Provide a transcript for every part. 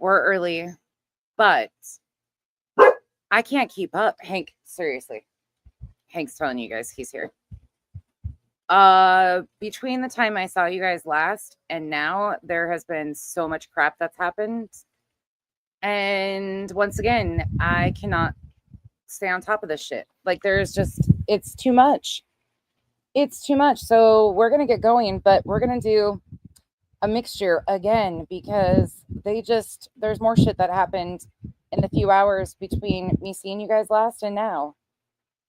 We're early, but I can't keep up. Hank, seriously. Hank's telling you guys he's here. Between the time I saw you guys last and now, there has been so much crap that's happened. And once again, I cannot stay on top of this shit. Like, there's just, it's too much. It's too much. So we're going to get going, but we're going to do a mixture again because there's more shit that happened in the few hours between me seeing you guys last and now.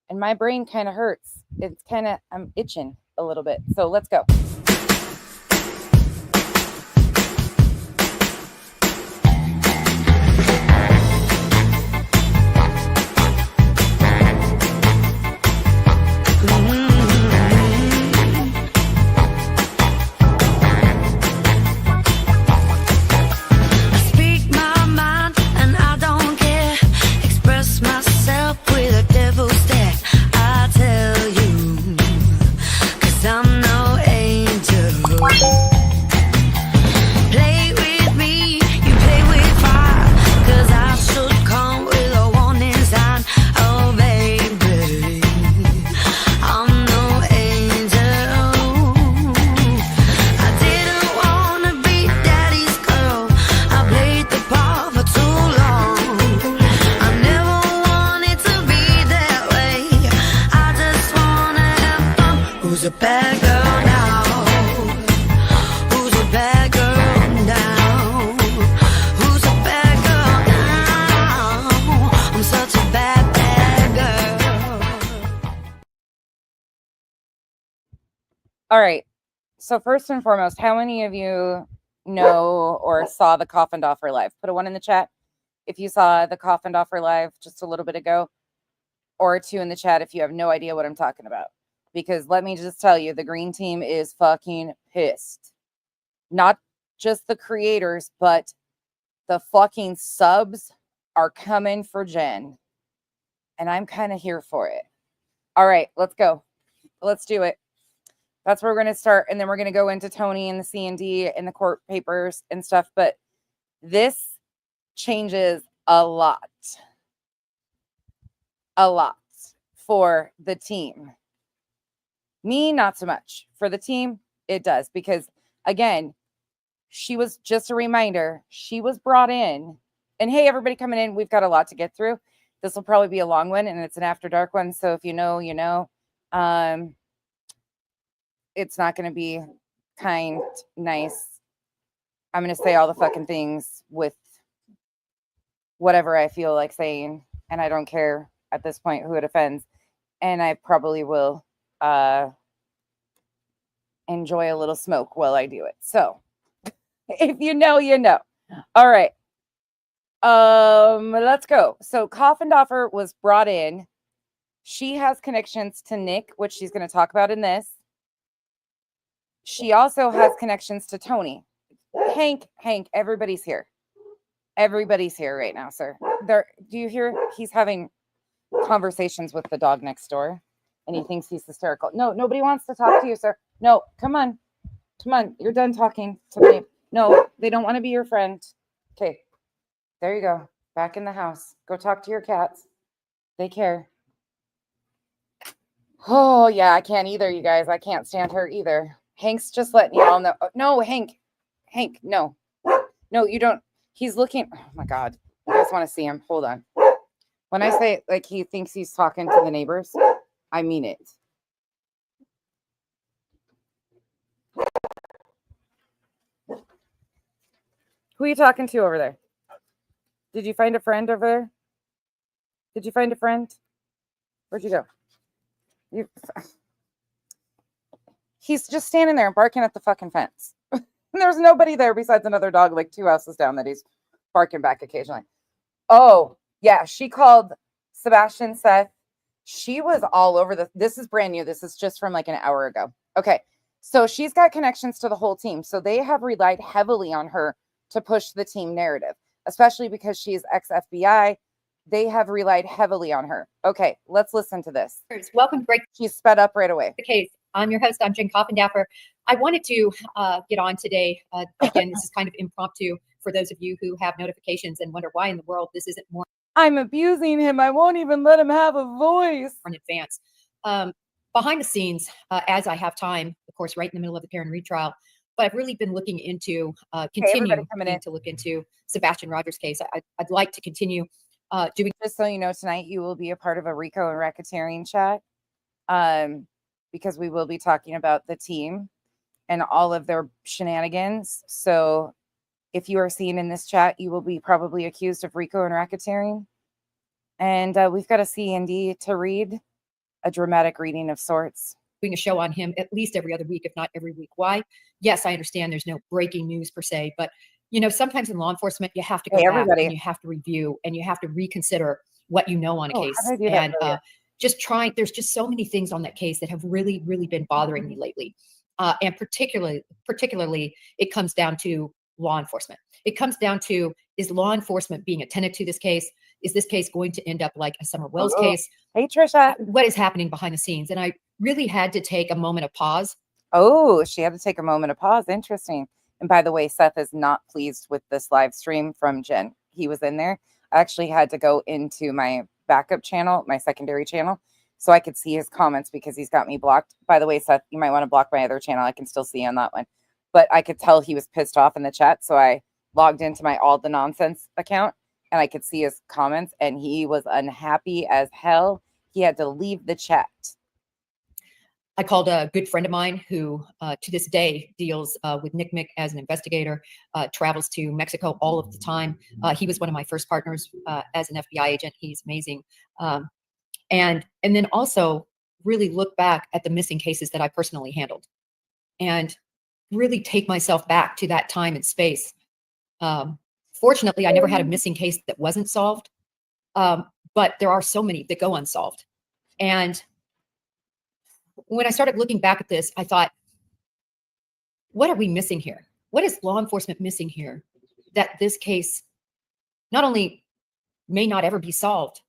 And my brain kind of hurts. It's kind of, I'm itching a little bit. So let's go. All right. So first and foremost, how many of you know or saw the Coffindaffer live? Put a 1 in the chat if you saw the Coffindaffer live just a little bit ago, or a 2 in the chat if you have no idea what I'm talking about. Because let me just tell you, the green team is fucking pissed. Not just the creators, but the fucking subs are coming for Jen. And I'm kind of here for it. All right, let's go. Let's do it. That's where we're going to start. And then we're going to go into Tony and the C&D and the court papers and stuff. But this changes a lot for the team. Me, not so much. For the team, it does. Because, again, she was just a reminder. She was brought in. And, hey, everybody coming in, we've got a lot to get through. This will probably be a long one, and it's an after dark one. So if you know, you know. It's not going to be kind, nice. I'm going to say all the fucking things with whatever I feel like saying. And I don't care at this point who it offends. And I probably will enjoy a little smoke while I do it. So if you know, you know. All right. Let's go. So Coffindaffer was brought in. She has connections to Nick, which she's going to talk about in this. She also has connections to Tony. Hank, everybody's here. Everybody's here right now, sir. Do you hear? He's having conversations with the dog next door, and he thinks he's hysterical. No, nobody wants to talk to you, sir. No, come on. Come on. You're done talking to me. No, they don't want to be your friend. Okay. There you go. Back in the house. Go talk to your cats. They care. Oh, yeah, I can't either, you guys. I can't stand her either. Hank's just letting you all know. No, Hank, no. No, you don't. He's looking. Oh, my God. You guys want to see him? Hold on. When I say, like, he thinks he's talking to the neighbors, I mean it. Who are you talking to over there? Did you find a friend over there? Did you find a friend? Where'd you go? He's just standing there and barking at the fucking fence. And there's nobody there besides another dog like 2 houses down that he's barking back occasionally. Oh, yeah. She called Sebastian, Seth. She was all over this is brand new. This is just from like an hour ago. Okay. So she's got connections to the whole team. So they have relied heavily on her to push the team narrative, especially because she's ex-FBI. They have relied heavily on her. Okay, let's listen to this. Welcome to Break. She sped up right away. The case. I'm your host. I'm Jen Coffindaffer. I wanted to get on today. Again, this is kind of impromptu. for those of you who have notifications and wonder why in the world this isn't more I'm abusing him. I won't even let him have a voice. in advance. Behind the scenes, as I have time, of course, right in the middle of the parent retrial, but I've really been looking into, continuing to look into Sebastian Rogers' case. I'd like to continue doing. Just so you know, tonight you will be a part of a Rico and racketeering chat, because we will be talking about the team and all of their shenanigans. So if you are seen in this chat, you will be probably accused of Rico and racketeering. And we've got a C&D to read, a dramatic reading of sorts. Doing a show on him at least every other week, if not every week. Why? Yes, I understand there's no breaking news per se, but sometimes in law enforcement, you have to go back and you have to review and you have to reconsider what you know on a case. And there's just so many things on that case that have really, really been bothering me lately. And particularly, it comes down to law enforcement. It comes down to, is law enforcement being attentive to this case? Is this case going to end up like a Summer Wells case? Hey, Trisha. What is happening behind the scenes? And I really had to take a moment of pause. Oh, she had to take a moment of pause. Interesting. And by the way, Seth is not pleased with this live stream from Jen. He was in there. I actually had to go into my backup channel, my secondary channel, so I could see his comments because he's got me blocked. By the way, Seth, you might want to block my other channel. I can still see on that one. But I could tell he was pissed off in the chat. So I logged into my All the Nonsense account and I could see his comments and he was unhappy as hell. He had to leave the chat. I called a good friend of mine who to this day deals with Nick as an investigator, travels to Mexico all of the time. He was one of my first partners as an FBI agent. He's amazing. And then also really look back at the missing cases that I personally handled and really take myself back to that time and space. Fortunately, I never had a missing case that wasn't solved, but there are so many that go unsolved. And when I started looking back at this, I thought, what are we missing here? What is law enforcement missing here that this case not only may not ever be solved,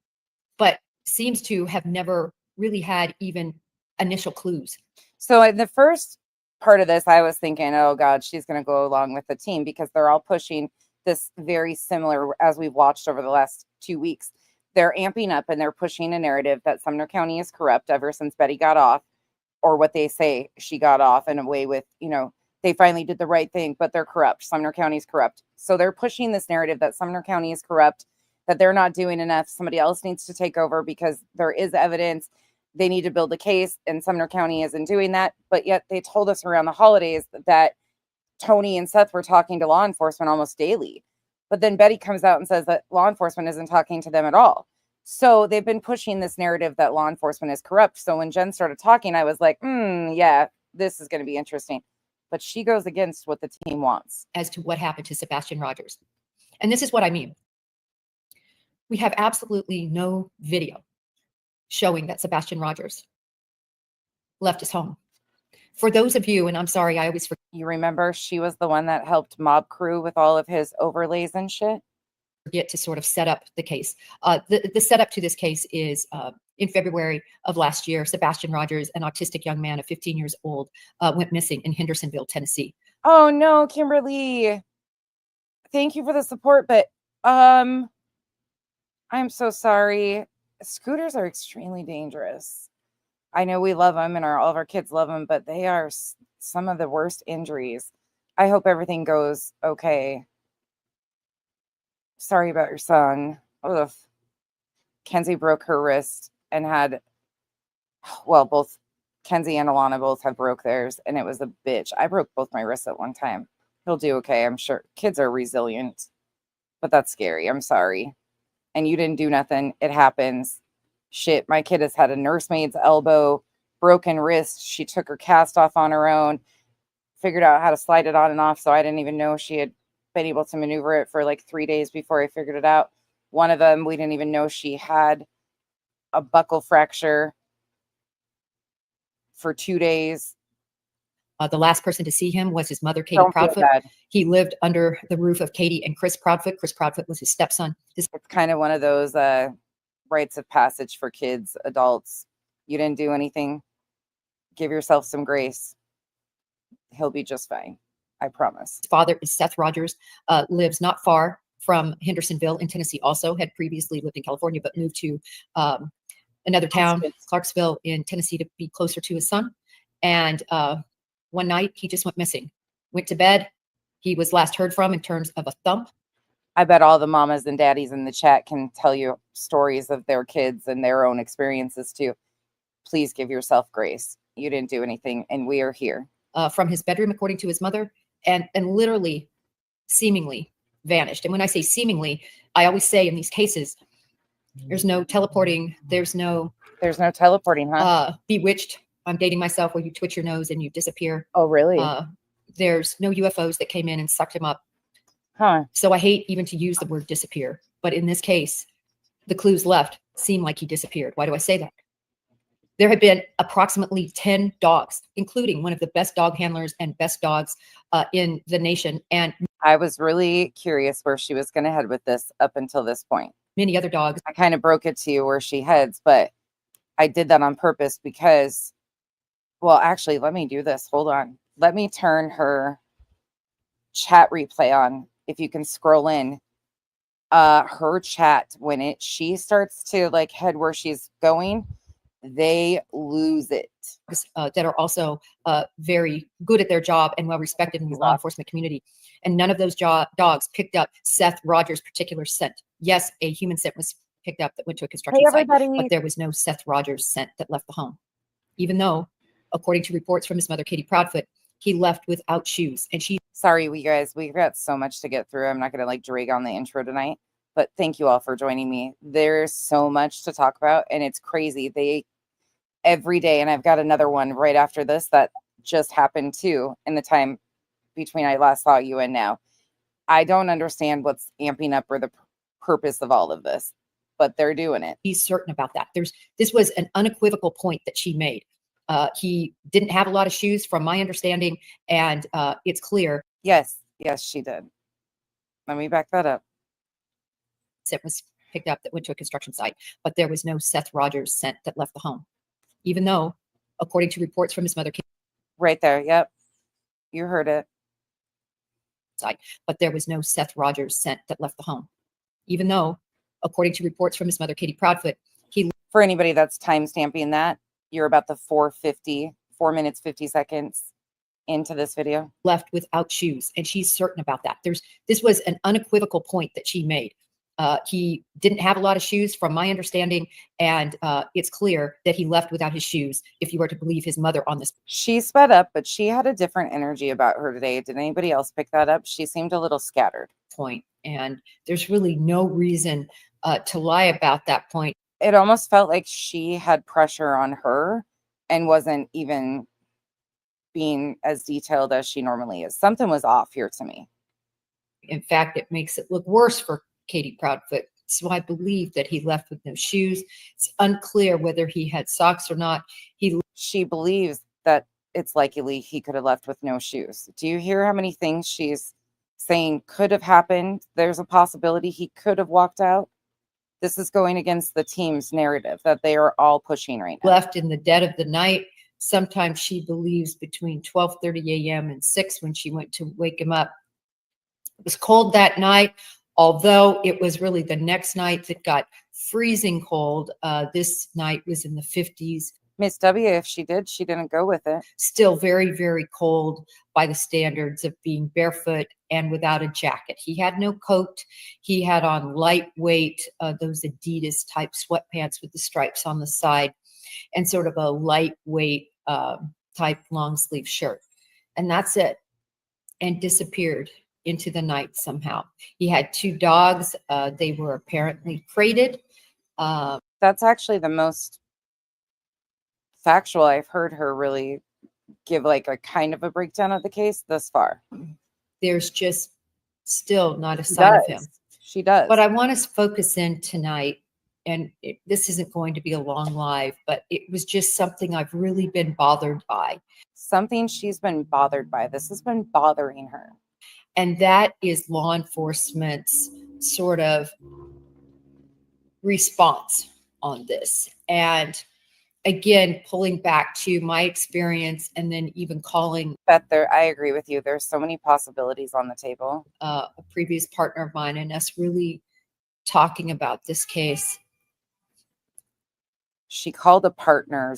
but seems to have never really had even initial clues? So in the first part of this, I was thinking, oh God, she's going to go along with the team because they're all pushing this very similar, as we've watched over the last 2 weeks. They're amping up and they're pushing a narrative that Sumner County is corrupt ever since Betty got off, or what they say she got off in a way with, they finally did the right thing, but they're corrupt. Sumner County is corrupt. So they're pushing this narrative that Sumner County is corrupt, that they're not doing enough. Somebody else needs to take over because there is evidence. They need to build a case and Sumner County isn't doing that. But yet they told us around the holidays that Tony and Seth were talking to law enforcement almost daily. But then Betty comes out and says that law enforcement isn't talking to them at all. So they've been pushing this narrative that law enforcement is corrupt. So when Jen started talking, I was like, yeah, this is going to be interesting. But she goes against what the team wants. As to what happened to Sebastian Rogers. And this is what I mean. We have absolutely no video showing that Sebastian Rogers left his home. For those of you, and I'm sorry, I always forget. You remember she was the one that helped Mob Crew with all of his overlays and shit? Forget to sort of set up the case. The setup to this case is in February of last year, Sebastian Rogers, an autistic young man of 15 years old, went missing in Hendersonville, Tennessee. Oh no, Kimberly. Thank you for the support, but I'm so sorry. Scooters are extremely dangerous. I know we love them and all of our kids love them, but they are some of the worst injuries. I hope everything goes okay. Sorry about your son. Ugh. Kenzie broke her wrist and had, well, both Kenzie and Alana both have broke theirs, and it was a bitch. I broke both my wrists at one time. He'll do okay, I'm sure. Kids are resilient, but that's scary. I'm sorry. And you didn't do nothing. It happens. Shit, my kid has had a nursemaid's elbow, broken wrist. She took her cast off on her own, figured out how to slide it on and off, so I didn't even know she had been able to maneuver it for like 3 days before I figured it out. One of them, we didn't even know she had a buckle fracture for 2 days. The last person to see him was his mother, Katie Proudfoot. He lived under the roof of Katie and Chris Proudfoot. Chris Proudfoot was his stepson. It's kind of one of those rites of passage for kids, adults. You didn't do anything. Give yourself some grace. He'll be just fine. I promise. His father is Seth Rogers, lives not far from Hendersonville in Tennessee, also had previously lived in California, but moved to another town, Clarksville in Tennessee, to be closer to his son. And one night he just went missing, went to bed. He was last heard from in terms of a thump. I bet all the mamas and daddies in the chat can tell you stories of their kids and their own experiences too. Please give yourself grace. You didn't do anything, and we are here. From his bedroom, according to his mother, and literally, seemingly vanished. And when I say seemingly, I always say in these cases, there's no teleporting. There's no teleporting, huh? Bewitched. I'm dating myself, where you twitch your nose and you disappear. Oh, really? There's no UFOs that came in and sucked him up. Huh. So I hate even to use the word disappear, but in this case, the clues left seem like he disappeared. Why do I say that? There had been approximately 10 dogs, including one of the best dog handlers and best dogs in the nation. And I was really curious where she was going to head with this up until this point. Many other dogs. I kind of broke it to you where she heads, but I did that on purpose because, well, actually, let me do this. Hold on. Let me turn her chat replay on. If you can scroll in, her chat, when she starts to like head where she's going, they lose it. That are also very good at their job and well respected in the law enforcement community. And none of those dogs picked up Seth Rogers' particular scent. Yes, a human scent was picked up that went to a construction site, but there was no Seth Rogers scent that left the home. Even though, according to reports from his mother, Katie Proudfoot, he left without shoes. And she... Sorry, we got so much to get through. I'm not going to like drag on the intro tonight, but thank you all for joining me. There's so much to talk about, and it's crazy. Every day, and I've got another one right after this that just happened too in the time between I last saw you and now. I don't understand what's amping up or the purpose of all of this, but they're doing it. He's certain about that. This was an unequivocal point that she made. He didn't have a lot of shoes, from my understanding, and it's clear. Yes, she did. Let me back that up. It was picked up that went to a construction site, but there was no Seth Rogers scent that left the home. Even though, according to reports from his mother... Right there, yep. You heard it. But there was no Seth Rogers scent that left the home. Even though, according to reports from his mother, Katie Proudfoot, for anybody that's time stamping that, you're about the 4 minutes, 50 seconds into this video. Left without shoes, and she's certain about that. This was an unequivocal point that she made. He didn't have a lot of shoes, from my understanding, and it's clear that he left without his shoes, if you were to believe his mother on this. She sped up, but she had a different energy about her today. Did anybody else pick that up? She seemed a little scattered. Point, and there's really no reason to lie about that point. It almost felt like she had pressure on her and wasn't even being as detailed as she normally is. Something was off here to me. In fact, it makes it look worse for Katie Proudfoot. So I believe that he left with no shoes. It's unclear whether he had socks or not. She believes that it's likely he could have left with no shoes. Do you hear how many things she's saying could have happened? There's a possibility he could have walked out. This is going against the team's narrative that they are all pushing right now. Left in the dead of the night. Sometimes she believes between 12:30 a.m. and 6 when she went to wake him up. It was cold that night, although it was really the next night that got freezing cold. This night was in the 50s. Miss W, if she did, she didn't go with it. Still very, very cold by the standards of being barefoot and without a jacket. He had no coat. He had on lightweight, those Adidas type sweatpants with the stripes on the side, and sort of a lightweight type long sleeve shirt. And that's it. And disappeared into the night somehow. He had 2 dogs. They were apparently crated. That's actually the most factual I've heard her really give like a kind of a breakdown of the case thus far. There's just still not a sign of him. She does. But I want us to focus in tonight, and this isn't going to be a long live, but it was just something I've really been bothered by. Something she's been bothered by. This has been bothering her. And that is law enforcement's sort of response on this. And again, pulling back to my experience and then even calling Beth, I agree with you. There's so many possibilities on the table. a previous partner of mine and us really talking about this case. She called a partner,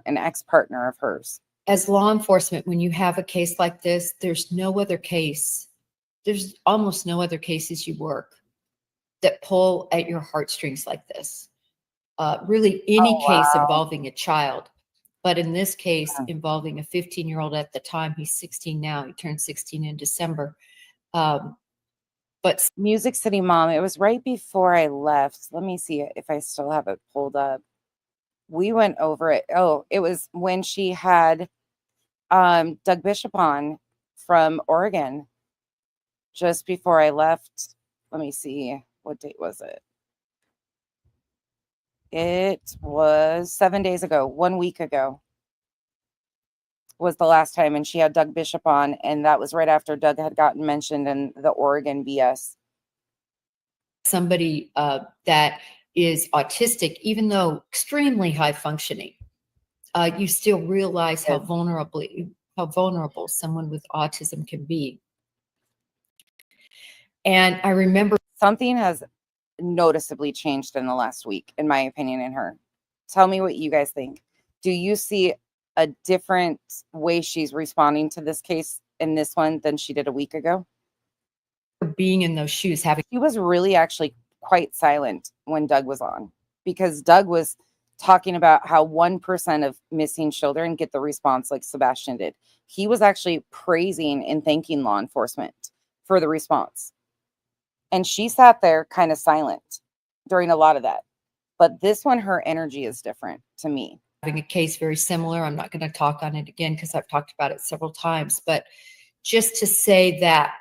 an ex-partner of hers. As law enforcement, when you have a case like this, there's no other case. There's almost no other cases you work that pull at your heartstrings like this. Really any case involving a child. But in this case, involving a 15-year-old at the time, he's 16 now, he turned 16 in December. But Music City Mom, it was right before I left. Let me see if I still have it pulled up. We went over it. Oh, it was when she had Doug Bishop on from Oregon just before I left. Let me see. What date was it? It was 7 days ago, 1 week ago was the last time. And she had Doug Bishop on. And that was right after Doug had gotten mentioned in the Oregon BS. Somebody that is autistic, even though extremely high functioning, you still realize how vulnerable someone with autism can be. And I remember something has noticeably changed in the last week, in my opinion, in her. Tell me what you guys think. Do you see a different way she's responding to this case in this one than she did a week ago? Being in those shoes, she was really actually quite silent when Doug was on, because Doug was talking about how 1% of missing children get the response like Sebastian did. He was actually praising and thanking law enforcement for the response. And she sat there kind of silent during a lot of that. But this one, her energy is different to me. Having a case very similar. I'm not going to talk on it again because I've talked about it several times. But just to say that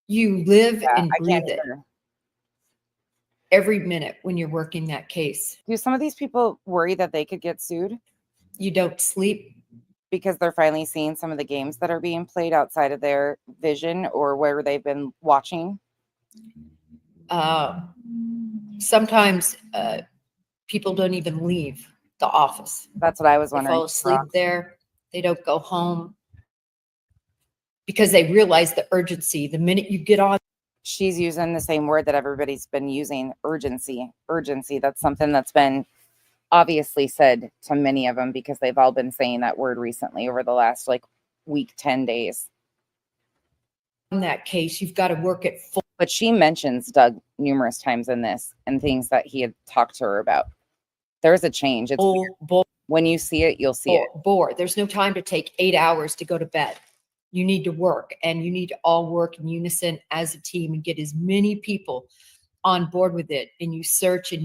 you live and breathe it every minute when you're working that case. Do some of these people worry that they could get sued? You don't sleep because they're finally seeing some of the games that are being played outside of their vision or where they've been watching? Sometimes people don't even leave the office. That's what I was wondering. They fall asleep there. They don't go home because they realize the urgency. The minute you get on. She's using the same word that everybody's been using, urgency. Urgency. That's something that's been obviously said to many of them because they've all been saying that word recently over the last week, 10 days. In that case, you've got to work it full. But she mentions Doug numerous times in this and things that he had talked to her about. There's a change. It's when you see it, you'll see it. Bored. There's no time to take 8 hours to go to bed. You need to work, and you need to all work in unison as a team and get as many people on board with it. And you search and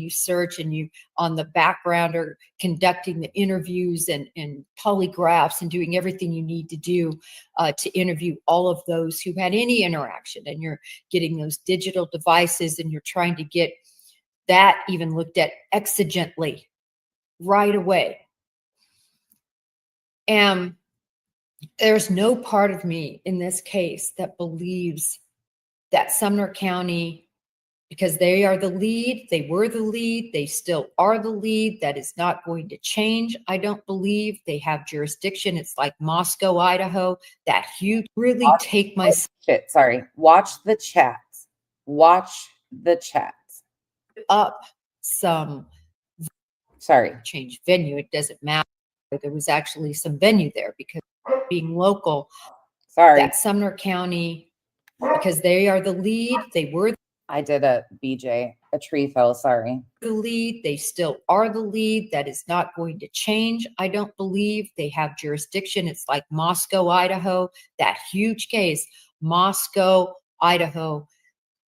you on the background are conducting the interviews and polygraphs and doing everything you need to do to interview all of those who had any interaction. And you're getting those digital devices and you're trying to get that even looked at exigently right away. And there's no part of me in this case that believes that Sumner County, because they are the lead, they were the lead, they still are the lead, that is not going to change. I don't believe they have jurisdiction. It's like Moscow, Idaho, that huge, really take my shit. Sorry. Watch the chats. Watch the chats. Up some. Sorry. Change venue. It doesn't matter. There was actually some venue there because being local. Sorry. That Sumner County, because they are the lead, they were. I did a BJ, a tree fell, sorry. The lead, they still are the lead. That is not going to change. I don't believe they have jurisdiction. It's like Moscow, Idaho, that huge case, Moscow, Idaho,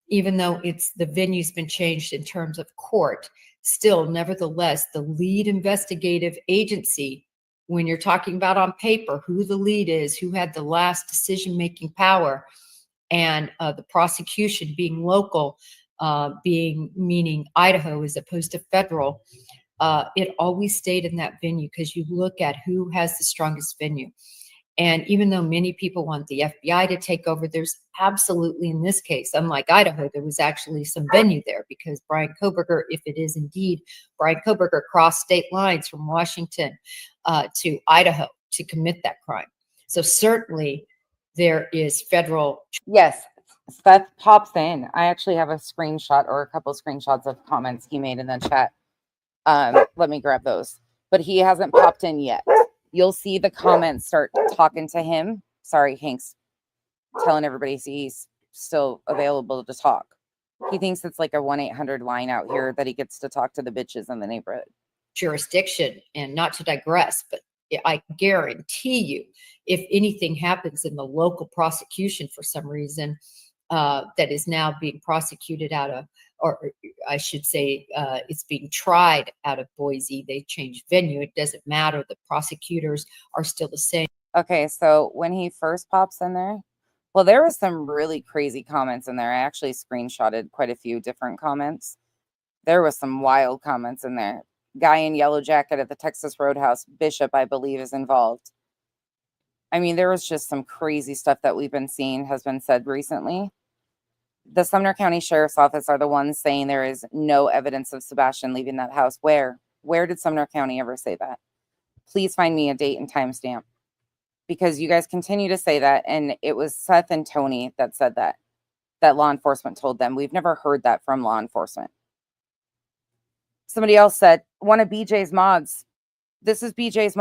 even though it's the venue's been changed in terms of court, still, nevertheless, the lead investigative agency, when you're talking about on paper, who the lead is, who had the last decision-making power, and the prosecution being local, meaning Idaho as opposed to federal, it always stayed in that venue because you look at who has the strongest venue. And even though many people want the FBI to take over, there's absolutely, in this case, unlike Idaho, there was actually some venue there because Brian Koberger, if it is indeed Brian Koberger, crossed state lines from Washington to Idaho to commit that crime. So certainly there is federal. Yes, Seth pops in. I actually have a screenshot or a couple screenshots of comments he made in the chat. Let me grab those. But he hasn't popped in yet. You'll see the comments start talking to him. Sorry, Hank's telling everybody he's still available to talk. He thinks it's like a 1-800 line out here that he gets to talk to the bitches in the neighborhood. Jurisdiction, and not to digress, but I guarantee you, if anything happens in the local prosecution for some reason that is now being prosecuted out of, or I should say it's being tried out of Boise, they changed venue. It doesn't matter. The prosecutors are still the same. Okay, so when he first pops in there, well, there was some really crazy comments in there. I actually screenshotted quite a few different comments. There was some wild comments in there. Guy in yellow jacket at the Texas Roadhouse, Bishop, I believe, is involved. I mean, there was just some crazy stuff that we've been seeing has been said recently. The Sumner County Sheriff's Office are the ones saying there is no evidence of Sebastian leaving that house. Where did Sumner County ever say that? Please find me a date and timestamp, because you guys continue to say that. And it was Seth and Tony that said that law enforcement told them. We've never heard that from law enforcement. Somebody else said, one of BJ's mods. This is BJ's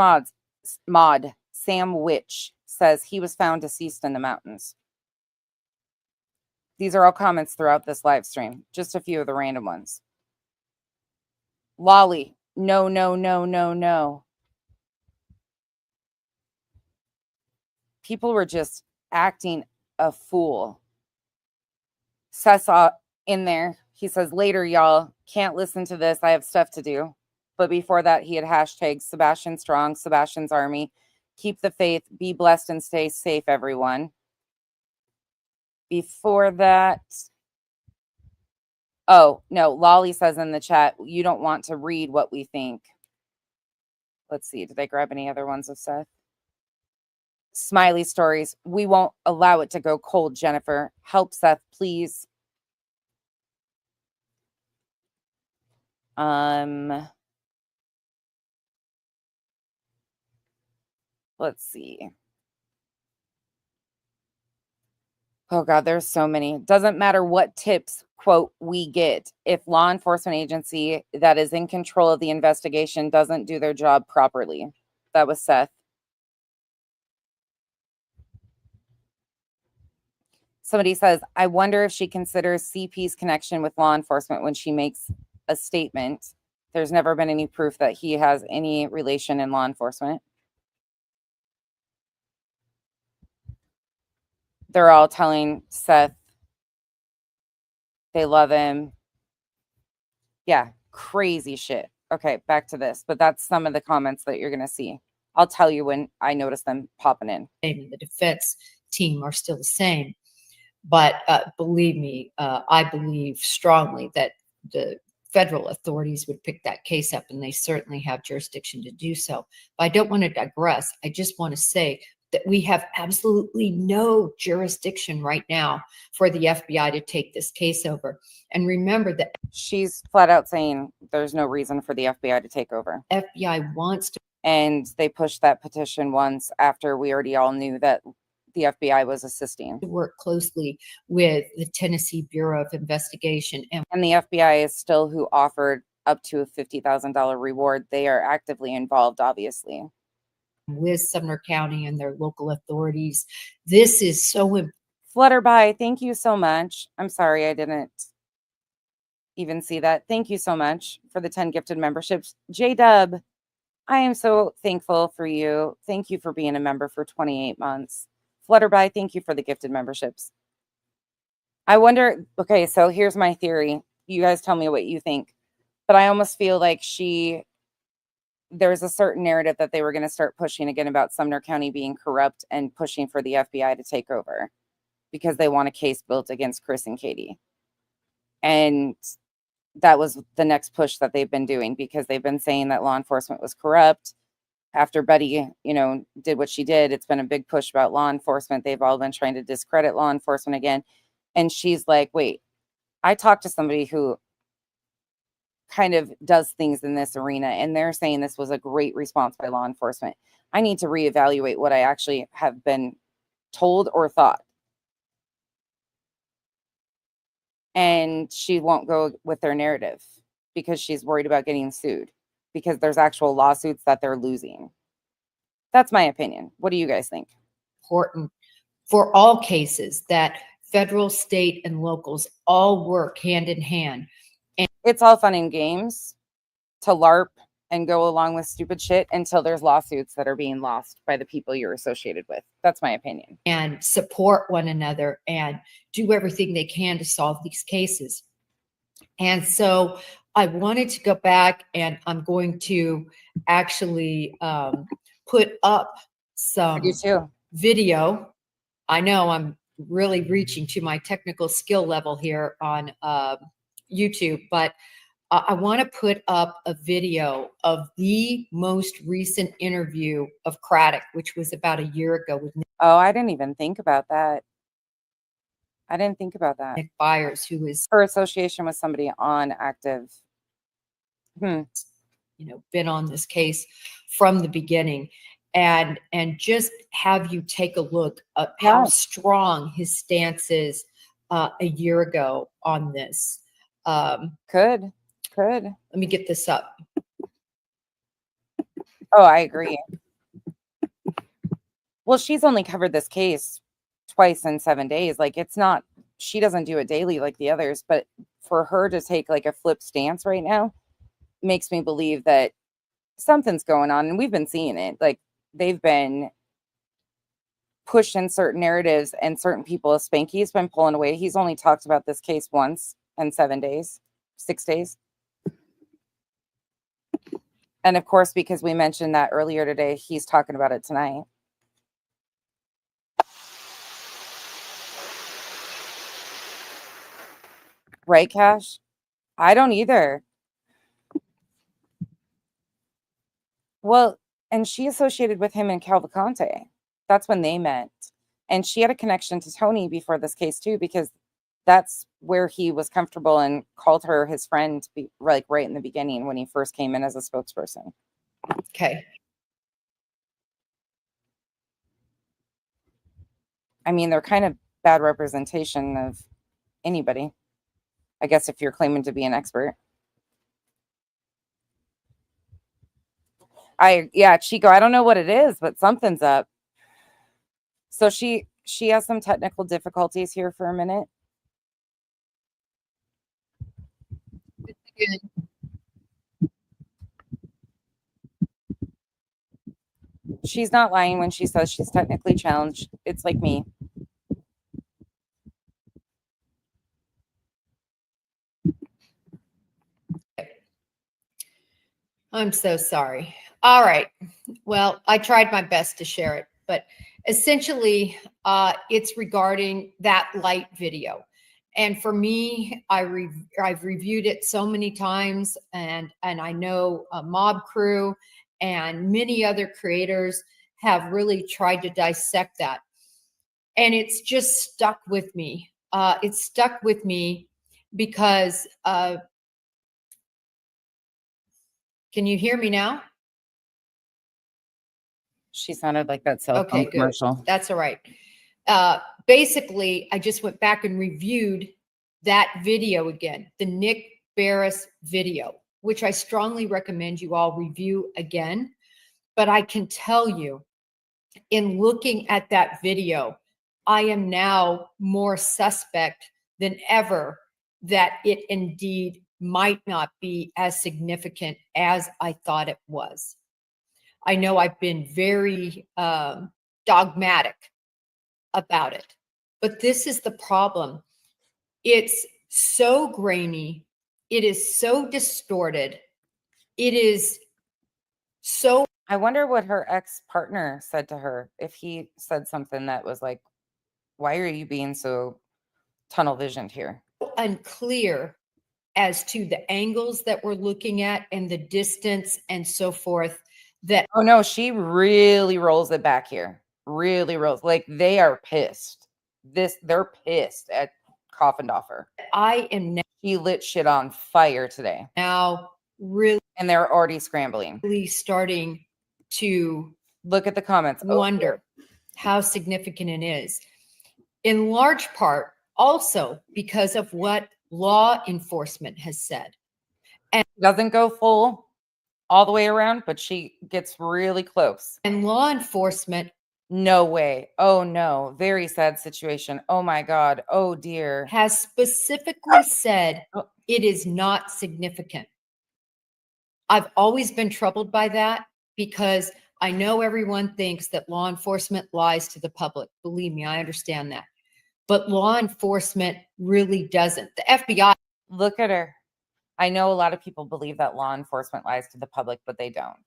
mod. Sam Witch says he was found deceased in the mountains. These are all comments throughout this live stream. Just a few of the random ones. Lolly. No, no, no, no, no. People were just acting a fool. Seth's in there. He says, later, y'all. Can't listen to this. I have stuff to do. But before that, he had hashtags Sebastian Strong, Sebastian's Army. Keep the faith. Be blessed and stay safe, everyone. Before that, oh, no, Lolly says in the chat, you don't want to read what we think. Let's see. Did I grab any other ones of Seth? Smiley stories. We won't allow it to go cold, Jennifer. Help Seth, please. Let's see. Oh God, there's so many. Doesn't matter what tips, quote, we get. If law enforcement agency that is in control of the investigation doesn't do their job properly. That was Seth. Somebody says, I wonder if she considers CP's connection with law enforcement when she makes a statement. There's never been any proof that he has any relation in law enforcement. They're all telling Seth they love him. Yeah, crazy shit. Okay, back to this. But that's some of the comments that you're going to see. I'll tell you when I notice them popping in. The defense team are still the same. But believe me, I believe strongly that the federal authorities would pick that case up, and they certainly have jurisdiction to do so. But I don't want to digress. I just want to say that we have absolutely no jurisdiction right now for the FBI to take this case over. And remember that she's flat out saying there's no reason for the FBI to take over. FBI wants to. And they pushed that petition once after we already all knew that the FBI was assisting. To work closely with the Tennessee Bureau of Investigation. And the FBI is still who offered up to a $50,000 reward. They are actively involved, obviously. With Sumner County and their local authorities. This is so important. Flutterby, thank you so much. I'm sorry I didn't even see that. Thank you so much for the 10 gifted memberships. J-Dub, I am so thankful for you. Thank you for being a member for 28 months. Flutterby, thank you for the gifted memberships. I wonder, okay, so here's my theory. You guys tell me what you think. But I almost feel like there's a certain narrative that they were going to start pushing again about Sumner County being corrupt and pushing for the FBI to take over because they want a case built against Chris and Katie. And that was the next push that they've been doing because they've been saying that law enforcement was corrupt. after Betty, did what she did, it's been a big push about law enforcement. They've all been trying to discredit law enforcement again. And she's like, wait, I talked to somebody who kind of does things in this arena, and they're saying this was a great response by law enforcement. I need to reevaluate what I actually have been told or thought. And she won't go with their narrative because she's worried about getting sued, because there's actual lawsuits that they're losing. That's my opinion. What do you guys think? Important for all cases that federal, state, and locals all work hand in hand. And it's all fun and games to LARP and go along with stupid shit until there's lawsuits that are being lost by the people you're associated with. That's my opinion. And support one another and do everything they can to solve these cases. And so I wanted to go back, and I'm going to actually put up some video. I know I'm really reaching to my technical skill level here on YouTube, but I want to put up a video of the most recent interview of Craddock, which was about a year ago with Nick. Oh, I didn't even think about that. Nick Byers, who is her association with somebody on active. Been on this case from the beginning, and just have you take a look at how strong his stance is a year ago on this. Could. Let me get this up. Oh, I agree. Well, she's only covered this case twice in 7 days. Like, it's not, she doesn't do it daily like the others, but for her to take like a flip stance right now makes me believe that something's going on. And we've been seeing it. Like, they've been pushing certain narratives, and certain people, Spanky's been pulling away. He's only talked about this case once in 7 days, 6 days. And of course, because we mentioned that earlier today, he's talking about it tonight. Right, Cash? I don't either. Well, and she associated with him in Cavalcante. That's when they met. And she had a connection to Tony before this case too, because that's where he was comfortable and called her his friend, like right in the beginning when he first came in as a spokesperson. Okay. I mean, they're kind of bad representation of anybody, I guess, if you're claiming to be an expert. Chico, I don't know what it is, but something's up. So she has some technical difficulties here for a minute. She's not lying when she says she's technically challenged. It's like me. I'm so sorry. All right. Well, I tried my best to share it, but essentially it's regarding that light video. And for me, I've reviewed it so many times, and I know Mob Crew and many other creators have really tried to dissect that. And it's just stuck with me. It's stuck with me because, can you hear me now? She sounded like that cell phone commercial. Good. That's all right. Basically, I just went back and reviewed that video again, the Nick Barris video, which I strongly recommend you all review again. But I can tell you, in looking at that video, I am now more suspect than ever that it indeed might not be as significant as I thought it was. I know I've been very dogmatic about it, but this is the problem. It's so grainy. It is so distorted. It is so. I wonder what her ex-partner said to her, if he said something that was like, why are you being so tunnel visioned here? Unclear as to the angles that we're looking at and the distance and so forth, that Oh no, she really rolls it back here. Really rolls. Like they are pissed. They're pissed at Coffindaffer. I am He lit shit on fire today. now really And they're already scrambling. starting to Look at the comments. wonder how significant it is. In large part, also because of what law enforcement has said. Doesn't go full all the way around, but she gets really close. And law enforcement No way. Oh no. Very sad situation. Oh my God. Oh dear. has specifically said Oh. it is not significant. I've always been troubled by that because I know everyone thinks that law enforcement lies to the public. Believe me, I understand that. But law enforcement really doesn't. The FBI. Look at her. I know a lot of people believe that law enforcement lies to the public, but they don't.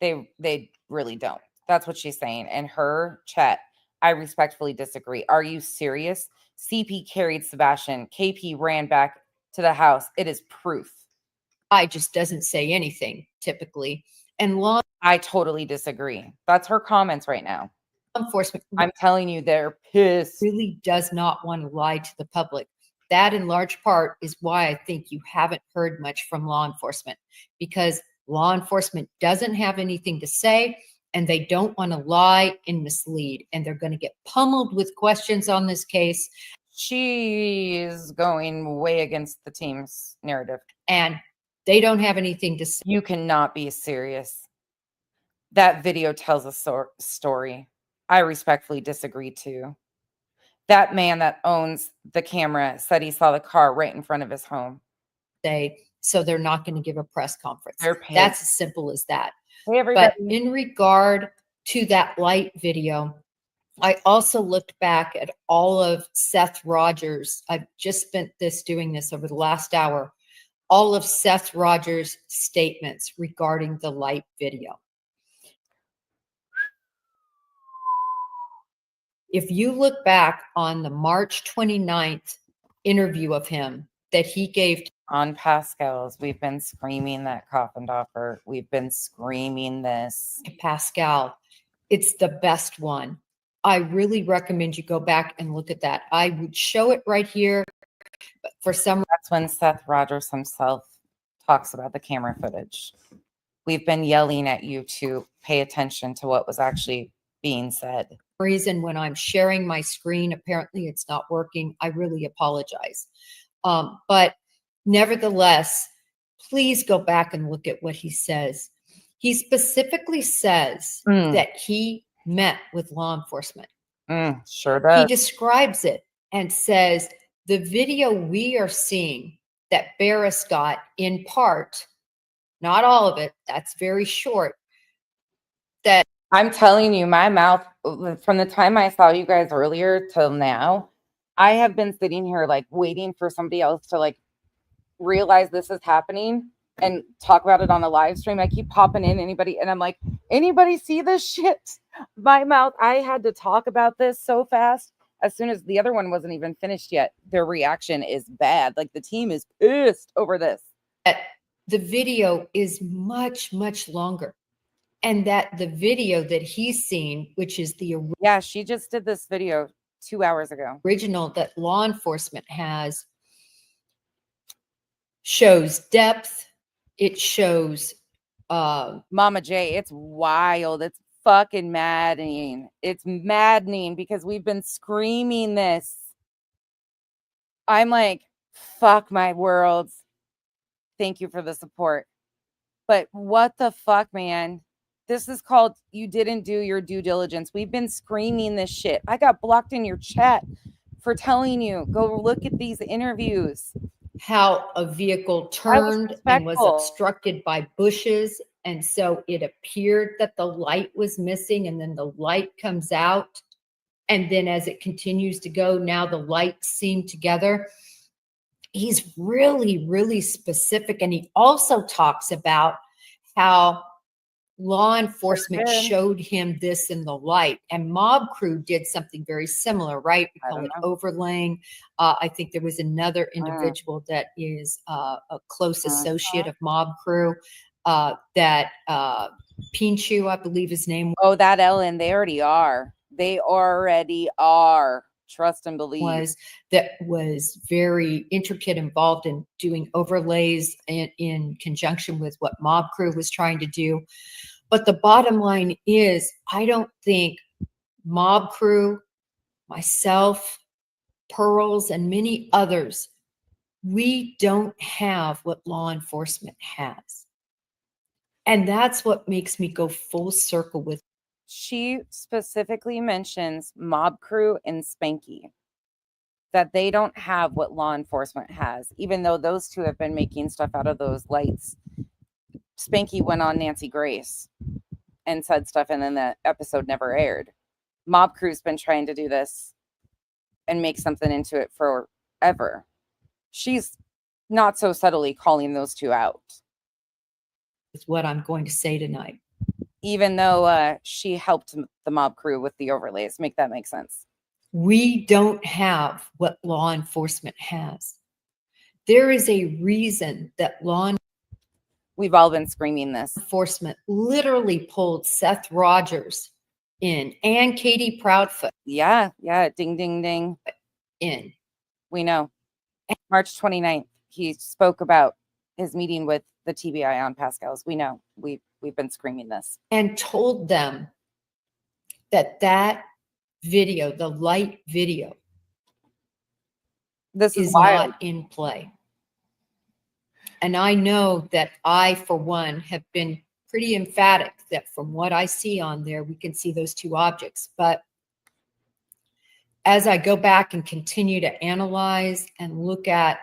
They really don't. That's what she's saying. And her chat, I respectfully disagree. Are you serious? CP carried Sebastian. KP ran back to the house. It is proof. I just doesn't say anything typically. And law I totally disagree. That's her comments right now. enforcement I'm telling you, they're pissed. really does not want to lie to the public. That in large part is why I think you haven't heard much from law enforcement, because law enforcement doesn't have anything to say and they don't want to lie and mislead, and they're going to get pummeled with questions on this case. She's going way against the team's narrative. And they don't have anything to say. You cannot be serious. That video tells a story. I respectfully disagree too. That man that owns the camera said he saw the car right in front of his home. So they're not going to give a press conference. They're paid. That's as simple as that. Hey, everybody. But in regard to that light video, I also looked back at all of Seth Rogers. I've just spent doing this over the last hour. All of Seth Rogers' statements regarding the light video. If you look back on the March 29th interview of him that he gave on Pascal's, we've been screaming that Coffindaffer. We've been screaming this. to Pascal, it's the best one. I really recommend you go back and look at that. I would show it right here, but for some reason, That's when Seth Rogers himself talks about the camera footage. We've been yelling at you to pay attention to what was actually being said. when I'm sharing my screen, apparently it's not working. I really apologize. But nevertheless, please go back and look at what he says. He specifically says that he met with law enforcement. Sure does. He describes it and says, the video we are seeing that Barris got in part, not all of it, that's very short, that I'm telling you, my mouth, from the time I saw you guys earlier till now, I have been sitting here like waiting for somebody else to like realize this is happening and talk about it on a live stream. I keep popping in anybody and I'm like, anybody see this shit? My mouth, I had to talk about this so fast. As soon as the other one wasn't even finished yet, their reaction is bad. Like the team is pissed over this. The video is much, much longer. And that the video that he's seen, which is the yeah, she just did this video 2 hours ago. Original that law enforcement has, shows depth. It shows Mama J, it's wild. It's fucking maddening. It's maddening because we've been screaming this. I'm like, fuck my world. Thank you for the support. But what the fuck, man? This is called you didn't do your due diligence. We've been screaming this shit. I got blocked in your chat for telling you, go look at these interviews. How a vehicle turned and was obstructed by bushes. And so it appeared that the light was missing, and then the light comes out. And then as it continues to go, now the lights seem together. He's really, really specific. And he also talks about how law enforcement showed him this in the light, and Mob Crew did something very similar, right? We call it overlaying. I think there was another individual that is a close associate of Mob Crew that Pinshu, I believe his name Oh, that Ellen, they already are. They already are. Trust and believe. that was very intricate, involved in doing overlays in conjunction with what Mob Crew was trying to do. But the bottom line is, I don't think Mob Crew, myself, Pearls, and many others, we don't have what law enforcement has. And that's what makes me go full circle with. She specifically mentions Mob Crew and Spanky, that they don't have what law enforcement has, even though those two have been making stuff out of those lights. Spanky went on Nancy Grace and said stuff, and then the episode never aired. Mob Crew's been trying to do this and make something into it forever. She's not so subtly calling those two out. Is what I'm going to say tonight. Even though she helped the Mob Crew with the overlays. Make that make sense. We don't have what law enforcement has. There is a reason that We've all been screaming this. enforcement literally pulled Seth Rogers in and Katie Proudfoot Yeah. Ding, ding, ding. in. We know. March 29th, he spoke about his meeting with the TBI on Pascal's. We know. We've been screaming this. And told them that video, the light video, This is wild. not in play. And I know that I, for one, have been pretty emphatic that from what I see on there, we can see those two objects. But as I go back and continue to analyze and look at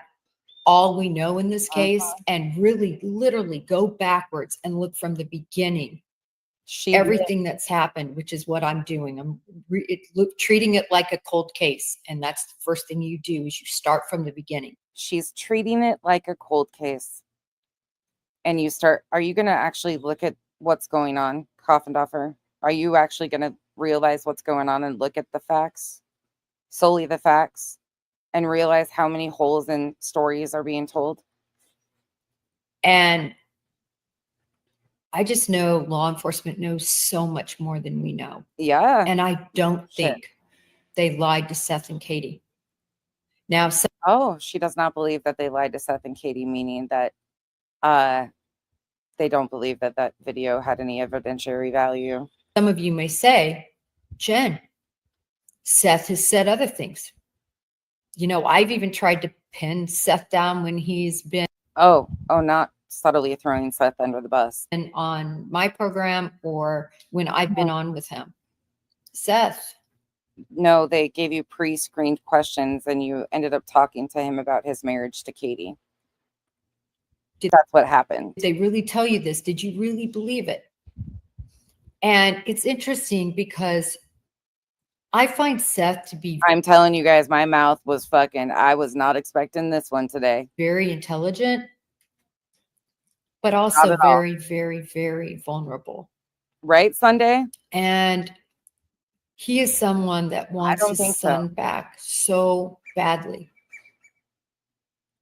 all we know in this case, and really literally go backwards and look from the beginning, everything that's happened, which is what I'm doing. I'm treating it like a cold case. And that's the first thing you do, is you start from the beginning. She's treating it like a cold case. And you start, are you going to actually look at what's going on, Coffindaffer? Are you actually going to realize what's going on and look at the facts, solely the facts, and realize how many holes in stories are being told? And I just know law enforcement knows so much more than we know. Yeah. And I don't think they lied to Seth and Katie. Now, Oh, she does not believe that they lied to Seth and Katie, meaning that they don't believe that that video had any evidentiary value. some of you may say, Jen, Seth has said other things. You know, I've even tried to pin Seth down when he's been Oh, not subtly throwing Seth under the bus. on my program or when I've been on with him. Seth, No, they gave you pre-screened questions and you ended up talking to him about his marriage to Katie. That's what happened. did they really tell you this? Did you really believe it? And it's interesting because I find Seth to be I'm telling you guys, my mouth was fucking, I was not expecting this one today. very intelligent, but Not also at all. very, very, very vulnerable. Right, Sunday? And he is someone that wants don't his think so. son back so badly.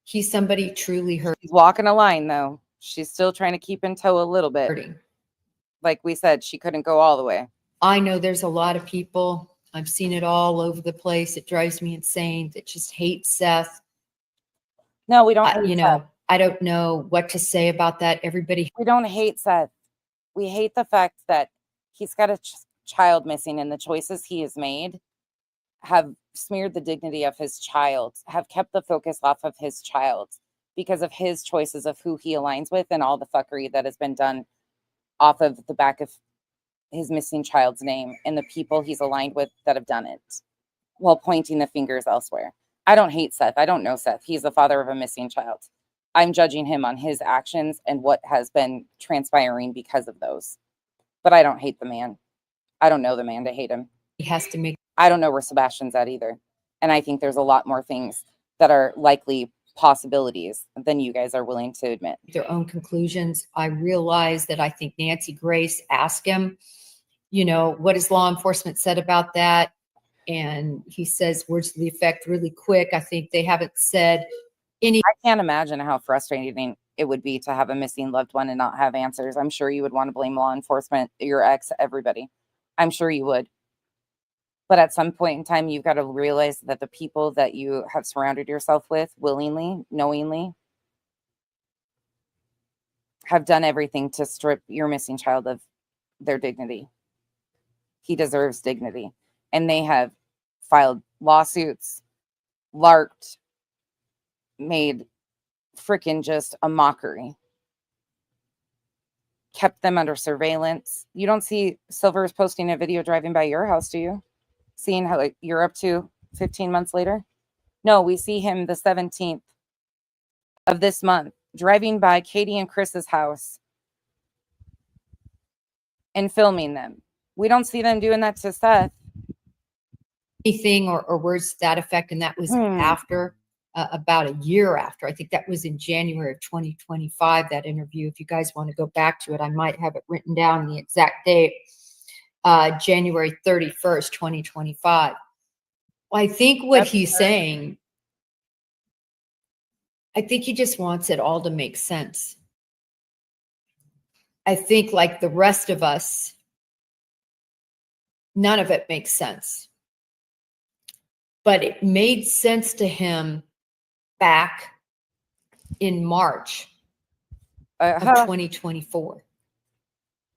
He's somebody truly She's walking a line, though. She's still trying to keep in tow a little bit. hurting. Like we said, she couldn't go all the way. I know there's a lot of people, I've seen it all over the place. It drives me insane, that just hate Seth. No, we don't. hate Seth. I don't know what to say about that. Everybody, We don't hate Seth. We hate the fact that he's got a child missing, and the choices he has made have smeared the dignity of his child, have kept the focus off of his child because of his choices of who he aligns with and all the fuckery that has been done off of the back of his missing child's name and the people he's aligned with that have done it while pointing the fingers elsewhere. I don't hate Seth. I don't know Seth. He's the father of a missing child. I'm judging him on his actions and what has been transpiring because of those. But I don't hate the man. I don't know the man to hate him. he has to make I don't know where Sebastian's at either. And I think there's a lot more things that are likely possibilities than you guys are willing to admit. their own conclusions. I realize that I think Nancy Grace asked him, you know, what has law enforcement said about that? And he says words to the effect really quick. I think they haven't said any. I can't imagine how frustrating it would be to have a missing loved one and not have answers. I'm sure you would want to blame law enforcement, your ex, everybody. I'm sure you would. But at some point in time, you've got to realize that the people that you have surrounded yourself with willingly, knowingly, have done everything to strip your missing child of their dignity. He deserves dignity. And they have filed lawsuits, larked, made freaking just a mockery, kept them under surveillance. You don't see Silver's posting a video driving by your house, do you? Seeing how you're up to 15 months later? No, we see him the 17th of this month driving by Katie and Chris's house and filming them. We don't see them doing that to Seth. Anything or words to that effect, and that was after about a year after. I think that was in January of 2025, that interview. If you guys want to go back to it, I might have it written down, the exact date, January 31st, 2025. Well, I think what he's saying, I think he just wants it all to make sense. I think, like the rest of us, none of it makes sense. But it made sense to him back in March of 2024.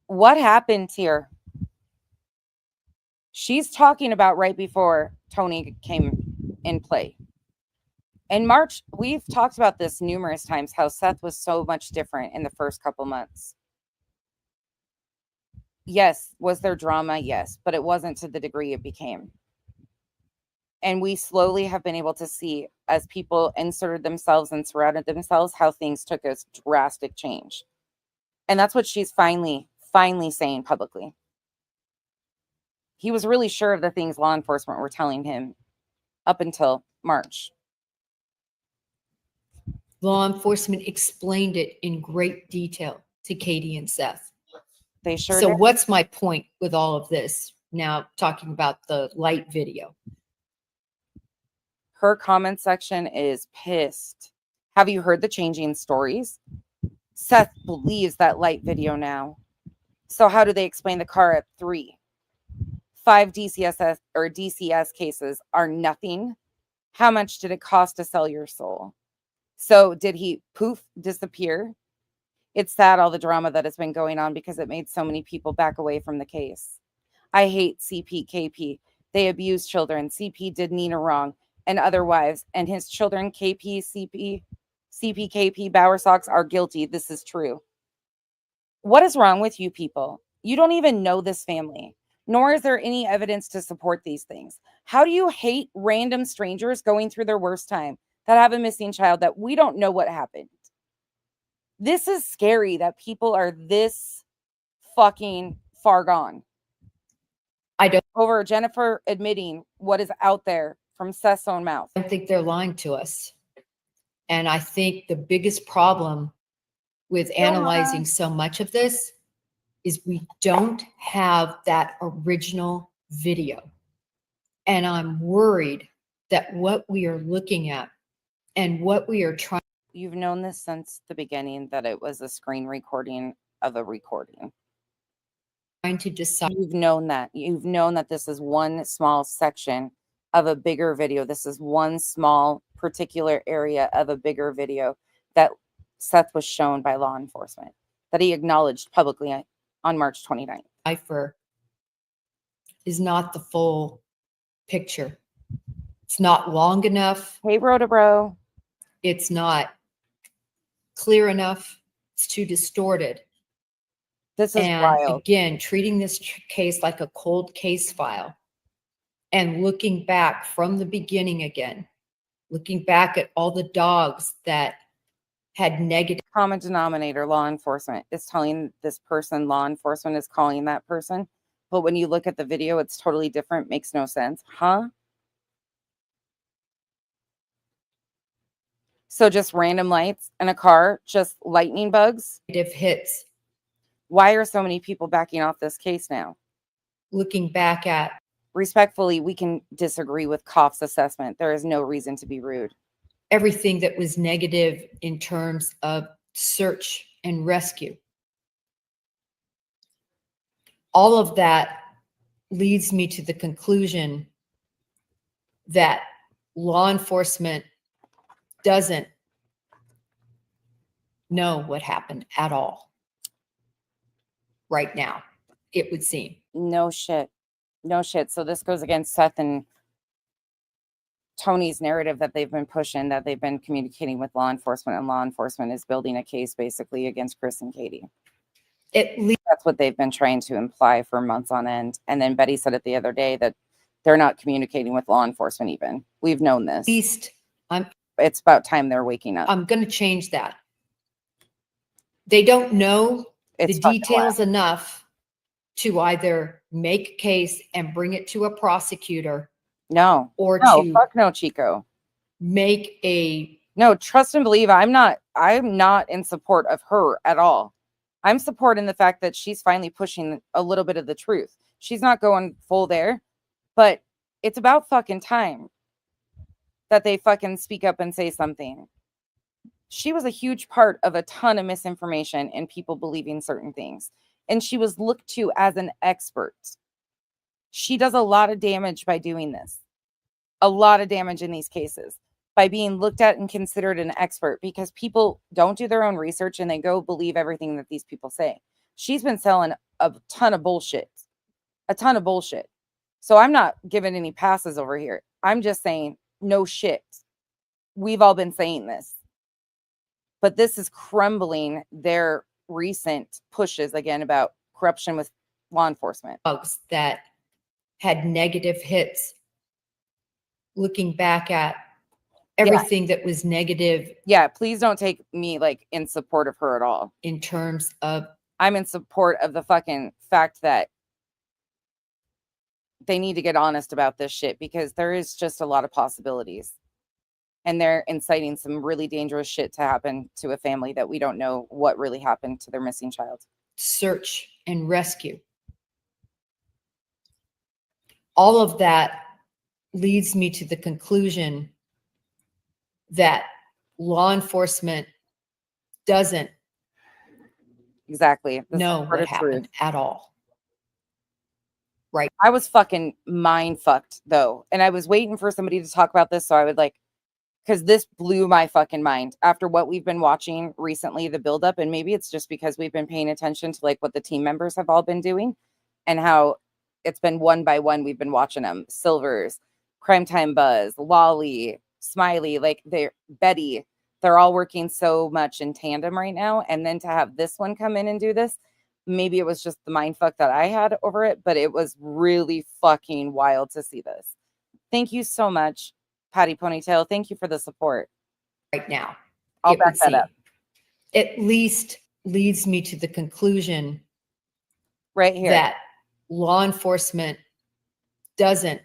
What happened here? She's talking about right before Tony came in play. In March, we've talked about this numerous times, how Seth was so much different in the first couple months. Yes, was there drama? Yes, but it wasn't to the degree it became. And we slowly have been able to see, as people inserted themselves and surrounded themselves, how things took a drastic change. And that's what she's finally saying publicly. He was really sure of the things law enforcement were telling him up until March. Law enforcement explained it in great detail to Katie and Seth. They sure So did. what's my point with all of this? Now talking about the light video. Her comment section is pissed. Have you heard the changing stories? Seth believes that light video now. So how do they explain the car at 3? 5 DCSS or DCS cases are nothing. How much did it cost to sell your soul? So did he poof disappear? It's sad, all the drama that has been going on, because it made so many people back away from the case. I hate CPKP. They abused children. CP did Nina wrong and other wives, and his children, KP, CP, CPKP, Bowersox, are guilty. This is true. What is wrong with you people? You don't even know this family, nor is there any evidence to support these things. How do you hate random strangers going through their worst time that have a missing child that we don't know what happened? This is scary that people are this fucking far gone. I don't over Jennifer admitting what is out there from Seth's own mouth. think they're lying to us. And I think the biggest problem with analyzing so much of this is we don't have that original video. And I'm worried that what we are looking at and what we are trying. You've known this since the beginning, that it was a screen recording of a recording. To decide. You've known that. You've known that this is one small section of a bigger video. This is one small particular area of a bigger video that Seth was shown by law enforcement, that he acknowledged publicly on March 29th. Cipher is not the full picture. It's not long enough. Hey, Rhoda Bro. It's not clear enough. It's too distorted. This is and wild. Again, treating this case like a cold case file and looking back from the beginning again, looking back at all the dogs that had negative. Common denominator, law enforcement is telling this person, law enforcement is calling that person. But when you look at the video, it's totally different. Makes no sense. Huh? So just random lights in a car, just lightning bugs. Hits. Why are so many people backing off this case now? Looking back at. Respectfully, we can disagree with Koff's assessment. There is no reason to be rude. Everything that was negative in terms of search and rescue. All of that leads me to the conclusion that law enforcement doesn't know what happened at all right now, it would seem. No shit. No shit. So this goes against Seth and Tony's narrative that they've been pushing, that they've been communicating with law enforcement, and law enforcement is building a case basically against Chris and Katie. At least That's what they've been trying to imply for months on end. And then Betty said it the other day that they're not communicating with law enforcement even. We've known this. It's about time they're waking up. I'm going to change that. They don't know It's the fucking details wild. enough to either make a case and bring it to a prosecutor No. or No, to fuck no, Chico. make a No, trust and believe. I'm not in support of her at all. I'm supporting the fact that she's finally pushing a little bit of the truth. She's not going full there, but it's about fucking time that they fucking speak up and say something. She was a huge part of a ton of misinformation and people believing certain things. And she was looked to as an expert. She does a lot of damage by doing this. A lot of damage in these cases by being looked at and considered an expert, because people don't do their own research and they go believe everything that these people say. She's been selling a ton of bullshit. A ton of bullshit. So I'm not giving any passes over here. I'm just saying, no shit. We've all been saying this. But this is crumbling their recent pushes again about corruption with law enforcement. bugs that had negative hits, looking back at everything that was negative Yeah, please don't take me like in support of her at all. in terms of I'm in support of the fucking fact that they need to get honest about this shit, because there is just a lot of possibilities. And they're inciting some really dangerous shit to happen to a family that we don't know what really happened to their missing child. search and rescue. All of that leads me to the conclusion that law enforcement doesn't Exactly. know what happened at all. Right. I was fucking mind fucked though. And I was waiting for somebody to talk about this so I would like, because this blew my fucking mind after what we've been watching recently, the buildup. And maybe it's just because we've been paying attention to like what the team members have all been doing and how it's been one by one. We've been watching them. Silvers, Crime Time Buzz, Lolly, Smiley, like Betty, they're all working so much in tandem right now. And then to have this one come in and do this, maybe it was just the mind fuck that I had over it, but it was really fucking wild to see this. Thank you so much, Patty Ponytail. Thank you for the support. Right now, I'll back that up. At least leads me to the conclusion Right here. that law enforcement doesn't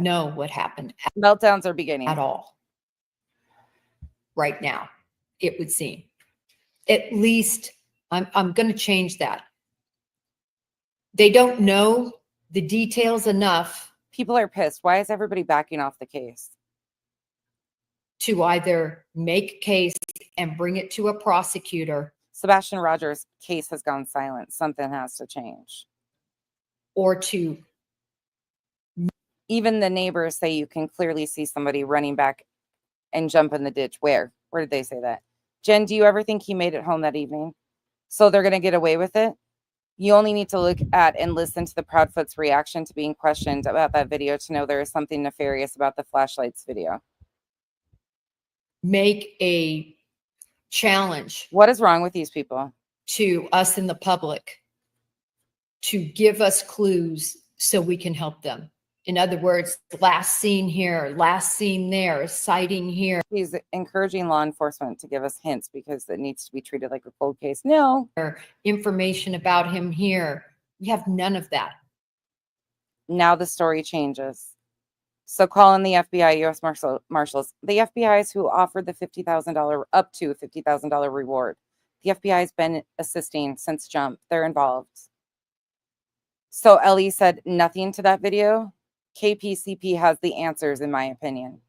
know what happened Meltdowns are beginning at all. Right now, it would seem. At least I'm going to change that. They don't know the details enough. People are pissed. Why is everybody backing off the case? To either make a case and bring it to a prosecutor. Sebastian Rogers' case has gone silent. Something has to change. Or to. Even the neighbors say you can clearly see somebody running back and jump in the ditch. Where? Where did they say that? Jen, do you ever think he made it home that evening? So they're going to get away with it? You only need to look at and listen to the Proudfoot's reaction to being questioned about that video to know there is something nefarious about the flashlights video. Make a challenge. What is wrong with these people? To us in the public to give us clues so we can help them. In other words, last seen here, last seen there, sighting here. He's encouraging law enforcement to give us hints because it needs to be treated like a cold case. No. Information about him here. We have none of that. Now the story changes. So call in the FBI, U.S. Marshals. The FBI is who offered the $50,000, up to $50,000 reward. The FBI has been assisting since jump. They're involved. So Ellie said nothing to that video. KPCP has the answers, in my opinion.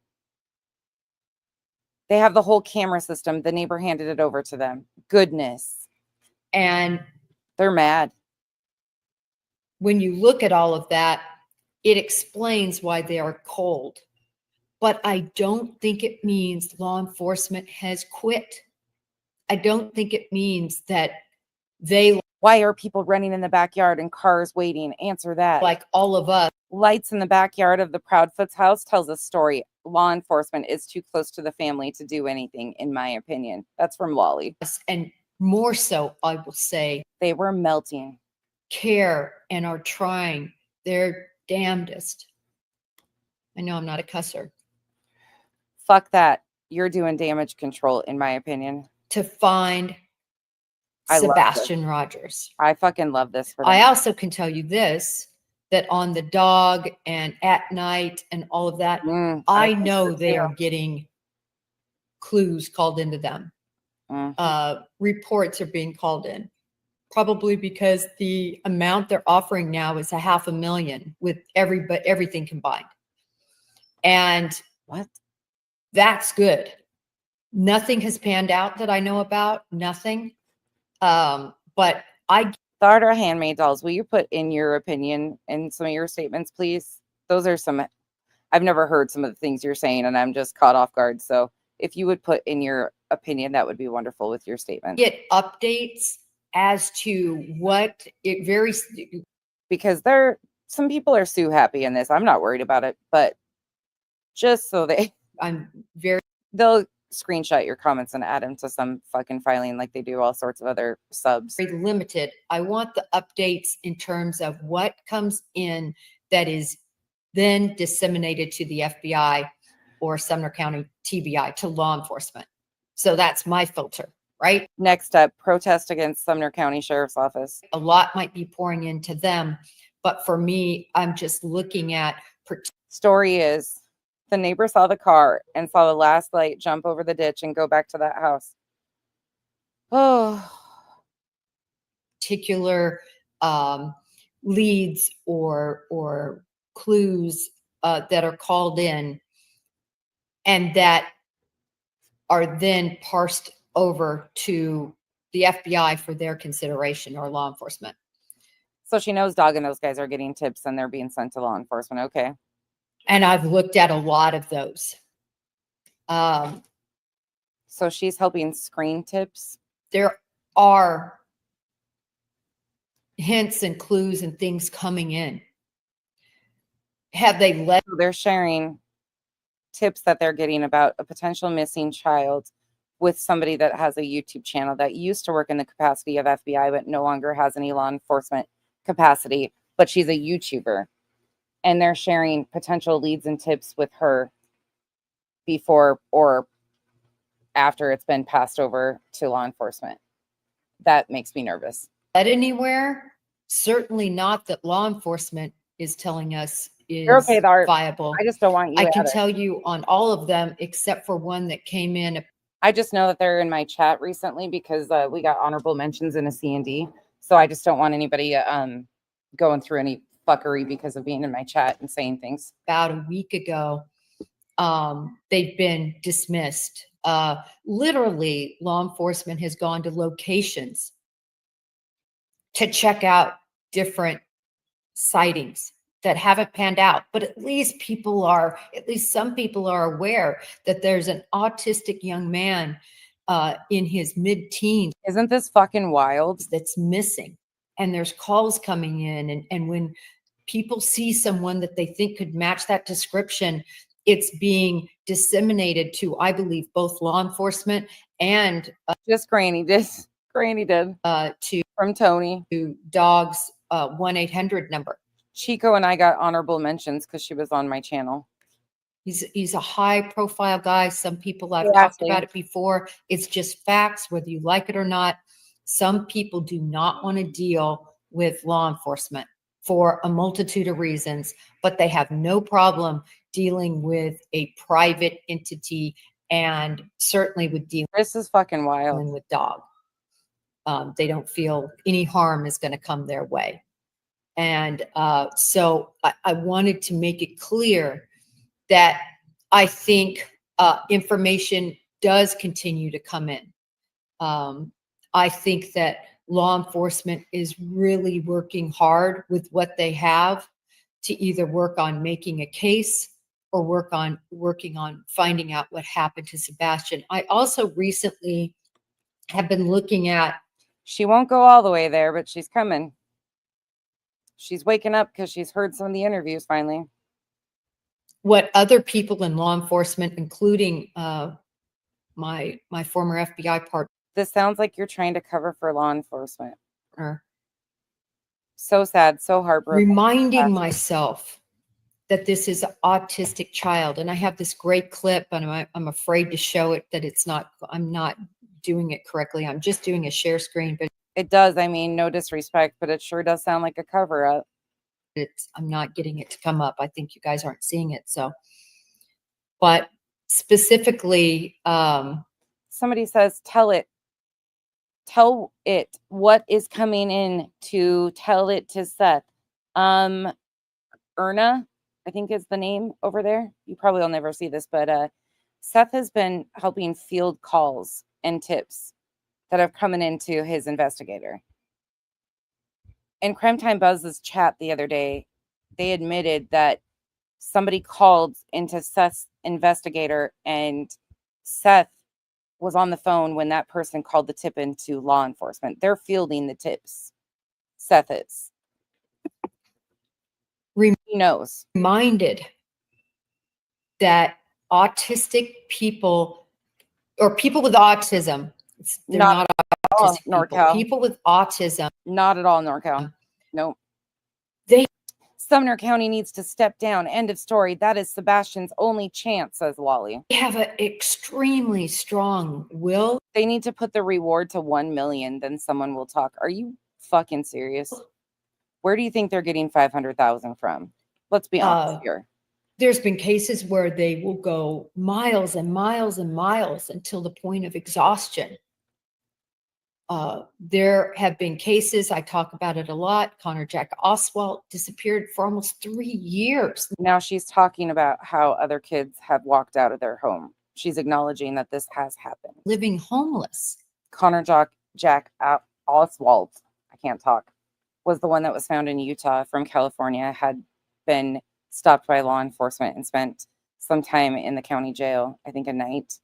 They have the whole camera system. The neighbor handed it over to them. Goodness. And they're mad. When you look at all of that, it explains why they are cold. But I don't think it means law enforcement has quit. I don't think it means that they... Why are people running in the backyard and cars waiting? Answer that. Like all of us. Lights in the backyard of the Proudfoot's house tells a story. Law enforcement is too close to the family to do anything, in my opinion. That's from Lolly. And more so, I will say, they were melting. Care and are trying their damnedest. I know I'm not a cusser. Fuck that. You're doing damage control, in my opinion. To find Sebastian Rogers. I fucking love this for them. I also can tell you this, that on the dog and at night and all of that, I know they are getting clues called into them. Reports are being called in, probably because the amount they're offering now is $500,000 with everything combined. And what? That's good. Nothing has panned out that I know about. Nothing. But the Art of Handmade Dolls, will you put in your opinion in some of your statements, please? Those are some, I've never heard some of the things you're saying, and I'm just caught off guard. So if you would put in your opinion, that would be wonderful with your statement. Get updates as to what it varies. Because some people are so happy in this. I'm not worried about it, but just so they'll screenshot your comments and add them to some fucking filing like they do all sorts of other subs. Very limited. I want the updates in terms of what comes in that is then disseminated to the FBI or Sumner County TBI, to law enforcement. So that's my filter, right? Next up, protest against Sumner County Sheriff's Office. A lot might be pouring into them, but for me, I'm just looking at... Story is, the neighbor saw the car and saw the last light jump over the ditch and go back to that house. Oh. Particular leads or clues that are called in and that are then parsed over to the FBI for their consideration, or law enforcement. So she knows Dog and those guys are getting tips and they're being sent to law enforcement. Okay. And I've looked at a lot of those. So she's helping screen tips. There are hints and clues and things coming in. Have they let... They're sharing tips that they're getting about a potential missing child with somebody that has a YouTube channel that used to work in the capacity of FBI, but no longer has any law enforcement capacity, but she's a YouTuber. And they're sharing potential leads and tips with her before or after it's been passed over to law enforcement. That makes me nervous. At anywhere, certainly not that law enforcement is telling us is okay, viable. I just don't want you. I can tell you on all of them except for one that came in. I just know that they're in my chat recently because we got honorable mentions in a C&D. So I just don't want anybody going through any fuckery because of being in my chat and saying things. About a week ago, they've been dismissed. Literally, law enforcement has gone to locations to check out different sightings that haven't panned out, but at least some people are aware that there's an autistic young man in his mid-teens. Isn't this fucking wild? That's missing. And there's calls coming in. And when people see someone that they think could match that description, it's being disseminated to, I believe, both law enforcement and just Granny did from Tony to Dog's 1-800 number. Chico and I got honorable mentions because she was on my channel. He's a high profile guy. Some people, I've talked about it before. It's just facts, whether you like it or not. Some people do not want to deal with law enforcement for a multitude of reasons, but they have no problem dealing with a private entity, and certainly with dealing. This is fucking wild. With Dog. They don't feel any harm is going to come their way. And so I wanted to make it clear that I think information does continue to come in. I think that law enforcement is really working hard with what they have to either work on making a case or working on finding out what happened to Sebastian. I also recently have been looking at, She won't go all the way there, but she's coming. She's waking up because she's heard some of the interviews finally. what other people in law enforcement, including my former FBI partner, This sounds like you're trying to cover for law enforcement. are So sad, so heartbroken. reminding myself that this is an autistic child. And I have this great clip, and I'm afraid to show it, that I'm not doing it correctly. I'm just doing a share screen, but It does. I mean, no disrespect, but it sure does sound like a cover up. I'm not getting it to come up. I think you guys aren't seeing it. So, but specifically, Somebody says, tell it what is coming in to tell it to Seth. Erna, I think is the name over there. You probably will never see this, but Seth has been helping field calls and tips that have coming into his investigator. In Crime Time Buzz's chat the other day, they admitted that somebody called into Seth's investigator, and Seth was on the phone when that person called the tip into law enforcement. They're fielding the tips. Seth is. He knows. reminded that autistic people, or people with autism, they're Not not all autistic people. NorCal. People with autism, Not at all NorCal. Nope. They- Sumner County needs to step down. End of story. That is Sebastian's only chance, says Wally. have an extremely strong will. They need to put the reward to 1 million, then someone will talk. Are you fucking serious? Where do you think they're getting 500,000 from? Let's be honest here. There's been cases where they will go miles and miles and miles until the point of exhaustion. There have been cases, I talk about it a lot. Connor Jack Oswald disappeared for almost 3 years. Now she's talking about how other kids have walked out of their home. She's acknowledging that this has happened. Living homeless. Connor Jack Oswald, I can't talk, was the one that was found in Utah from California, had been stopped by law enforcement and spent some time in the county jail, I think a night,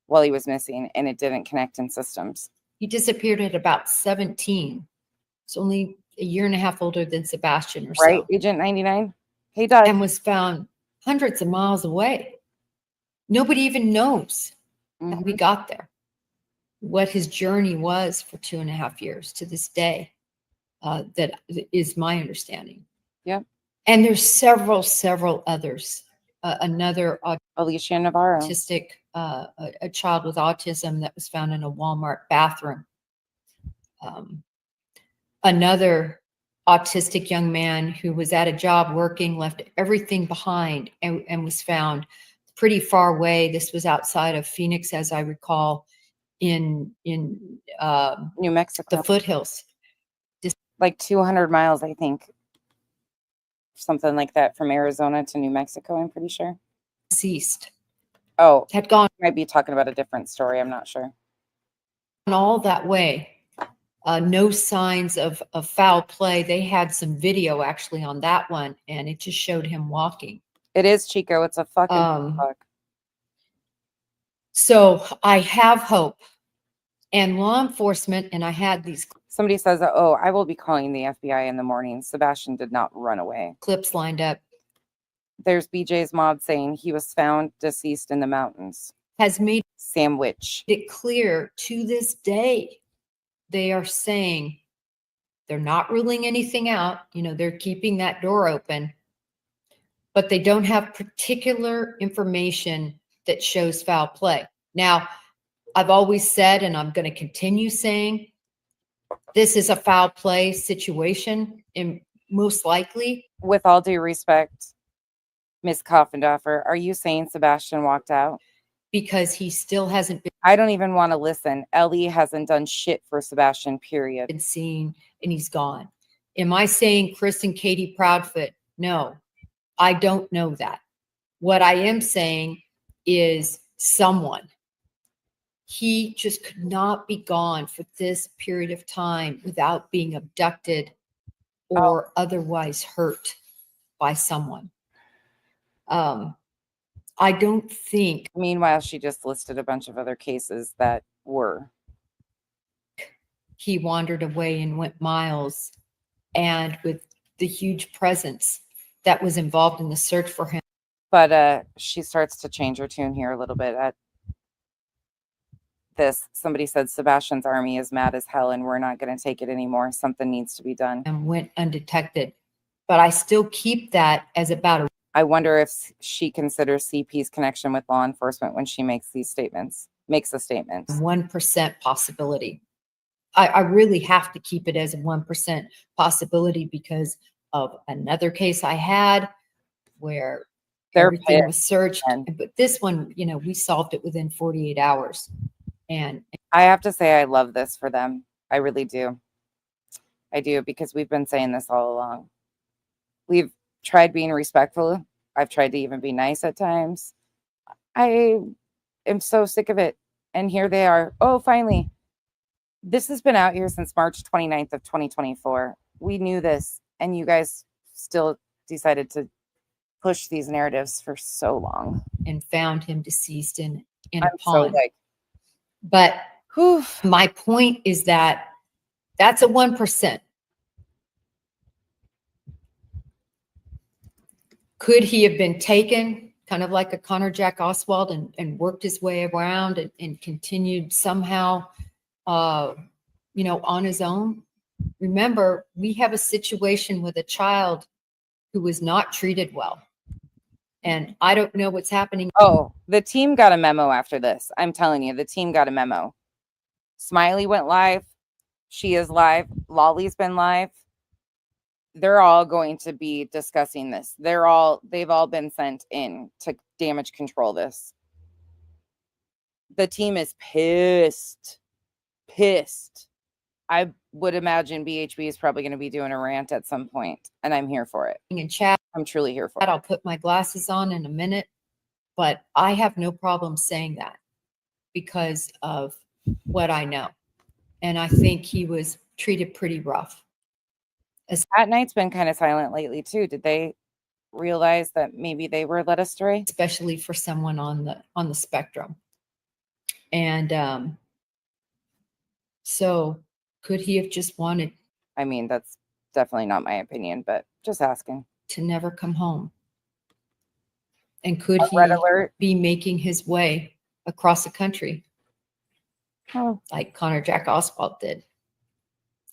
while he was missing, and it didn't connect in systems. He disappeared at about 17. It's only a year and a half older than Sebastian or Right, so. Agent 99? He died. And was found hundreds of miles away. Nobody even knows that we got there. What his journey was for 2.5 years to this day. That is my understanding. Yep. And there's several others. Another Alicia Navarro. autistic, a child with autism that was found in a Walmart bathroom. Another autistic young man who was at a job working, left everything behind, and was found pretty far away. This was outside of Phoenix, as I recall, in New Mexico. the foothills. Like 200 miles, I think. Something like that from Arizona to New Mexico, I'm pretty sure. Deceased. Oh, Had gone might be talking about a different story. I'm not sure. all that way. No signs of foul play. They had some video actually on that one, and it just showed him walking. It is Chico. It's a fucking fuck. So I have hope. And law enforcement, and I had these Somebody says, oh, I will be calling the FBI in the morning. Sebastian did not run away. clips lined up. There's BJ's mod saying he was found deceased in the mountains. Has made Sandwich. it clear to this day, they are saying they're not ruling anything out. You know, they're keeping that door open, but they don't have particular information that shows foul play. Now, I've always said, and I'm going to continue saying, this is a foul play situation, and most likely. With all due respect, Miss Coffindaffer, are you saying Sebastian walked out? Because he still hasn't I don't even want to listen. Ellie hasn't done shit for Sebastian, period. been seen, and he's gone. Am I saying Chris and Katie Proudfoot? No, I don't know that. What I am saying is someone He just could not be gone for this period of time without being abducted or otherwise hurt by someone. I don't think Meanwhile, she just listed a bunch of other cases that were. he wandered away and went miles, and with the huge presence that was involved in the search for him. But she starts to change her tune here a little bit at this. Somebody said Sebastian's army is mad as hell and we're not going to take it anymore. Something needs to be done. And went undetected. But I still keep that as about I wonder if she considers CP's connection with law enforcement when she makes these statements, makes a statement. 1% possibility. I really have to keep it as a 1% possibility because of another case I had where everything was searched. But this one, you know, we solved it within 48 hours. And I have to say, I love this for them. I really do. I do, because we've been saying this all along. We've tried being respectful. I've tried to even be nice at times. I am so sick of it. And here they are. Oh, finally. This has been out here since March 29th of 2024. We knew this, and you guys still decided to push these narratives for so long. And found him deceased in a pond. So but my point is that that's a 1%. Could he have been taken kind of like a Connor Jack Oswald and worked his way around and continued somehow, you know, on his own? Remember, we have a situation with a child who was not treated well. And I don't know what's happening. Oh, the team got a memo after this. I'm telling you, the team got a memo. Smiley went live. She is live. Lolly's been live. They're all going to be discussing this. They've all been sent in to damage control this. The team is pissed. I would imagine BHB is probably going to be doing a rant at some point, and I'm here for it. In chat, I'm truly here for it. I'll put my glasses on in a minute, but I have no problem saying that because of what I know. And I think he was treated pretty rough. At Night's been kind of silent lately too. Did they realize that maybe they were led astray? Especially for someone on the spectrum. And so could he have just wanted, I mean, that's definitely not my opinion, but just asking, to never come home? And could he be making his way across the country like Connor Jack Oswald did?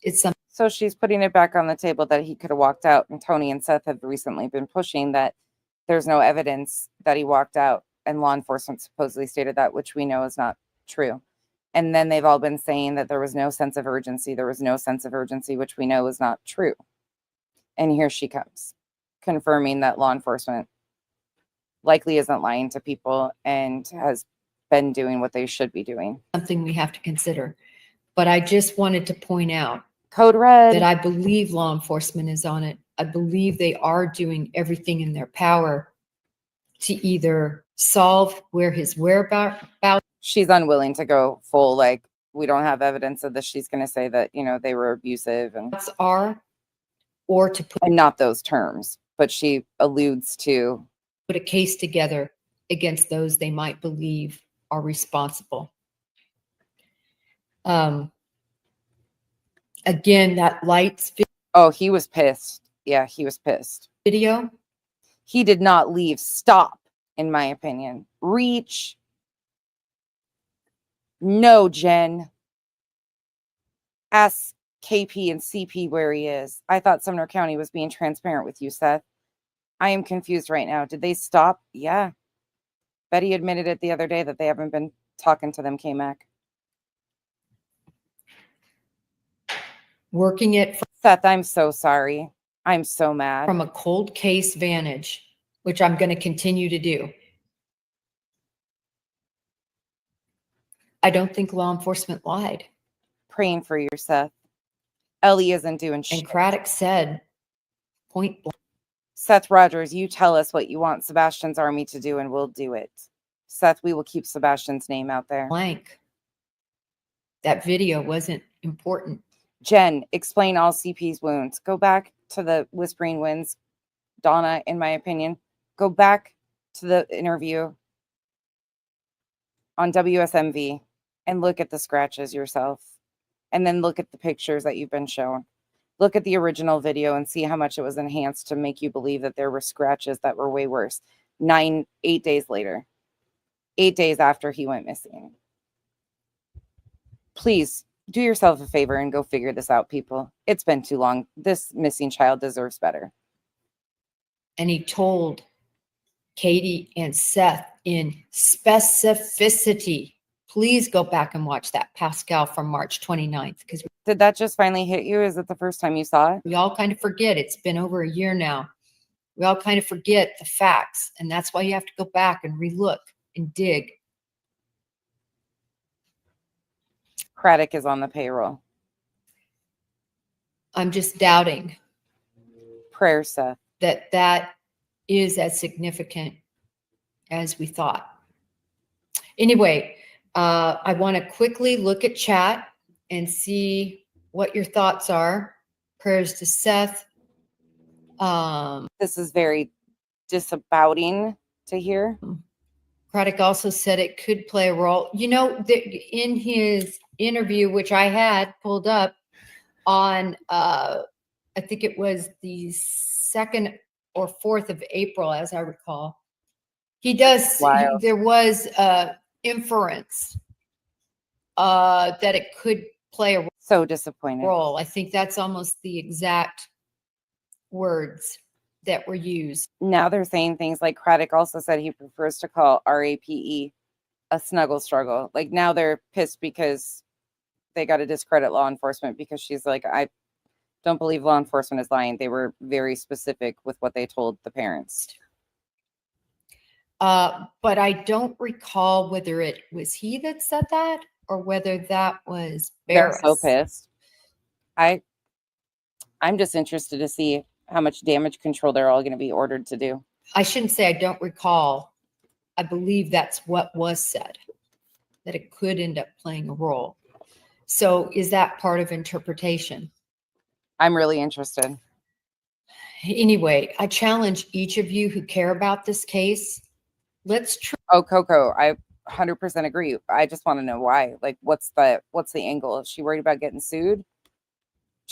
It's something. So she's putting it back on the table that he could have walked out, and Tony and Seth have recently been pushing that there's no evidence that he walked out, and law enforcement supposedly stated that, which we know is not true. And then they've all been saying that there was no sense of urgency. There was no sense of urgency, which we know is not true. And here she comes, confirming that law enforcement likely isn't lying to people and has been doing what they should be doing. Something we have to consider. But I just wanted to point out Code Red that I believe law enforcement is on it. I believe they are doing everything in their power to either solve where his whereabouts. She's unwilling to go full, like, we don't have evidence of this. She's going to say that, you know, they were abusive and or to put, and not those terms, but she alludes to put a case together against those they might believe are responsible. Again, that lights. Oh, he was pissed. Yeah, he was pissed. Video. He did not leave. Stop, in my opinion. Reach. No, Jen. Ask KP and CP where he is. I thought Sumner County was being transparent with you, Seth. I am confused right now. Did they stop? Yeah. Betty admitted it the other day that they haven't been talking to them, K-Mac. Working it. Seth, I'm so sorry. I'm so mad. From a cold case vantage, which I'm going to continue to do. I don't think law enforcement lied. Praying for you, Seth. Ellie isn't doing shit. And Craddock said, point blank. Seth Rogers, you tell us what you want Sebastian's army to do and we'll do it. Seth, we will keep Sebastian's name out there. Blank. That video wasn't important. Jen, explain all CP's wounds. Go back to the Whispering Winds. Donna, in my opinion, go back to the interview on WSMV and look at the scratches yourself. And then look at the pictures that you've been shown. Look at the original video and see how much it was enhanced to make you believe that there were scratches that were way worse. 8 days later, 8 days after he went missing. Please do yourself a favor and go figure this out, people. It's been too long. This missing child deserves better. And he told Katie and Seth in specificity. Please go back and watch that Pascal from March 29th, because Did that just finally hit you? Is it the first time you saw it? we all kind of forget. It's been over a year now. We all kind of forget the facts, and that's why you have to go back and relook and dig. Craddock is on the payroll. I'm just doubting Prayer, Seth. that that is as significant as we thought. Anyway, I want to quickly look at chat and see what your thoughts are. Prayers to Seth. This is very disabouting to hear. Craddock also said it could play a role. You know, in his interview, which I had pulled up on, I think it was the 2nd or 4th of April, as I recall, he does, Wow. there was inference that it could play a So disappointed. role. I think that's almost the exact words that were used. Now they're saying things like Craddock also said he prefers to call RAPE a snuggle struggle. Like now they're pissed because they got to discredit law enforcement because she's like, I don't believe law enforcement is lying. They were very specific with what they told the parents. But I don't recall whether it was he that said that or whether that was They're Barris. so pissed. I'm just interested to see how much damage control they're all going to be ordered to do. I shouldn't say I don't recall. I believe that's what was said, that it could end up playing a role. So is that part of interpretation? I'm really interested. Anyway, I challenge each of you who care about this case. Let's try. Oh, Coco, I 100% agree. I just want to know why. Like, what's the angle? Is she worried about getting sued? Is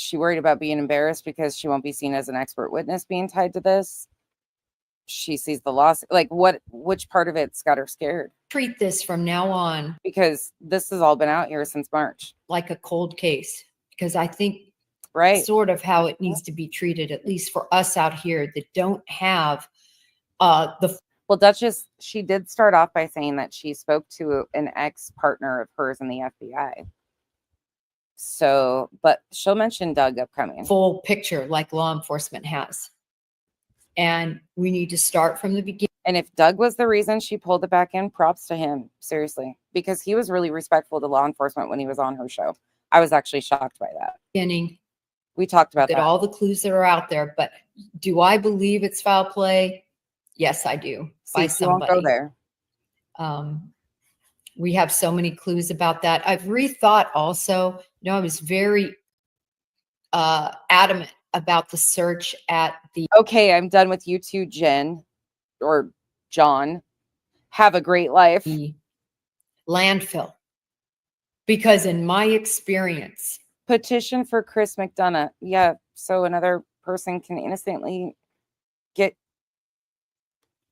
she worried about being embarrassed because she won't be seen as an expert witness being tied to this? She sees the loss. Like, which part of it's got her scared? Treat this from now on Because this has all been out here since March. like a cold case, because I think Right. sort of how it needs to be treated, at least for us out here that don't have the Well, Duchess, she did start off by saying that she spoke to an ex-partner of hers in the FBI. So, but she'll mention Doug upcoming. full picture like law enforcement has. And we need to start from the beginning. And if Doug was the reason she pulled it back in, props to him, seriously, because he was really respectful to law enforcement when he was on her show. I was actually shocked by that. We talked about Look at that. all the clues that are out there, but do I believe it's foul play? Yes, I do. By See, you won't go somebody. there. We have so many clues about that. I've rethought also, I was very adamant about the search at the Okay, I'm done with you two, Jen or John. Have a great life. landfill. Because in my experience, Petition for Chris McDonough. Yeah, so another person can innocently get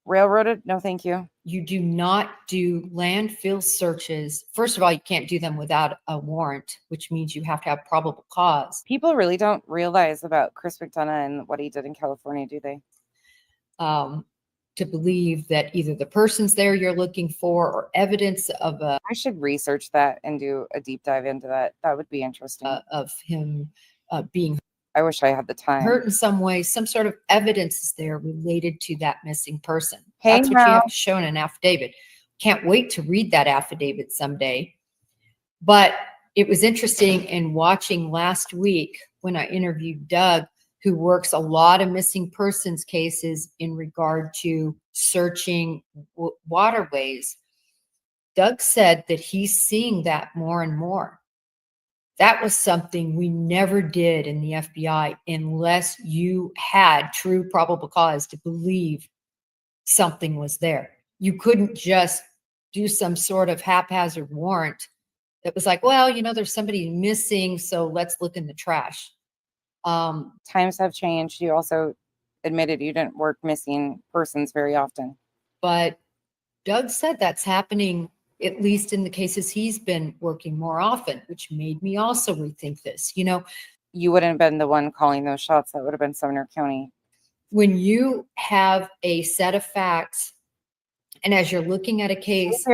railroaded. No, thank you. you do not do landfill searches. First of all, you can't do them without a warrant, which means you have to have probable cause. People really don't realize about Chris McDonough and what he did in California, do they? To believe that either the person's there you're looking for or evidence of a I should research that and do a deep dive into that. That would be interesting. of him being I wish I had the time. hurt in some way, some sort of evidence is there related to that missing person. Hey, That's what you now. have to show in an affidavit. Can't wait to read that affidavit someday. But it was interesting in watching last week when I interviewed Doug, who works a lot of missing persons cases in regard to searching waterways. Doug said that he's seeing that more and more. That was something we never did in the FBI unless you had true probable cause to believe something was there. You couldn't just do some sort of haphazard warrant that was like, well, there's somebody missing, so let's look in the trash. Times have changed. You also admitted you didn't work missing persons very often. But Doug said that's happening, at least in the cases he's been working more often, which made me also rethink this. You wouldn't have been the one calling those shots. That would have been Sumner County. When you have a set of facts, and as you're looking at a case,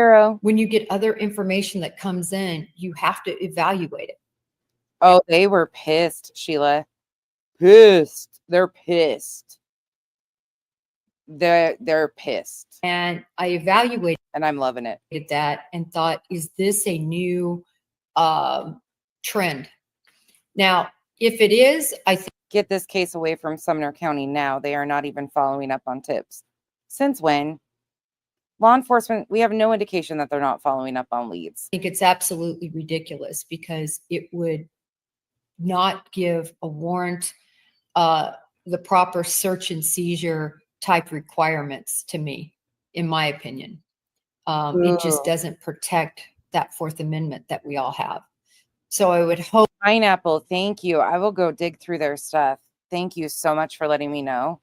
when you get other information that comes in, you have to evaluate it. Oh, they were pissed, Sheila. Pissed. They're pissed. They're pissed. And I evaluated, and I'm loving it, that and thought, is this a new trend? Now, if it is, I think get this case away from Sumner County now. They are not even following up on tips. Since when? Law enforcement, we have no indication that they're not following up on leads. I think it's absolutely ridiculous because it would not give a warrant the proper search and seizure type requirements to me, in my opinion. It just doesn't protect that Fourth Amendment that we all have. So I would hope. Pineapple, thank you. I will go dig through their stuff. Thank you so much for letting me know.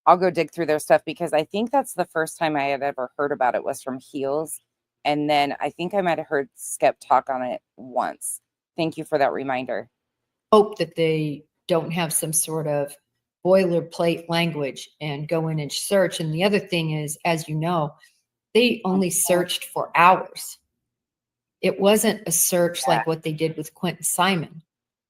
I'll go dig through their stuff because I think that's the first time I had ever heard about it was from Heels. And then I think I might have heard Skep talk on it once. Thank you for that reminder. Hope that they don't have some sort of boilerplate language and go in and search. And the other thing is, as you know, they only searched for hours. It wasn't a search like what they did with Quentin Simon.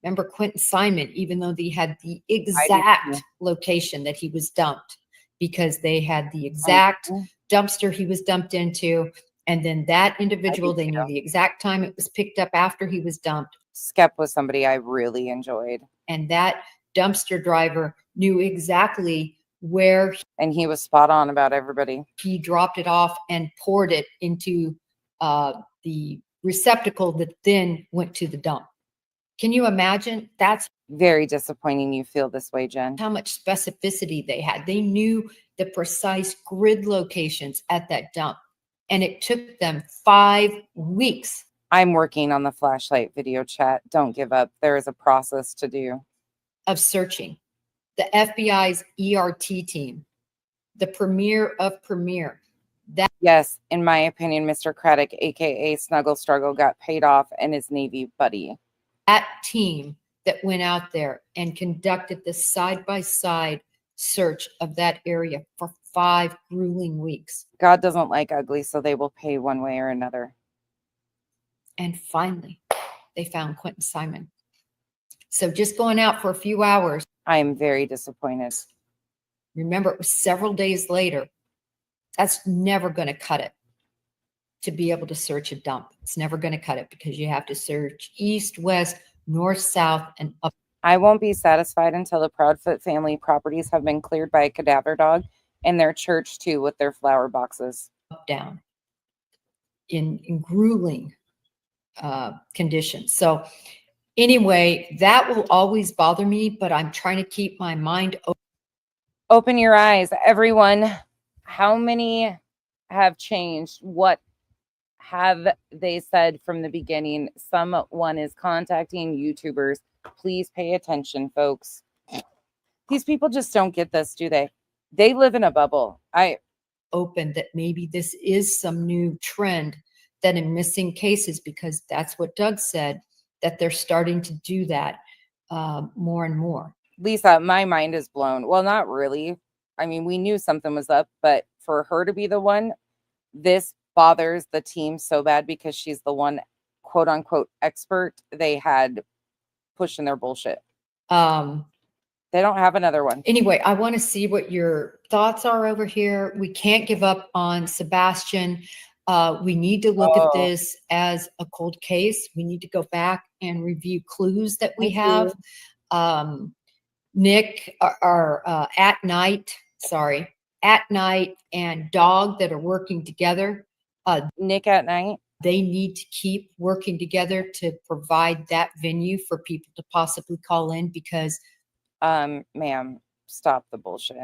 Remember Quentin Simon, even though they had the exact location that he was dumped, because they had the exact dumpster he was dumped into, and then that individual, they knew the exact time it was picked up after he was dumped. Skep was somebody I really enjoyed. And that dumpster driver knew exactly where. And he was spot on about everybody. He dropped it off and poured it into the receptacle that then went to the dump. Can you imagine? That's very disappointing you feel this way, Jen. How much specificity they had. They knew the precise grid locations at that dump. And it took them 5 weeks. I'm working on the flashlight video chat. Don't give up. There is a process to do. Of searching. The FBI's ERT team. The premier of premier. That yes, in my opinion, Mr. Craddock, aka Snuggle Struggle, got paid off and his Navy buddy. That team that went out there and conducted the side-by-side search of that area for 5 grueling weeks. God doesn't like ugly, so they will pay one way or another. And finally, they found Quentin Simon. So just going out for a few hours. I am very disappointed. Remember, it was several days later. That's never going to cut it to be able to search a dump. It's never going to cut it because you have to search east, west, north, south, and up. I won't be satisfied until the Proudfoot family properties have been cleared by a cadaver dog and their church too with their flower boxes. Up, down. In grueling conditions. So anyway, that will always bother me, but I'm trying to keep my mind open. Open your eyes, everyone. How many have changed? What have they said from the beginning? Someone is contacting YouTubers. Please pay attention, folks. These people just don't get this, do they? They live in a bubble. Open that maybe this is some new trend that in missing cases, because that's what Doug said, that they're starting to do that more and more. Lisa, my mind is blown. Well, not really. I mean, we knew something was up, but for her to be the one, this bothers the team so bad because she's the one, quote unquote, expert they had pushing their bullshit. They don't have another one. Anyway, I want to see what your thoughts are over here. We can't give up on Sebastian. We need to look at this as a cold case. We need to go back and review clues that we have. Nick, At Night and Dog that are working together. Nick At Night? They need to keep working together to provide that venue for people to possibly call in, because Ma'am, stop the bullshit.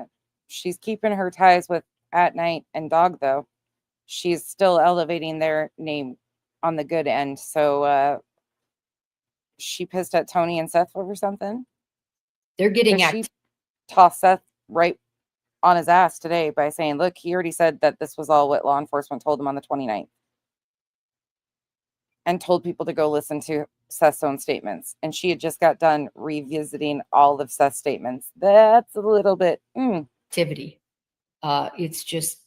She's keeping her ties with At Night and Dog, though. She's still elevating their name on the good end. So she pissed at Tony and Seth over something. they're getting She tossed Seth right on his ass today by saying, look, he already said that this was all what law enforcement told him on the 29th. And told people to go listen to Seth's own statements. And she had just got done revisiting all of Seth's statements. That's a little bit activity. It's just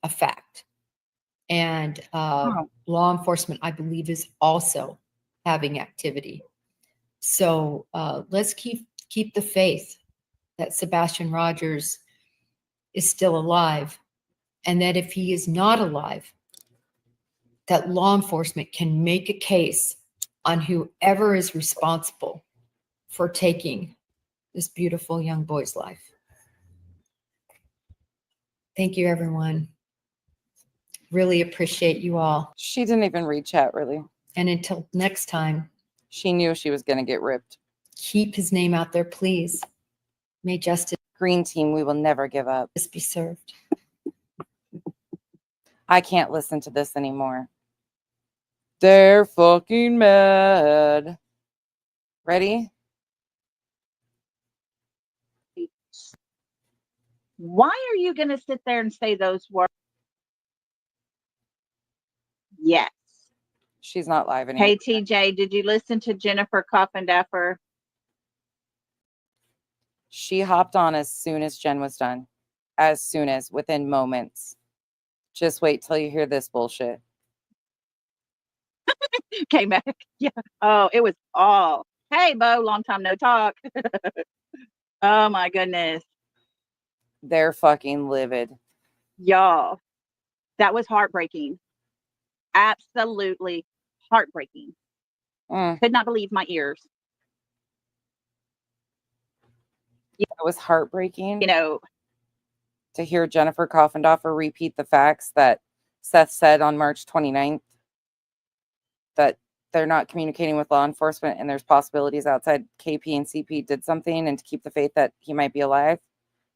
a fact. And law enforcement, I believe, is also having activity. So let's keep the faith that Sebastian Rogers is still alive, and that if he is not alive, that law enforcement can make a case on whoever is responsible for taking this beautiful young boy's life. Thank you, everyone. Really appreciate you all. She didn't even read chat, really. And until next time, she knew she was going to get ripped. Keep his name out there, please. May justice. Green team, we will never give up. Be served. I can't listen to this anymore. They're fucking mad. Ready? Why are you going to sit there and say those words? Yes. She's not live anymore. Hey, TJ, did you listen to Jennifer Coffindaffer? She hopped on as soon as Jen was done. As soon as, within moments. Just wait till you hear this bullshit. Came back. Yeah. Oh, it was all. Hey, Bo, long time no talk. Oh, my goodness. They're fucking livid. Y'all, that was heartbreaking. Absolutely heartbreaking. Could not believe my ears. It was heartbreaking. You know, to hear Jennifer Coffindaffer repeat the facts that Seth said on March 29th, that they're not communicating with law enforcement and there's possibilities outside KP and CP did something, and to keep the faith that he might be alive.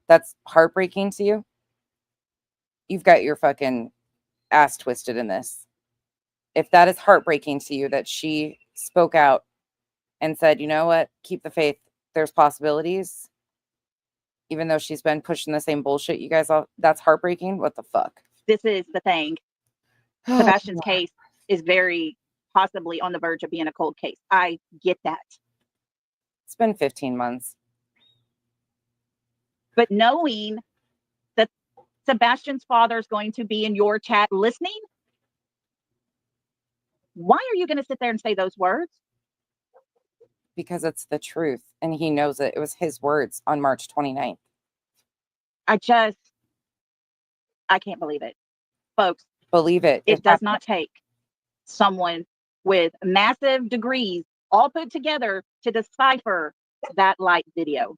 That's heartbreaking to you. You've got your fucking ass twisted in this. If that is heartbreaking to you, that she spoke out and said, you know what, keep the faith, there's possibilities, even though she's been pushing the same bullshit you guys all, that's heartbreaking. What the fuck? This is the thing. Sebastian's case is very possibly on the verge of being a cold case. I get that. It's been 15 months. But knowing that Sebastian's father is going to be in your chat listening, why are you going to sit there and say those words? Because it's the truth. And he knows it. It was his words on March 29th. I can't believe it. Folks. Believe it. It does not take someone with massive degrees all put together to decipher that light video.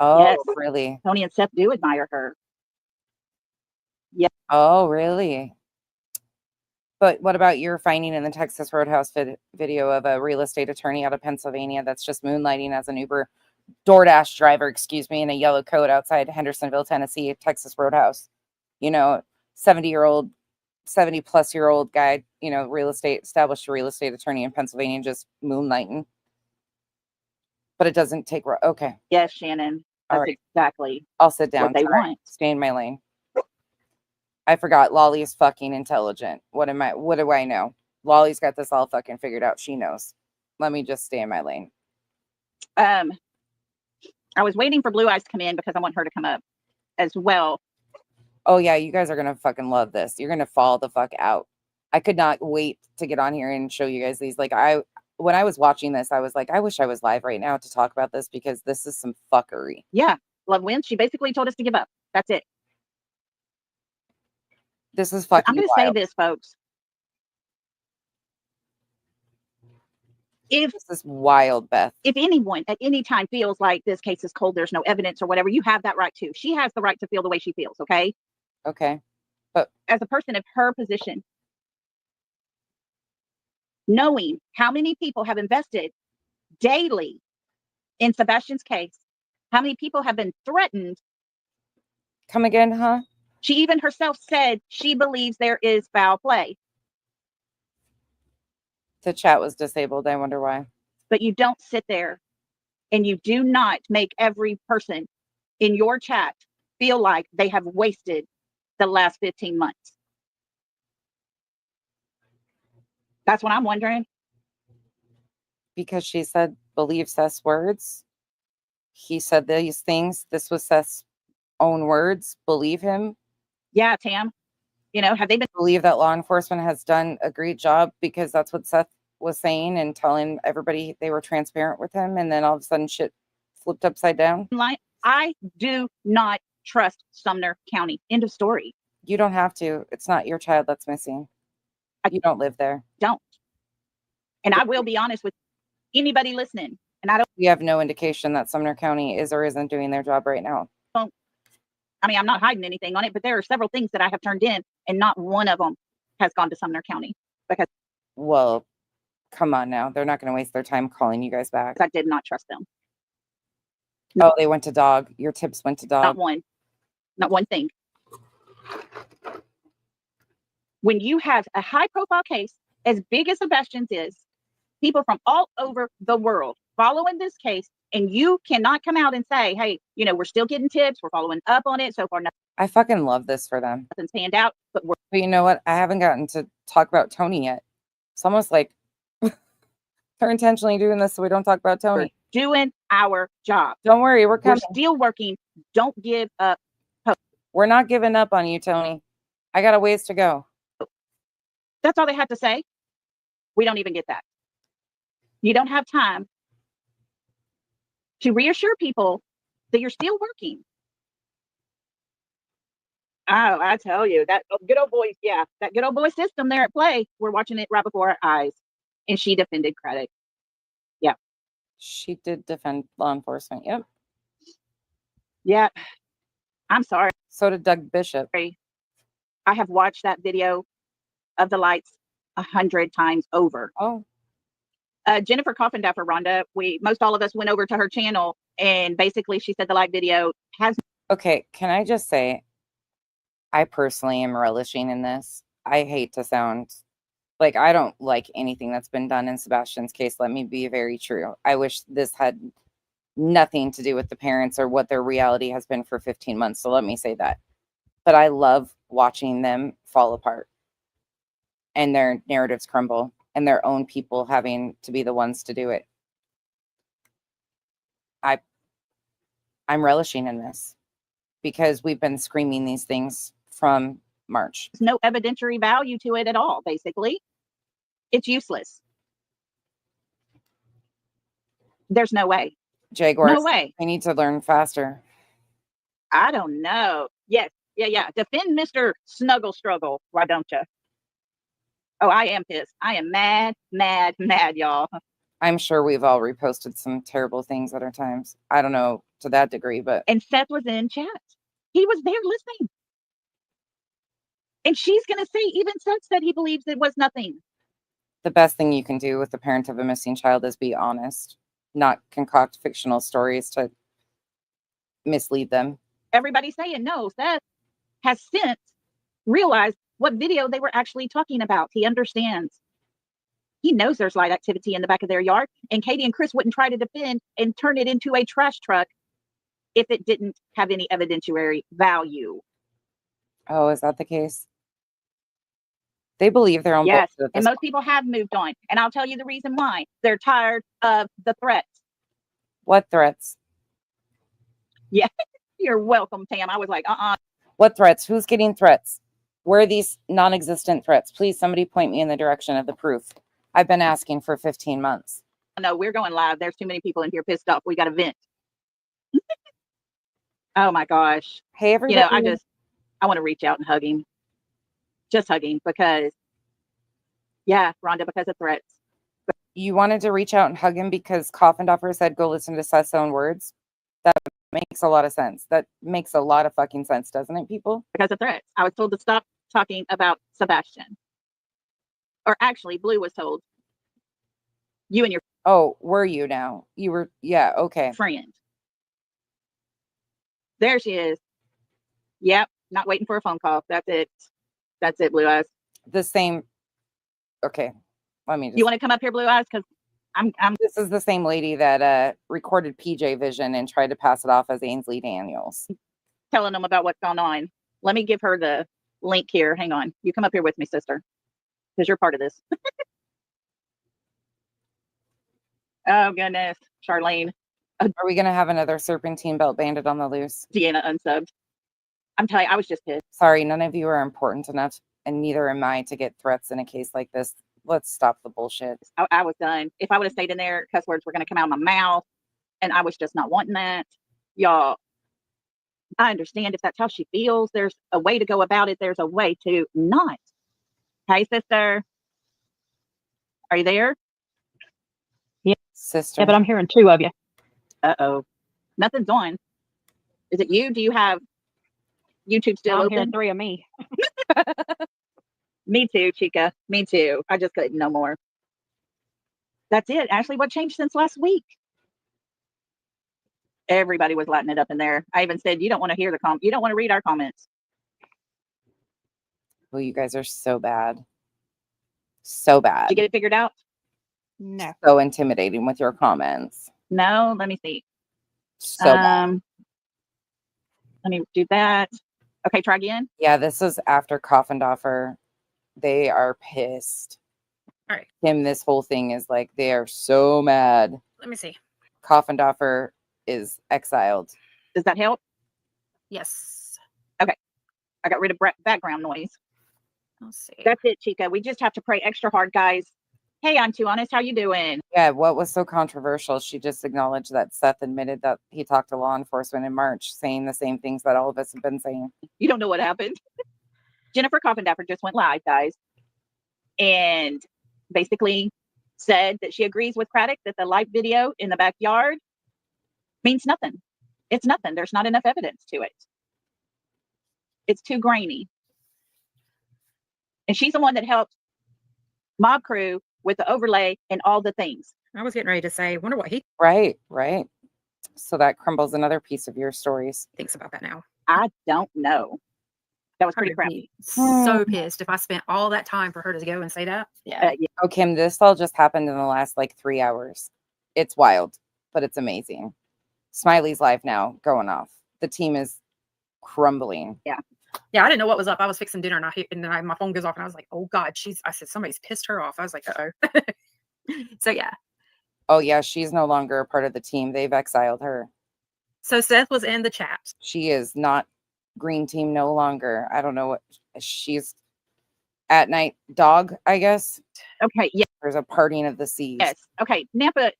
Oh, yes. Really? Tony and Seth do admire her. Yeah. Oh, really? But what about your finding in the Texas Roadhouse video of a real estate attorney out of Pennsylvania that's just moonlighting as an Uber DoorDash driver, in a yellow coat outside Hendersonville, Tennessee, Texas Roadhouse? 70-plus-year-old guy, established real estate attorney in Pennsylvania, just moonlighting. But it doesn't take, okay. Yes, Shannon. That's exactly. I'll sit down. What they want. Stay in my lane. I forgot Lolly is fucking intelligent. What do I know? Lolly's got this all fucking figured out. She knows. Let me just stay in my lane. I was waiting for Blue Eyes to come in because I want her to come up as well. Oh yeah, you guys are gonna fucking love this. You're gonna fall the fuck out. I could not wait to get on here and show you guys these. When I was watching this, I was like, I wish I was live right now to talk about this, because this is some fuckery. Yeah. Love wins. She basically told us to give up. That's it. This is fucking I'm going to say this, folks. This is wild, Beth. If anyone at any time feels like this case is cold, there's no evidence or whatever, you have that right too. She has the right to feel the way she feels, okay? Okay. But as a person of her position, knowing how many people have invested daily in Sebastian's case, how many people have been threatened. Come again, huh? She even herself said she believes there is foul play. The chat was disabled. I wonder why. But you don't sit there and you do not make every person in your chat feel like they have wasted the last 15 months. That's what I'm wondering. Because she said, believe Seth's words. He said these things. This was Seth's own words. Believe him. Yeah, Tam. Have they been Believe that law enforcement has done a great job, because that's what Seth was saying and telling everybody they were transparent with him. And then all of a sudden shit flipped upside down. lying? I do not trust Sumner County. End of story. You don't have to. It's not your child that's missing. You don't live there. Don't. And I will be honest with anybody listening. And I don't. We have no indication that Sumner County is or isn't doing their job right now. I mean, I'm not hiding anything on it, but there are several things that I have turned in, and not one of them has gone to Sumner County because Well, come on now. They're not going to waste their time calling you guys back. I did not trust them. Oh, they went to dog. Your tips went to Not dog. one. Not one thing. When you have a high profile case as big as Sebastian's is, people from all over the world following this case, and you cannot come out and say, hey, we're still getting tips. We're following up on it. So far, I fucking love this for them. nothing's panned out, but we're But you know what? I haven't gotten to talk about Tony yet. It's almost like they're intentionally doing this so we don't talk about Tony. doing our job. Don't worry, we're We're coming. still working. Don't give up. We're not giving up on you, Tony. I got a ways to go. That's all they have to say. We don't even get that. You don't have time to reassure people that you're still working. Oh, I tell you, that good old boy, that good old boy system there at play. We're watching it right before our eyes. And she defended credit. She did defend law enforcement. Yep. Yeah. I'm sorry. So did Doug Bishop. I have watched that video of the lights 100 times over. Oh, Jennifer Coffindaffer, Rhonda, most all of us went over to her channel, and basically she said the live video has. okay. Can I just say, I personally am relishing in this. I hate to sound like I don't like anything that's been done in Sebastian's case. Let me be very true. I wish this had nothing to do with the parents or what their reality has been for 15 months. So let me say that. But I love watching them fall apart and their narratives crumble and their own people having to be the ones to do it. I'm relishing in this because we've been screaming these things from March. There's no evidentiary value to it at all, basically. It's useless. There's no way. Jaguars, No way. I need to learn faster. I don't know. Yes. Yeah. Defend Mr. Snuggle Struggle. Why don't you? Oh, I am pissed. I am mad, y'all. I'm sure we've all reposted some terrible things at our times. I don't know to that degree, but. And Seth was in chat. He was there listening. And she's going to say, even Seth said he believes it was nothing. The best thing you can do with the parent of a missing child is be honest, not concoct fictional stories to mislead them. Everybody's saying, no, Seth has since realized what video they were actually talking about. He understands. He knows there's light activity in the back of their yard. And Katie and Chris wouldn't try to defend and turn it into a trash truck if it didn't have any evidentiary value. Oh, is that the case? They believe their own yes, bullshit. And most people have moved on. And I'll tell you the reason why. They're tired of the threats. What threats? Yeah, you're welcome, Tam. I was like, What threats? Who's getting threats? Where are these non-existent threats? Please, somebody point me in the direction of the proof. I've been asking for 15 months. No, we're going live. There's too many people in here pissed off. We got to vent. Oh my gosh. Hey, everybody. I want to reach out and hug him. Just hug him because, Rhonda, because of threats. You wanted to reach out and hug him because Coffindaffer said, go listen to Seth's own words. That makes a lot of sense. That makes a lot of fucking sense, doesn't it, people? Because of threats. I was told to stop talking about Sebastian. Or actually, Blue was told You and your Oh, were you now? You were, yeah, okay. friend. There she is. Yep. Not waiting for a phone call. That's it. That's it, Blue Eyes. The same, okay. Let me You just, want to come up here, Blue Eyes? Because I'm this is the same lady that recorded PJ Vision and tried to pass it off as Ainsley Daniels. telling them about what's going on. Let me give her the link here. Hang on. You come up here with me, sister, because you're part of this. Oh, goodness. Charlene. Are we going to have another Serpentine Belt Bandit on the loose? Deanna unsubbed. I'm telling you, I was just pissed. Sorry, none of you are important enough, and neither am I, to get threats in a case like this. Let's stop the bullshit. I was done. If I would have stayed in there, cuss words were going to come out of my mouth, and I was just not wanting that. Y'all, I understand if that's how she feels. There's a way to go about it. There's a way to not. Hey, sister. Are you there? Sister. Yeah, but I'm hearing two of you. Uh-oh. Nothing's on. Is it you? Do you have YouTube still I'm open? hearing three of me. Me too, Chica. Me too. I just couldn't no more. That's it. Ashley, what changed since last week? Everybody was lighting it up in there. I even said, you don't want to hear you don't want to read our comments. Well, you guys are so bad. So bad. Did you get it figured out? No. So intimidating with your comments. No, let me see. So bad. Let me do that. Okay, try again. Yeah, this is after Coffindaffer. They are pissed. All right. Kim, this whole thing is like, they are so mad. Let me see. Coffindaffer is exiled. Does that help? Yes. I got rid of background noise. Let's see. That's it, Chica. We just have to pray extra hard, guys. Hey, I'm too honest. How you doing? Yeah, what was so controversial? She just acknowledged that Seth admitted that he talked to law enforcement in March, saying the same things that all of us have been saying. You don't know what happened. Jennifer Coffindaffer just went live, guys, and basically said that she agrees with Craddock that the live video in the backyard means nothing. It's nothing. There's not enough evidence to it. It's too grainy. And she's the one that helped Mob Crew with the overlay and all the things. I was getting ready to say, wonder what he Right. So that crumbles another piece of your stories. thinks about that now. I don't know. That was I pretty would crappy. be so pissed if I spent all that time for her to go and say that. Yeah. Yeah. Oh, Kim, this all just happened in the last like 3 hours. It's wild, but it's amazing. Smiley's live now, going off. The team is crumbling. Yeah, I didn't know what was up. I was fixing dinner and then my phone goes off and I was like, oh God, I said, somebody's pissed her off. I was like, uh-oh. So yeah. Oh yeah, she's no longer a part of the team. They've exiled her. So Seth was in the chat. She is not green team no longer. I don't know what she's at night dog, I guess. Okay. Yeah. There's a parting of the seas. Yes. Okay. Napa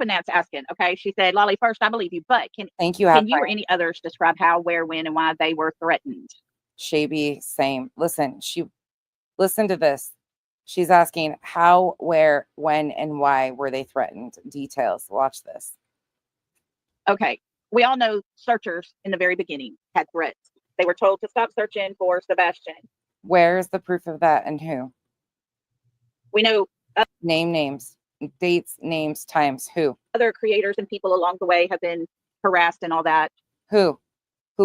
Nat's asking. Okay. She said, Lolly, first, I believe you, but Thank you. can you or any others describe how, where, when, and why they were threatened? Shaby, same. Listen to this. She's asking how, where, when, and why were they threatened? Details. Watch this. Okay. We all know searchers in the very beginning had threats. They were told to stop searching for Sebastian. Where's the proof of that and who? We know Name names, dates, names, times. Who? other creators and people along the way have been harassed and all that. Who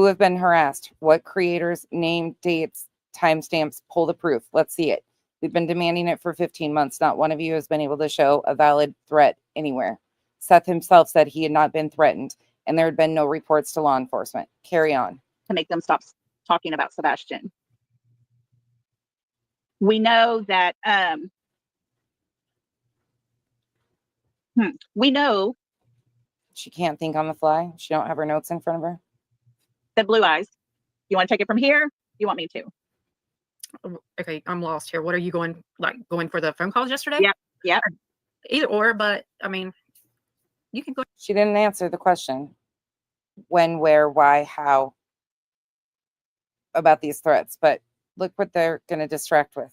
have been harassed? What creators? Name, dates, timestamps. Pull the proof. Let's see it. We've been demanding it for 15 months. Not one of you has been able to show a valid threat anywhere. Seth himself said he had not been threatened and there had been no reports to law enforcement. Carry on. To make them stop talking about Sebastian. We know that we know She can't think on the fly. She don't have her notes in front of her. that Blue Eyes. You want to take it from here? You want me to? Okay, I'm lost here. What are you going for the phone calls yesterday? Yep. Either or, but I mean, you can go. She didn't answer the question. When, where, why, how about these threats. But look what they're going to distract with.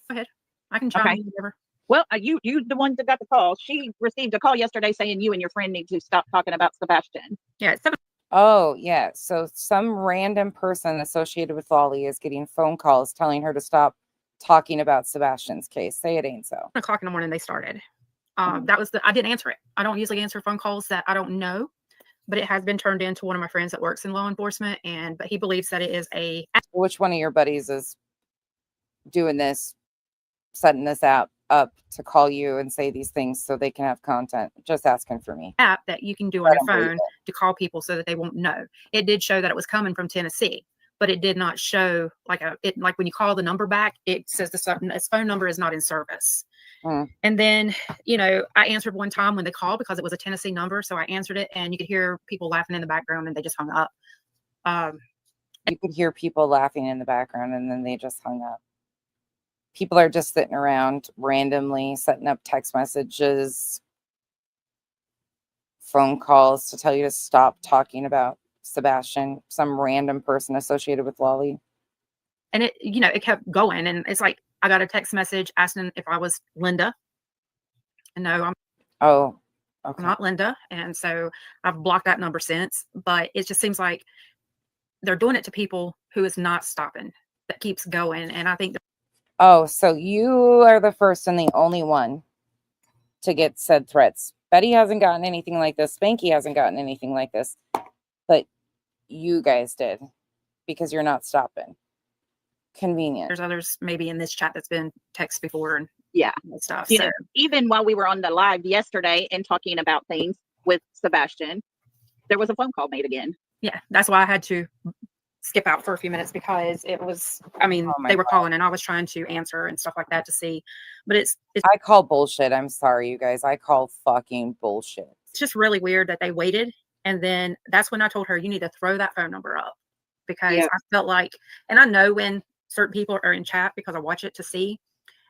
I can chime Okay. in whatever. Well, you the one that got the call. She received a call yesterday saying you and your friend need to stop talking about Sebastian. Yeah, it's 7 Oh, yeah. So some random person associated with Lolly is getting phone calls telling her to stop talking about Sebastian's case. Say it ain't so. o'clock in the morning they started. That was I didn't answer it. I don't usually answer phone calls that I don't know, but it has been turned into one of my friends that works in law enforcement, but he believes that it is a Which one of your buddies is doing this, setting this app up to call you and say these things so they can have content? Just asking for me. app that you can do I on your don't believe phone to call people so that they won't know. It did show that it was coming from Tennessee, but it did not show like when you call the number back, it says this phone number is not in service. Mm. And then, I answered one time when they called because it was a Tennessee number. So I answered it and you could hear people laughing in the background and they just hung up. You could hear people laughing in the background and then they just hung up. People are just sitting around randomly setting up text messages, phone calls to tell you to stop talking about Sebastian, some random person associated with Lolly. And it kept going. And it's like, I got a text message asking if I was Linda. And no, I'm not Linda. And so I've blocked that number since, but it just seems like they're doing it to people who is not stopping, that keeps going. And I think so you are the first and the only one to get said threats. Betty hasn't gotten anything like this. Spanky hasn't gotten anything like this. But you guys did because you're not stopping. Convenient. there's others maybe in this chat that's been text before and stuff. You So know, even while we were on the live yesterday and talking about things with Sebastian, there was a phone call made again. yeah, that's why I had to skip out for a few minutes because it was, my they were God. calling and I was trying to answer and stuff like that to see, but it's I call bullshit. I'm sorry, you guys. I call fucking bullshit. just really weird that they waited. And then that's when I told her, you need to throw that phone number up because Yeah. I felt like, and I know when certain people are in chat because I watch it to see,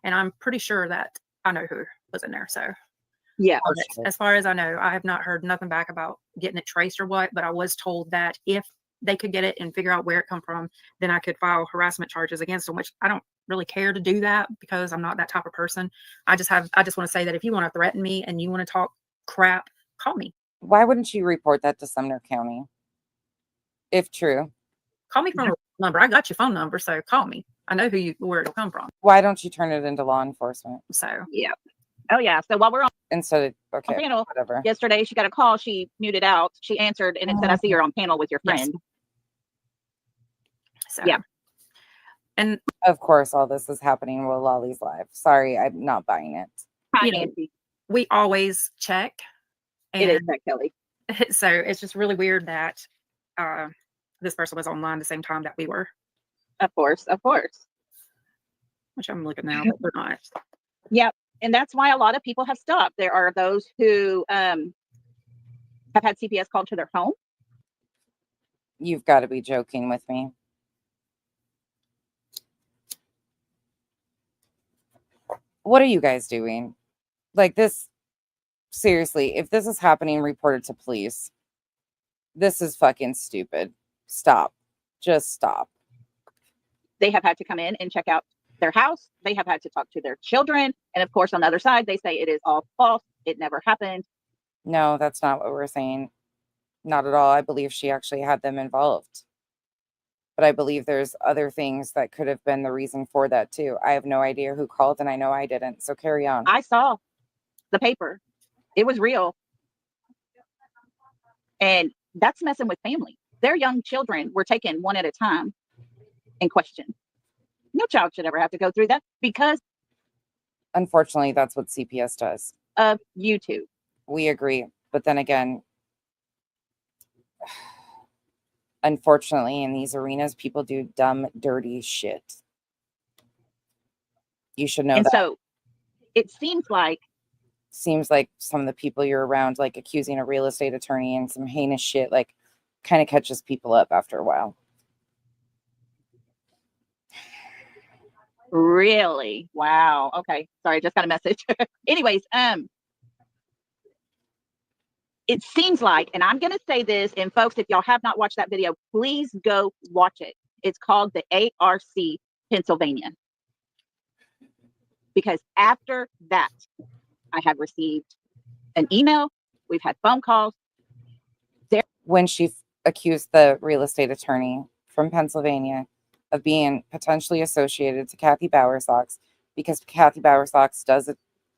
and I'm pretty sure that I know who was in there. So Yeah. as far as I know, I have not heard nothing back about getting it traced or what, but I was told that if they could get it and figure out where it come from, then I could file harassment charges against them, which I don't really care to do that because I'm not that type of person. I just want to say that if you want to threaten me and you want to talk crap, call me. Why wouldn't you report that to Sumner County? If true. Call me from a number. I got your phone number, so call me. I know where it'll come from. Why don't you turn it into law enforcement? So Yeah. Oh yeah. So while we're on Instead of, panel whatever. yesterday, she got a call. She muted out. She answered and it said, "I see you're on panel with your Yes. friend." So Yeah. And Of course, all this is happening while Lolly's live. Sorry, I'm not buying it. Hi, You know, Nancy. we always check. It is And that Kelly. so it's just really weird that this person was online the same time that we were, Of course. Of course. which I'm looking now, but they're not. Yep. And that's why a lot of people have stopped. There are those who have had CPS called to their home. You've got to be joking with me. What are you guys doing? Like this, seriously, if this is happening, report it to police. This is fucking stupid. Stop. Just stop. They have had to come in and check out their house. They have had to talk to their children. And of course, on the other side, they say it is all false. It never happened. No, that's not what we're saying. Not at all. I believe she actually had them involved. But I believe there's other things that could have been the reason for that too. I have no idea who called and I know I didn't. So carry on. I saw the paper. It was real. And that's messing with family. Their young children were taken one at a time and questioned. No child should ever have to go through that because Unfortunately, that's what CPS does. of YouTube. We agree. But then again, unfortunately, in these arenas, people do dumb, dirty shit. You should know And that. so it seems like Some of the people you're around, like accusing a real estate attorney and some heinous shit, like kind of catches people up after a while. really, wow. Okay. Sorry, I just got a message. Anyways, it seems like, and I'm going to say this, and folks, if y'all have not watched that video, please go watch it. It's called the ARC Pennsylvania. Because after that, I have received an email. We've had phone calls. When she accused the real estate attorney from Pennsylvania of being potentially associated to Kathy Bowersox, because Kathy Bowersox does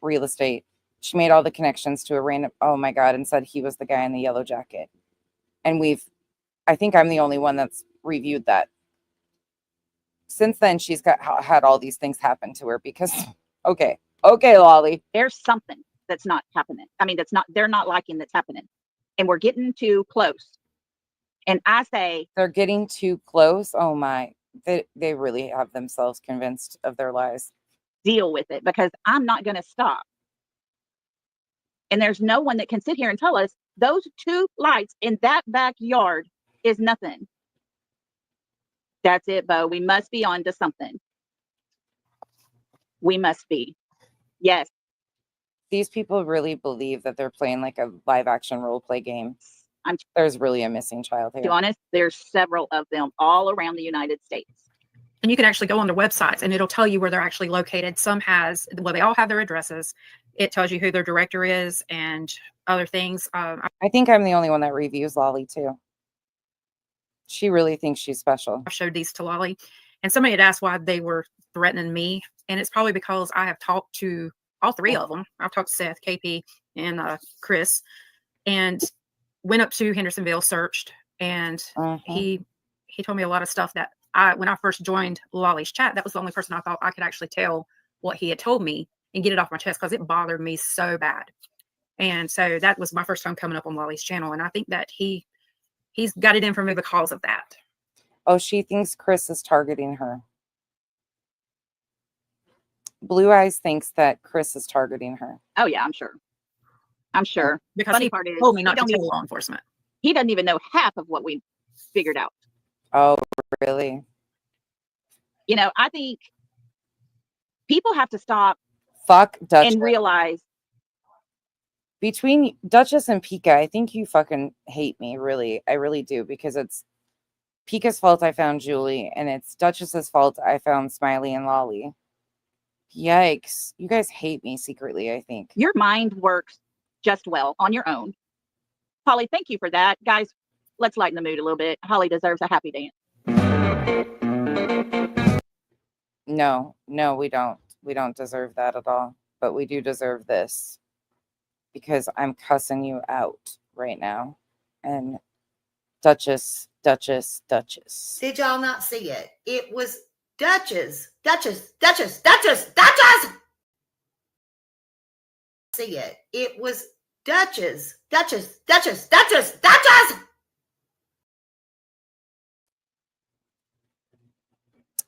real estate. She made all the connections to a random, oh my God, and said he was the guy in the yellow jacket. And I think I'm the only one that's reviewed that. Since then, she's had all these things happen to her because, okay, Lolly. There's something that's not happening. I mean, they're not liking that's happening. And we're getting too close. And I say, they're getting too close. Oh my, they really have themselves convinced of their lies. Deal with it, because I'm not going to stop. And there's no one that can sit here and tell us those 2 lights in that backyard is nothing. That's it, Bo. We must be on to something. We must be. Yes. These people really believe that they're playing like a live action role play game. There's really a missing child here. To be honest, there's several of them all around the United States. And you can actually go on their websites and it'll tell you where they're actually located. Some they all have their addresses. It tells you who their director is and other things. I think I'm the only one that reviews Lolly too. She really thinks she's special. I showed these to Lolly, and somebody had asked why they were threatening me. And it's probably because I have talked to all 3 of them. I've talked to Seth, KP, and Chris, and went up to Hendersonville, searched, and he told me a lot of stuff that when I first joined Lolly's chat, that was the only person I thought I could actually tell what he had told me and get it off my chest, because it bothered me so bad. And so that was my first time coming up on Lolly's channel. And I think that he's got it in for me because of that. Oh, she thinks Chris is targeting her. Blue Eyes thinks that Chris is targeting her. Oh yeah, I'm sure. Because Funny he part is, told me not to tell law enforcement. He doesn't even know half of what we figured out. Oh, really? You know, I think people have to stop Duchess. and realize. Between Duchess and Pika, I think you fucking hate me, really. I really do, because it's Pika's fault I found Julie, and it's Duchess's fault I found Smiley and Lolly. Yikes. You guys hate me secretly, I think. Your mind works just well on your own. Holly, thank you for that. Guys, let's lighten the mood a little bit. Holly deserves a happy dance. No, we don't. We don't deserve that at all. But we do deserve this. Because I'm cussing you out right now. And Duchess. Did y'all not see it? It was Duchess. See it. It was Duchess.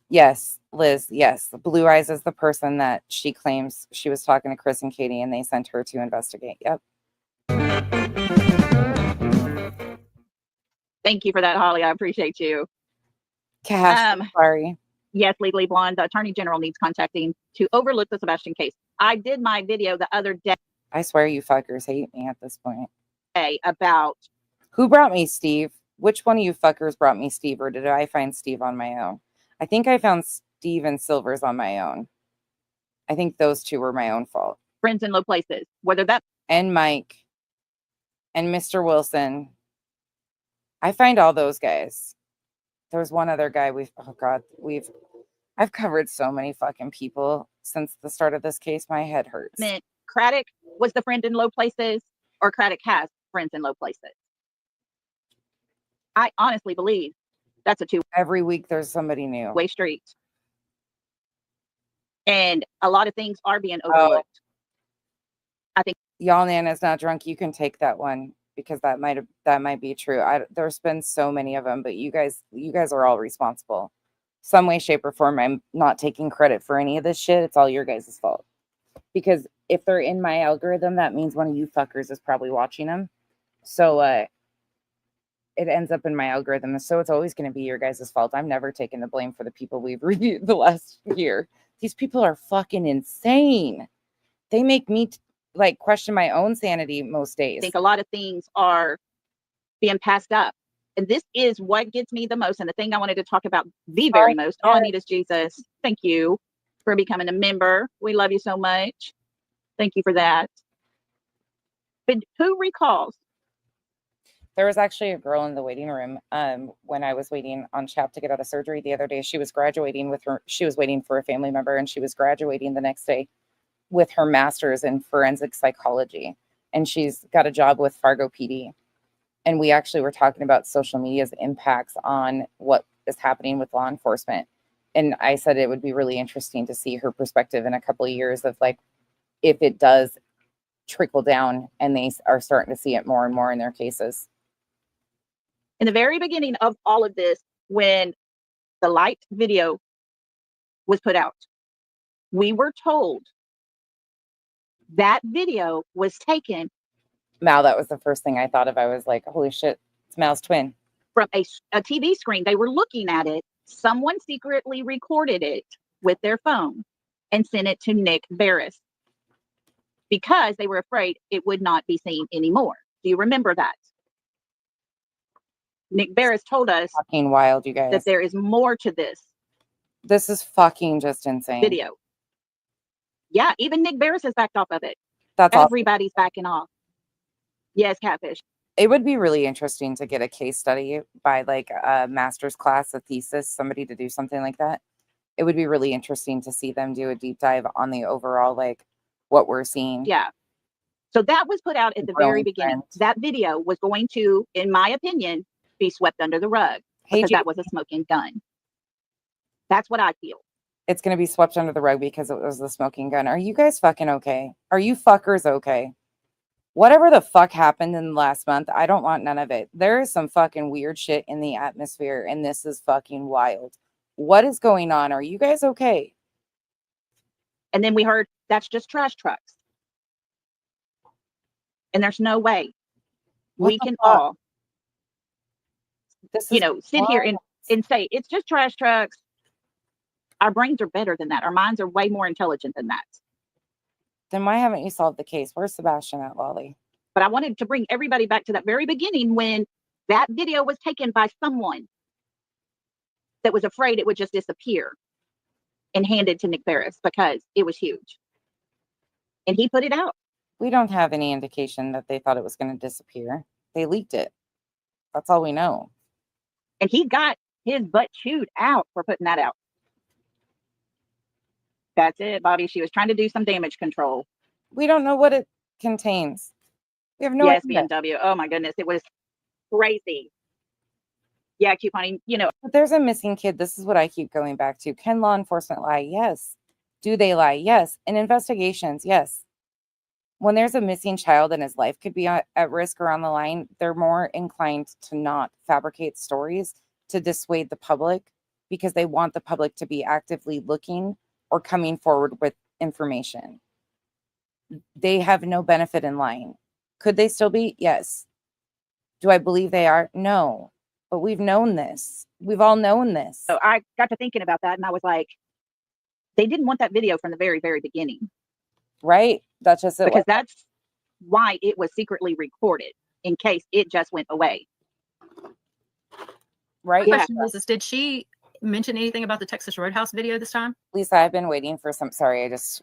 Yes, Liz, yes. Blue Eyes is the person that she claims she was talking to Chris and Katie, and they sent her to investigate. Yep. Thank you for that, Holly. I appreciate you. Cash, sorry. Yes, Legally Blonde. The Attorney General needs contacting to overlook the Sebastian case. I did my video the other day. I swear you fuckers hate me at this point. About who brought me Steve? Which one of you fuckers brought me Steve, or did I find Steve on my own? I think I found Steve and Silvers on my own. I think those 2 were my own fault. Friends in low places. Whether that and Mike and Mr. Wilson. I find all those guys. There was one other guy I've covered so many fucking people since the start of this case. My head hurts. Craddock was the friend in low places, or Craddock has friends in low places. I honestly believe that's a 2. Every week there's somebody new. Way street. And a lot of things are being overlooked. I think Y'all Nana's not drunk. You can take that one, because that might be true. There's been so many of them, but you guys are all responsible. Some way, shape, or form. I'm not taking credit for any of this shit. It's all your guys' fault. Because if they're in my algorithm, that means one of you fuckers is probably watching them. So it ends up in my algorithm. So it's always going to be your guys' fault. I'm never taking the blame for the people we've reviewed the last year. These people are fucking insane. They make me question my own sanity most days. I think a lot of things are being passed up. And this is what gets me the most. And the thing I wanted to talk about the very most. All I need is Jesus. Thank you for becoming a member. We love you so much. Thank you for that. But who recalls? There was actually a girl in the waiting room when I was waiting on Chap to get out of surgery the other day. She was graduating she was waiting for a family member, and she was graduating the next day. with her master's in forensic psychology, and she's got a job with Fargo PD. And we actually were talking about social media's impacts on what is happening with law enforcement. And I said it would be really interesting to see her perspective in a couple of years of like, if it does trickle down and they are starting to see it more and more in their cases. In the very beginning of all of this, when the light video was put out, we were told that video was taken Mal, that was the first thing I thought of. I was like, holy shit, it's Mal's twin. from a TV screen. They were looking at it. Someone secretly recorded it with their phone and sent it to Nick Barris because they were afraid it would not be seen anymore. Do you remember that? Nick Barris told us Fucking wild, you guys. that there is more to this This is fucking just insane. video. Yeah, even Nick Barris has backed off of it. That's awesome. Everybody's backing off. Yes, Catfish. It would be really interesting to get a case study by like a master's class, a thesis, somebody to do something like that. It would be really interesting to see them do a deep dive on the overall, like what we're seeing. Yeah. So that was put out at the very beginning. That video was going to, in my opinion, be swept under the rug because that was a smoking gun. That's what I feel. It's going to be swept under the rug because it was the smoking gun. Are you guys fucking okay? Are you fuckers okay? Whatever the fuck happened in the last month, I don't want none of it. There is some fucking weird shit in the atmosphere, and this is fucking wild. What is going on? Are you guys okay? And then we heard that's just trash trucks. And there's no way we can all, sit here and say it's just trash trucks. Our brains are better than that. Our minds are way more intelligent than that. Then why haven't you solved the case? Where's Sebastian at, Lolly? But I wanted to bring everybody back to that very beginning when that video was taken by someone that was afraid it would just disappear and handed to Nick Barris because it was huge. And he put it out. We don't have any indication that they thought it was going to disappear. They leaked it. That's all we know. And he got his butt chewed out for putting that out. That's it, Bobby. She was trying to do some damage control. We don't know what it contains. We have no idea. BMW. Oh my goodness. It was crazy. Yeah, couponing, But there's a missing kid. This is what I keep going back to. Can law enforcement lie? Yes. Do they lie? Yes. In investigations, yes. When there's a missing child and his life could be at risk or on the line, they're more inclined to not fabricate stories to dissuade the public because they want the public to be actively looking or coming forward with information. They have no benefit in lying. Could they still be? Yes. Do I believe they are? No. But we've known this. We've all known this. So I got to thinking about that and I was like, they didn't want that video from the very, very beginning. Right? That's just it. Because that's why it was secretly recorded in case it just went away. Right? My question is, did she mention anything about the Texas Roadhouse video this time? Lisa, I've been waiting for some. Sorry, I just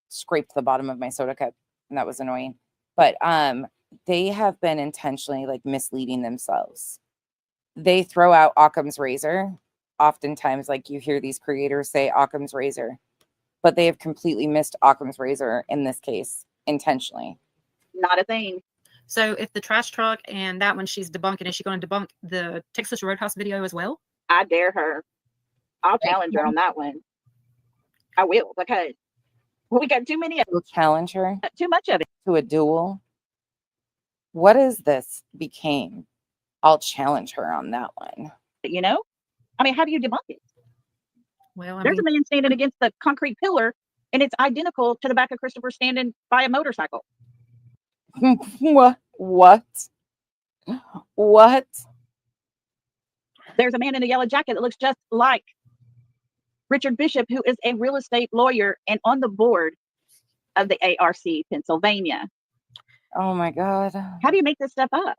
scraped the bottom of my soda cup and that was annoying. But they have been intentionally like misleading themselves. They throw out Occam's razor. Oftentimes, like you hear these creators say Occam's razor, but they have completely missed Occam's razor in this case intentionally. Not a thing. So if the trash truck and that one she's debunking, is she going to debunk the Texas Roadhouse video as well? I dare her. I'll challenge her on that one. I will, because we got too many of You'll challenge her too much of it. to a duel. What is this became? I'll challenge her on that one. I mean, how do you debunk it? Well, There's a man standing against the concrete pillar and it's identical to the back of Christopher standing by a motorcycle. What? There's a man in a yellow jacket that looks just like Richard Bishop, who is a real estate lawyer and on the board of the ARC Pennsylvania. Oh my God. How do you make this stuff up?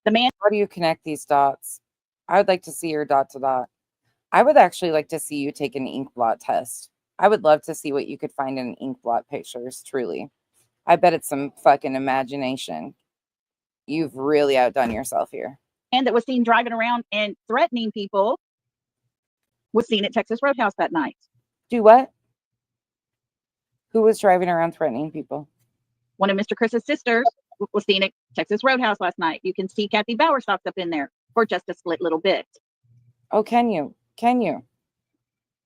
How do you connect these dots? I would like to see your dot to dot. I would actually like to see you take an ink blot test. I would love to see what you could find in ink blot pictures, truly. I bet it's some fucking imagination. You've really outdone yourself here. And that was seen driving around and threatening people was seen at Texas Roadhouse that night. Do what? Who was driving around threatening people? One of Mr. Chris's sisters was seen at Texas Roadhouse last night. You can see Kathy Bowersox up in there for just a split little bit. Oh, can you? Can you?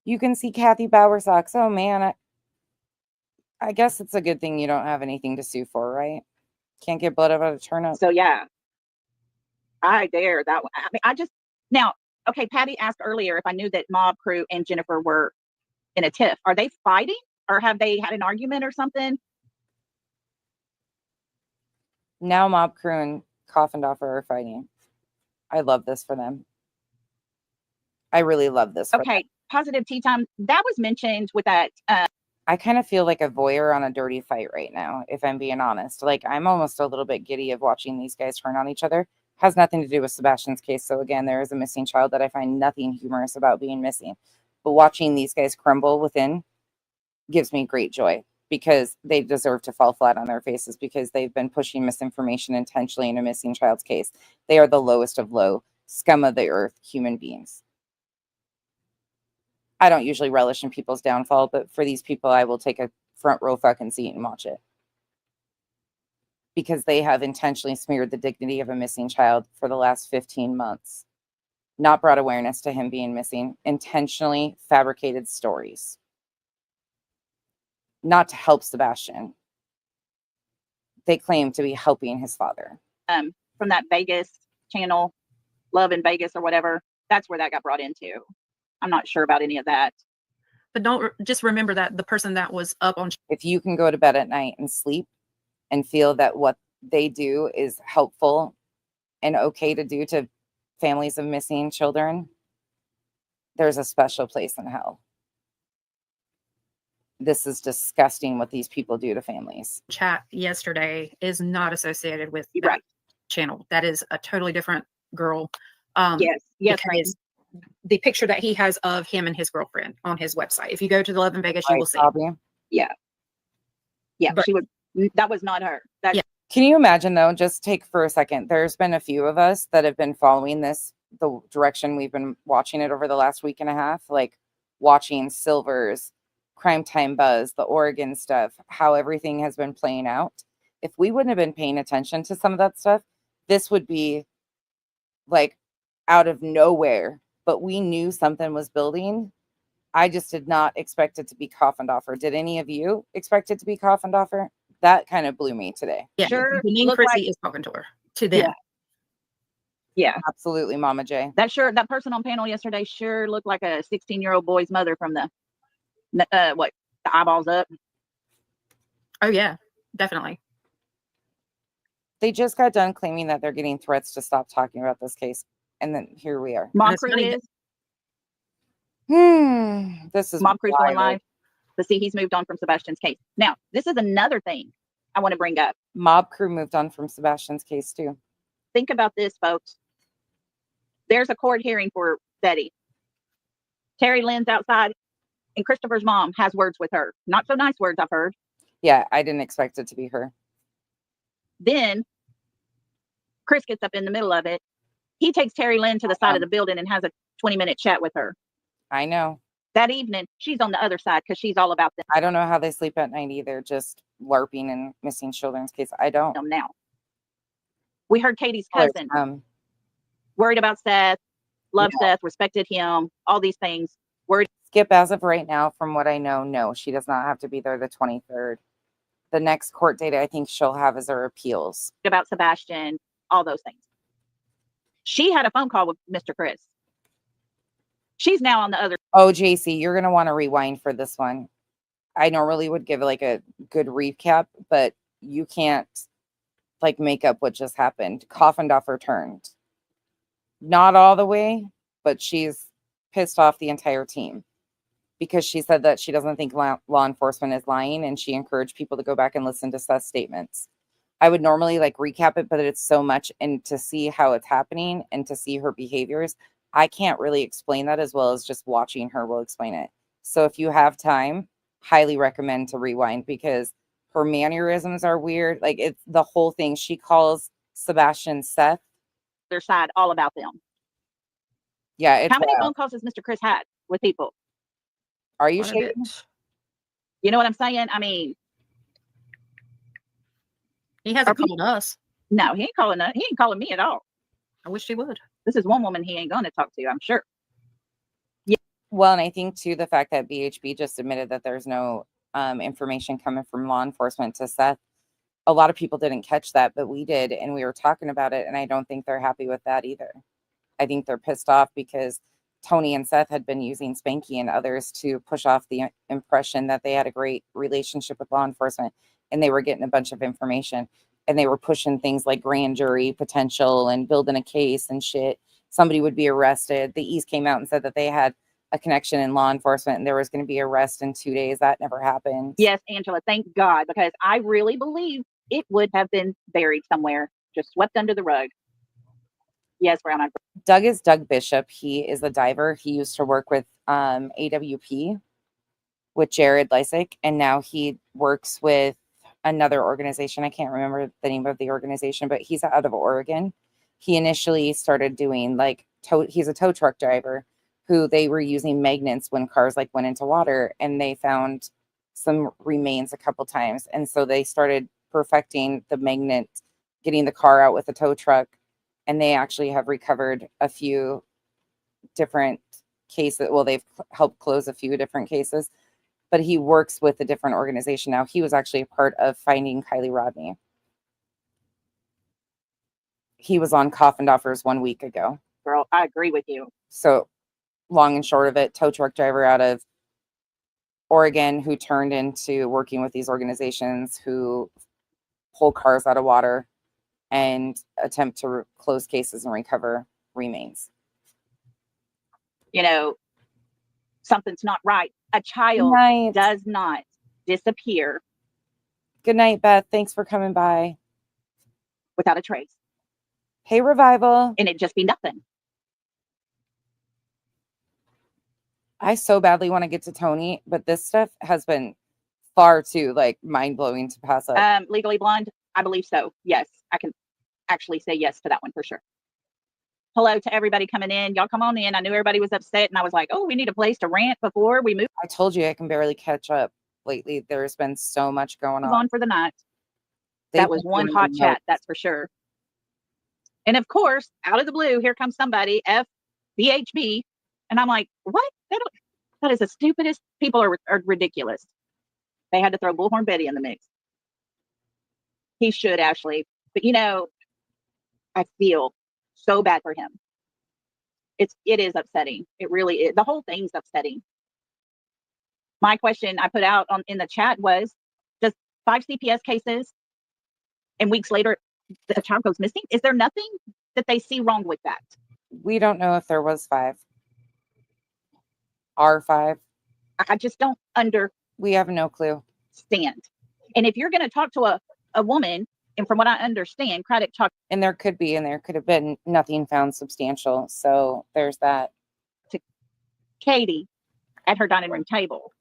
You can see Kathy Bowersox. Oh, man. I guess it's a good thing you don't have anything to sue for, right? Can't get blood out of a turnip. So, yeah, I dare that one. I mean, now, okay, Patty asked earlier if I knew that Mob Crew and Jennifer were in a tiff. Are they fighting or have they had an argument or something? Now Mob Crew and Coffindaffer are fighting. I love this for them. I really love this. Okay, positive tea time. That was mentioned with that. I kind of feel like a voyeur on a dirty fight right now, if I'm being honest. Like, I'm almost a little bit giddy of watching these guys turn on each other. Has nothing to do with Sebastian's case. So again, there is a missing child that I find nothing humorous about being missing. But watching these guys crumble within gives me great joy, because they deserve to fall flat on their faces, because they've been pushing misinformation intentionally in a missing child's case. They are the lowest of low, scum of the earth human beings. I don't usually relish in people's downfall, but for these people, I will take a front row fucking seat and watch it. Because they have intentionally smeared the dignity of a missing child for the last 15 months. Not brought awareness to him being missing. Intentionally fabricated stories. Not to help Sebastian. They claim to be helping his father. From that Vegas channel, Love in Vegas or whatever, that's where that got brought into. I'm not sure about any of that. But don't just remember that the person that was up on. If you can go to bed at night and sleep and feel that what they do is helpful and okay to do to families of missing children, there's a special place in hell. This is disgusting what these people do to families. Chat yesterday is not associated with that Right. channel. That is a totally different girl. Yes, Because the picture that he has of him and his girlfriend on his website, if you go to the Love in Vegas, you will see. Yeah, but she would. That was not her. That, yeah. Can you imagine, though, just take for a second, there's been a few of us that have been following this, the direction we've been watching it over the last week and a half, like watching Silver's, Crime Time Buzz, the Oregon stuff, how everything has been playing out. If we wouldn't have been paying attention to some of that stuff, this would be like out of nowhere, but we knew something was building. I just did not expect it to be Coffindaffer. Did any of you expect it to be Coffindaffer? That kind of blew me today. Yeah, Sure, Janine Chrissy is talking to her, to them. Yeah, Absolutely, Mama J. that person on panel yesterday sure looked like a 16-year-old boy's mother from the eyeballs up. Oh yeah, definitely. They just got done claiming that they're getting threats to stop talking about this case. And then here we are. Mob Crew is. This is Mob Crew's going wild. live. But see, he's moved on from Sebastian's case. Now, this is another thing I want to bring up. Mob Crew moved on from Sebastian's case too. Think about this, folks. There's a court hearing for Betty. Terry Lynn's outside, and Christopher's mom has words with her. Not so nice words, I've heard. Yeah, I didn't expect it to be her. Then Chris gets up in the middle of it. He takes Terry Lynn to the side of the building and has a 20-minute chat with her. I know. That evening, she's on the other side because she's all about them. I don't know how they sleep at night either, just LARPing and missing children's case. I don't. Now, we heard Katie's cousin worried about Seth, loved Seth, respected him, all these things. Worried. Skip, as of right now, from what I know, no, she does not have to be there the 23rd. The next court date I think she'll have is her appeals. About Sebastian, all those things. She had a phone call with Mr. Chris. She's now on the other. Oh, JC, you're going to want to rewind for this one. I normally would give like a good recap, but you can't like make up what just happened. Coffindaffer turned. Not all the way, but she's pissed off the entire team because she said that she doesn't think law enforcement is lying, and she encouraged people to go back and listen to Seth's statements. I would normally like recap it, but it's so much, and to see how it's happening and to see her behaviors, I can't really explain that as well as just watching her will explain it. So if you have time, highly recommend to rewind because her mannerisms are weird. Like it's the whole thing. She calls Sebastian Seth. Their side, all about them. Yeah. It's how many phone calls has Mr. Chris had with people? Are you shaking? You know what I'm saying? I mean, He hasn't called us. no, he ain't calling he ain't calling me at all. I wish he would. This is one woman he ain't going to talk to, I'm sure. Well, and I think too, the fact that BHB just admitted that there's no information coming from law enforcement to Seth. A lot of people didn't catch that, but we did, and we were talking about it, and I don't think they're happy with that either. I think they're pissed off because Tony and Seth had been using Spanky and others to push off the impression that they had a great relationship with law enforcement, and they were getting a bunch of information, and they were pushing things like grand jury potential and building a case and shit. Somebody would be arrested. The East came out and said that they had a connection in law enforcement and there was going to be arrest in 2 days. That never happened. Yes, Angela, thank God, because I really believe it would have been buried somewhere, just swept under the rug. Yes, Brown. Doug is Doug Bishop. He is a diver. He used to work with AWP with Jared Lysick, and now he works with another organization. I can't remember the name of the organization, but he's out of Oregon. He initially started doing he's a tow truck driver who they were using magnets when cars like went into water, and they found some remains a couple times. And so they started perfecting the magnet, getting the car out with a tow truck. And they actually have recovered a few different cases. Well, they've helped close a few different cases, but he works with a different organization now. He was actually a part of finding Kylie Rodney. He was on Coffindaffer's 1 week ago. Girl, I agree with you. So long and short of it, tow truck driver out of Oregon who turned into working with these organizations who pull cars out of water and attempt to close cases and recover remains. You know, something's not right. A child does not disappear. Good night, Beth. Thanks for coming by. Without a trace. Hey, Revival. And it'd just be nothing. I so badly want to get to Tony, but this stuff has been far too mind-blowing to pass up. Legally Blonde, I believe so. Yes, I can actually say yes to that one for sure. Hello to everybody coming in. Y'all come on in. I knew everybody was upset, and I was like, oh, we need a place to rant before we move. I told you I can barely catch up lately. There's been so much going on for the night. That was one hot chat, that's for sure. And of course, out of the blue, here comes somebody, FBHB, and I'm like, what? That is the stupidest. People are ridiculous. They had to throw Bullhorn Betty in the mix. He should, Ashley. But I feel so bad for him. It is upsetting. It really is. The whole thing's upsetting. My question I put out in the chat was, does 5 CPS cases and weeks later the child goes missing? Is there nothing that they see wrong with that? We don't know if there was 5. R5. I just don't We have no clue. Stand. And if you're going to talk to a woman, and from what I understand, Craddock talked. And there could have been nothing found substantial. So there's that. To Katie at her dining room table.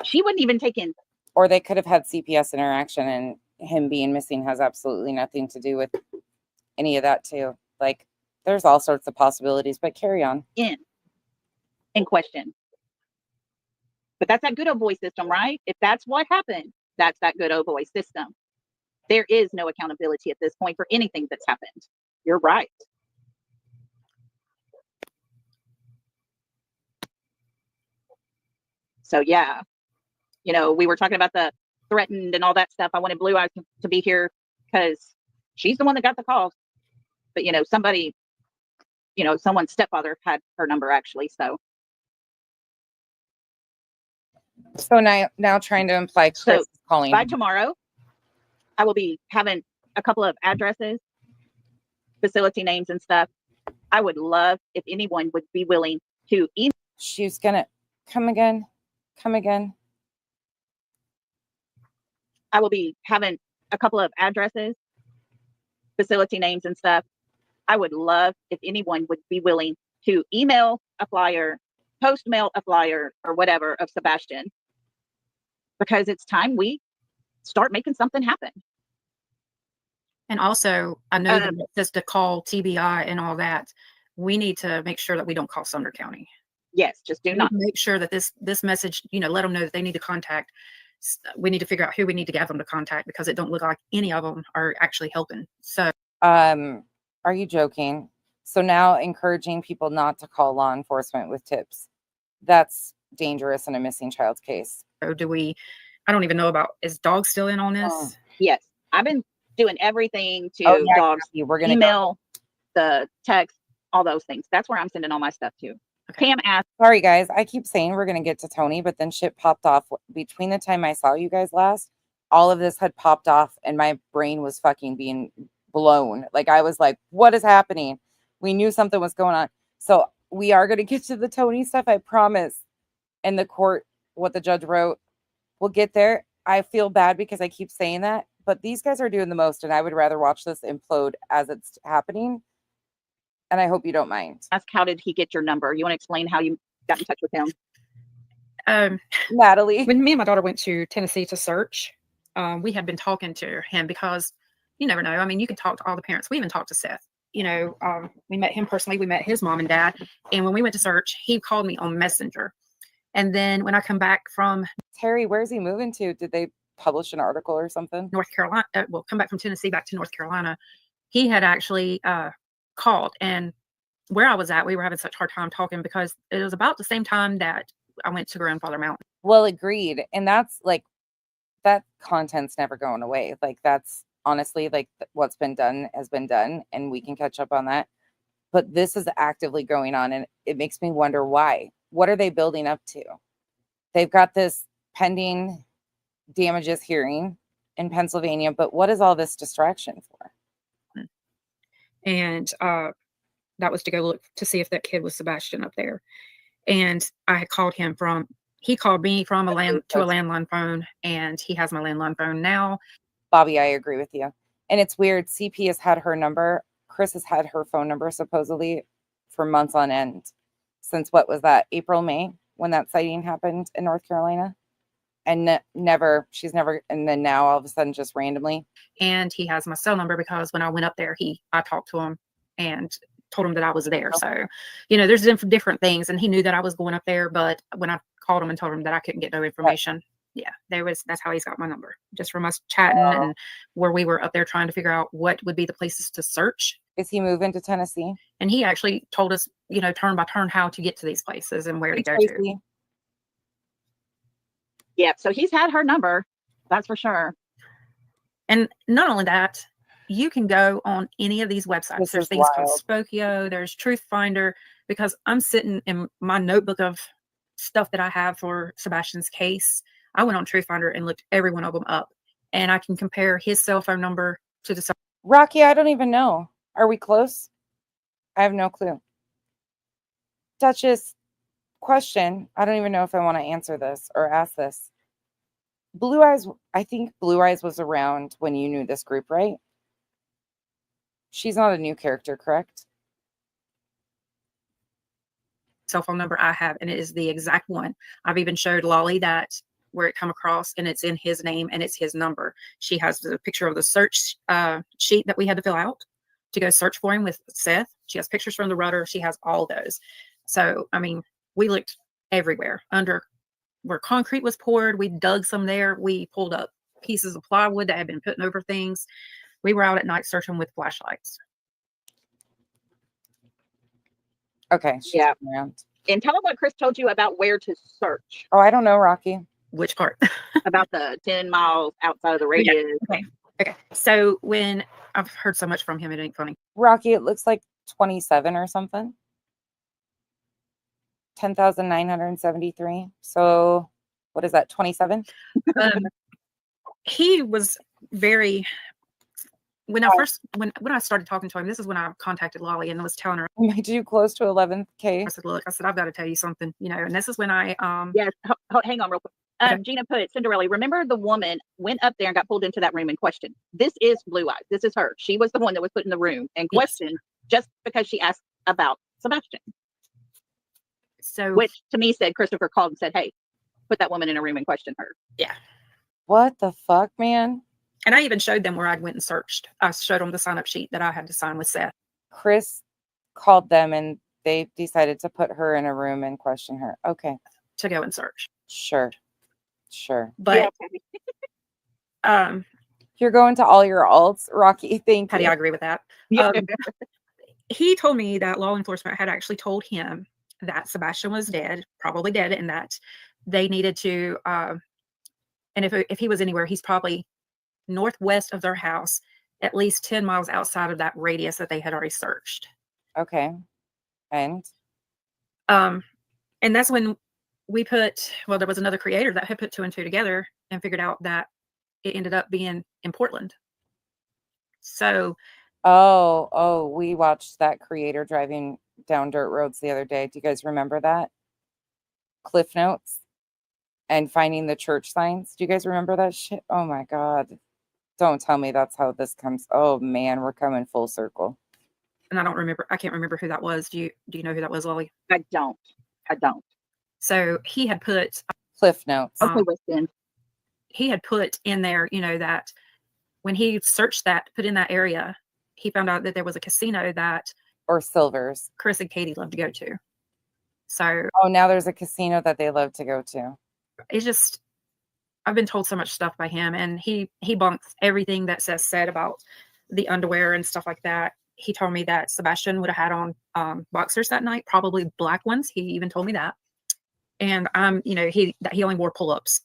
She wouldn't even take in. Or they could have had CPS interaction, and him being missing has absolutely nothing to do with any of that too. There's all sorts of possibilities, but carry on. In question. But that's that good old boy system, right? If that's what happened, that's that good old boy system. There is no accountability at this point for anything that's happened. You're right. So yeah, we were talking about the threatened and all that stuff. I wanted Blue Eyes to be here because she's the one that got the call. But somebody, someone's stepfather had her number actually. So now trying to imply Chris is calling. By tomorrow, I will be having a couple of addresses, facility names and stuff. I would love if anyone would be willing to email. She's going to come again. I will be having a couple of addresses, facility names and stuff. I would love if anyone would be willing to email a flyer, post mail a flyer or whatever of Sebastian, because it's time we start making something happen. And also, I know that just to call TBI and all that, we need to make sure that we don't call Sumner County. Yes, just do not. Make sure that this message, let them know that they need to contact. We need to figure out who we need to get them to contact, because it don't look like any of them are actually helping. So, are you joking? So now encouraging people not to call law enforcement with tips. That's dangerous in a missing child's case. I don't even know is Dog still in on this? Oh. Yes. I've been doing everything to Oh, yeah, dogs, we're gonna email, the text, all those things. That's where I'm sending all my stuff to. Okay. Pam asked. Sorry, guys. I keep saying we're going to get to Tony, but then shit popped off. Between the time I saw you guys last, all of this had popped off and my brain was fucking being blown. Like, I was like, what is happening? We knew something was going on. So we are going to get to the Tony stuff, I promise. And the court, what the judge wrote, we'll get there. I feel bad because I keep saying that, but these guys are doing the most, and I would rather watch this implode as it's happening. And I hope you don't mind. Ask, how did he get your number? You want to explain how you got in touch with him? Natalie. When me and my daughter went to Tennessee to search, we had been talking to him, because you never know. I mean, you can talk to all the parents. We even talked to Seth. We met him personally. We met his mom and dad. And when we went to search, he called me on Messenger. And then when I come back from Terry, where's he moving to? Did they publish an article or something? North Carolina, come back from Tennessee back to North Carolina, he had actually called. And where I was at, we were having such a hard time talking, because it was about the same time that I went to Grandfather Mountain. Well, agreed. And that's like, that content's never going away. Like, that's honestly, like, what's been done has been done, and we can catch up on that. But this is actively going on, and it makes me wonder why. What are they building up to? They've got this pending damages hearing in Pennsylvania, but what is all this distraction for? And that was to go look to see if that kid was Sebastian up there. And I had called him he called me from a landline phone, and he has my landline phone now. Bobby, I agree with you. And it's weird. CP has had her number. Chris has had her phone number supposedly for months on end. Since what was that? April, May, when that sighting happened in North Carolina. And she's never, and then now all of a sudden, just randomly. And he has my cell number, because when I went up there, I talked to him and told him that I was there. So, there's different things. And he knew that I was going up there, but when I called him and told him that I couldn't get no information, that's how he's got my number, just from us chatting and where we were up there trying to figure out what would be the places to search. Is he moving to Tennessee? And he actually told us, turn by turn, how to get to these places and where to go to. Yeah, so he's had her number, that's for sure. And not only that, you can go on any of these websites. There's things called Spokio, there's Truth Finder, because I'm sitting in my notebook of stuff that I have for Sebastian's case. I went on Truth Finder and looked every one of them up, and I can compare his cell phone number to the Rocky, I don't even know. Are we close? I have no clue. Duchess, question. I don't even know if I want to answer this or ask this. Blue Eyes, I think Blue Eyes was around when you knew this group, right? She's not a new character, correct? Cell phone number I have, and it is the exact one. I've even showed Lolly that where it come across, and it's in his name and it's his number. She has the picture of the search sheet that we had to fill out to go search for him with Seth. She has pictures from the rudder. She has all those. So, I mean, we looked everywhere under where concrete was poured. We dug some there. We pulled up pieces of plywood that had been put over things. We were out at night searching with flashlights. Okay. Yeah. Around. And tell them what Chris told you about where to search. Oh, I don't know, Rocky. Which part? About the 10 miles outside of the radius. Okay. So when I've heard so much from him, it ain't funny. Rocky, it looks like 27 or something. 10,973. So what is that? 27? He was very, when I started talking to him, this is when I contacted Lolly and was telling her, Made you close to 11K. I said, look, I've got to tell you something, and this is when I, Yes. Hang on real quick. Gina put, Cinderella, remember the woman went up there and got pulled into that room and questioned. This is Blue Eyes. This is her. She was the one that was put in the room and questioned just because she asked about Sebastian. So, which to me said, Christopher called and said, hey, put that woman in a room and question her. Yeah. What the fuck, man? And I even showed them where I'd went and searched. I showed them the sign-up sheet that I had to sign with Seth. Chris called them and they decided to put her in a room and question her. Okay. to go and search. Sure. But You're going to all your alts, Rocky. Thank Patty, you. I agree with that. Yeah. He told me that law enforcement had actually told him that Sebastian was dead, probably dead, and that they needed to, and if he was anywhere, he's probably northwest of their house, at least 10 miles outside of that radius that they had already searched. Okay. And that's when we put, well, there was another creator that had put 2 and 2 together and figured out that it ended up being in Portland. So we watched that creator driving down dirt roads the other day. Do you guys remember that? Cliff Notes and finding the church signs. Do you guys remember that shit? Oh my God. Don't tell me that's how this comes. Oh man, we're coming full circle. and I can't remember who that was. Do you know who that was, Lily? I don't. So he had put Cliff Notes. Okay, listen. he had put in there, that when he searched that, put in that area, he found out that there was a casino that Or Silvers. Chris and Katie loved to go to. So Oh, now there's a casino that they love to go to. it's just, I've been told so much stuff by him, and he bunks everything that Seth said about the underwear and stuff like that. He told me that Sebastian would have had on boxers that night, probably black ones. He even told me that. And he only wore pull-ups,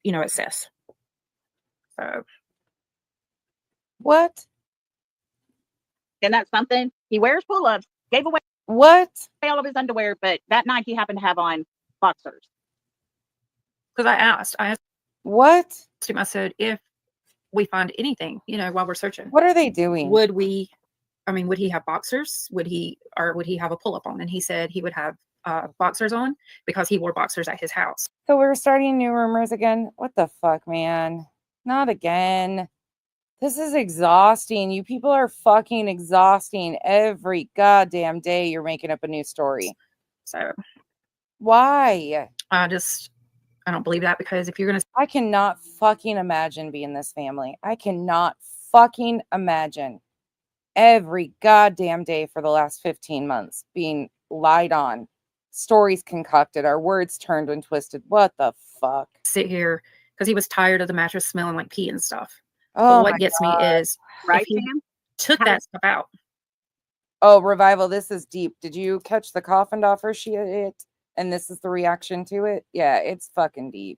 at Seth. So What? And that's something he wears pull-ups, gave away What? all of his underwear, but that night he happened to have on boxers. because I asked What? him, I said, if we find anything, while we're searching, What are they doing? would he have boxers? Would he have a pull-up on? And he said he would have boxers on because he wore boxers at his house. So we're starting new rumors again? What the fuck, man? Not again. This is exhausting. You people are fucking exhausting. Every goddamn day you're making up a new story. So Why? I don't believe that, because if you're going to, I cannot fucking imagine being this family. I cannot fucking imagine every goddamn day for the last 15 months being lied on, stories concocted, our words turned and twisted. What the fuck? sit here, because he was tired of the mattress smelling like pee and stuff. Oh, But what gets me is Right, if he Sam? took that stuff out. Oh, Revival, this is deep. Did you catch the Coffindaffer shit? And this is the reaction to it? Yeah, it's fucking deep.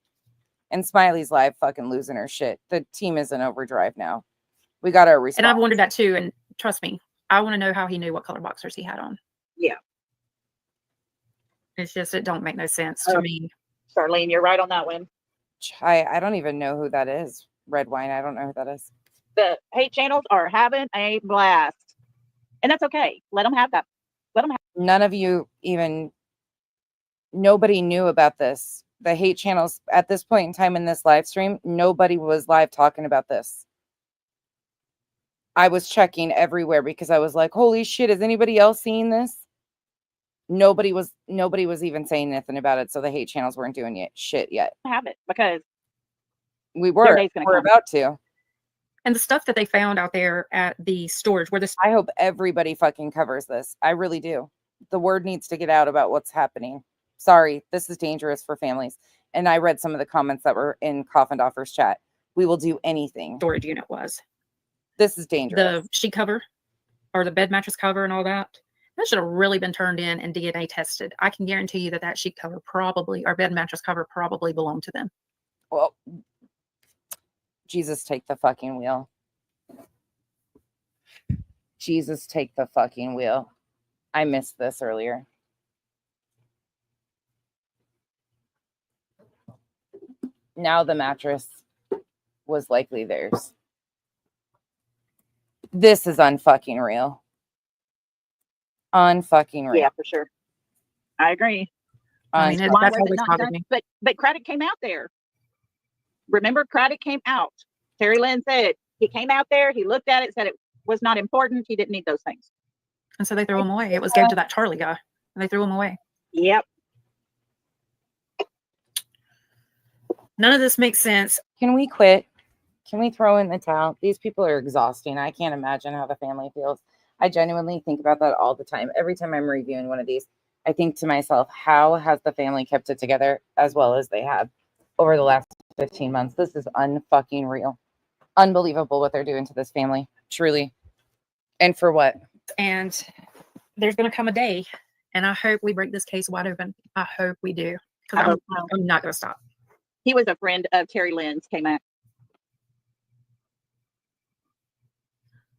And Smiley's live fucking losing her shit. The team is in overdrive now. We got our response. And I've wondered that too. And trust me, I want to know how he knew what color boxers he had on. Yeah. It's just, it don't make no sense to me. Charlene, you're right on that one. I don't even know who that is. Red Wine, I don't know who that is. The hate channels are having a blast. And that's okay. Let them have that. None of you even, nobody knew about this. The hate channels at this point in time in this live stream, nobody was live talking about this. I was checking everywhere because I was like, holy shit, is anybody else seeing this? Nobody was even saying nothing about it. So the hate channels weren't doing shit yet. Have it because We're about to. And the stuff that they found out there at the storage where I hope everybody fucking covers this. I really do. The word needs to get out about what's happening. Sorry, this is dangerous for families. And I read some of the comments that were in Coffindaffer's chat. We will do anything. storage unit was. This is dangerous. The sheet cover or the bed mattress cover and all that. That should have really been turned in and DNA tested. I can guarantee you that sheet cover or bed mattress cover probably belonged to them. Well, Jesus, take the fucking wheel. Jesus, take the fucking wheel. I missed this earlier. Now the mattress was likely theirs. This is unfucking real. Unfucking real. yeah, for sure. I agree. I mean, Why that's was it always not bothered done? me. But Craddock came out there. Remember, Craddock came out. Terry Lynn said he came out there. He looked at it, said it was not important. He didn't need those things. And so they threw them away. It was given to that Charlie guy, and they threw them away. Yep. None of this makes sense. Can we quit? Can we throw in the towel? These people are exhausting. I can't imagine how the family feels. I genuinely think about that all the time. Every time I'm reviewing one of these, I think to myself, how has the family kept it together as well as they have over the last 15 months? This is unfucking real. Unbelievable what they're doing to this family. Truly. And for what? And there's going to come a day, and I hope we break this case wide open. I hope we do, because I'm not going to stop. He was a friend of Terry Lynn's, came out.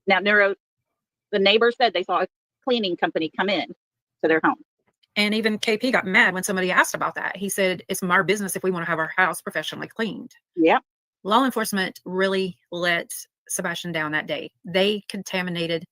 Now, the neighbor said they saw a cleaning company come in to their home. And even KP got mad when somebody asked about that. He said, it's our business if we want to have our house professionally cleaned. Yeah. Law enforcement really let Sebastian down that day. They contaminated,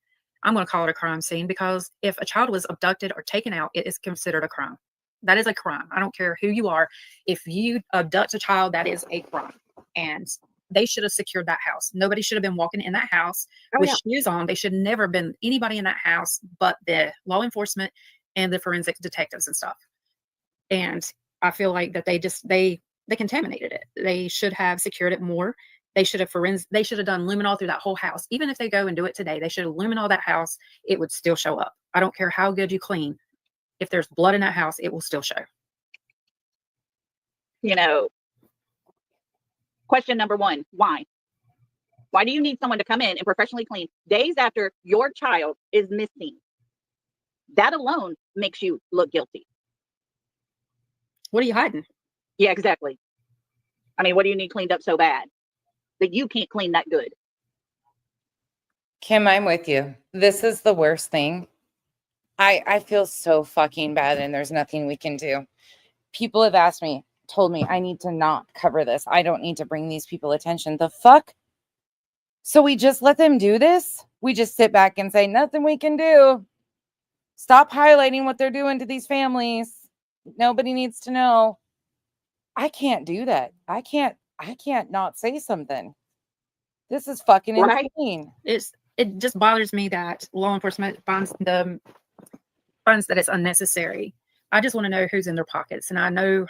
I'm going to call it a crime scene, because if a child was abducted or taken out, it is considered a crime. That is a crime. I don't care who you are. If you abduct a child, that is a crime. And they should have secured that house. Nobody should have been walking in that house with shoes on. They should never have been anybody in that house but the law enforcement and the forensic detectives and stuff. And I feel like that they contaminated it. They should have secured it more. They should have done luminol through that whole house. Even if they go and do it today, they should have luminol that house. It would still show up. I don't care how good you clean. If there's blood in that house, it will still show. Question number 1, why? Why do you need someone to come in and professionally clean days after your child is missing? That alone makes you look guilty. What are you hiding? Yeah, exactly. I mean, what do you need cleaned up so bad that you can't clean that good? Kim, I'm with you. This is the worst thing. I feel so fucking bad, and there's nothing we can do. People have told me I need to not cover this. I don't need to bring these people attention. The fuck? So we just let them do this? We just sit back and say, nothing we can do. Stop highlighting what they're doing to these families. Nobody needs to know. I can't do that. I can't not say something. This is fucking insane. It just bothers me that law enforcement finds that it's unnecessary. I just want to know who's in their pockets. And I know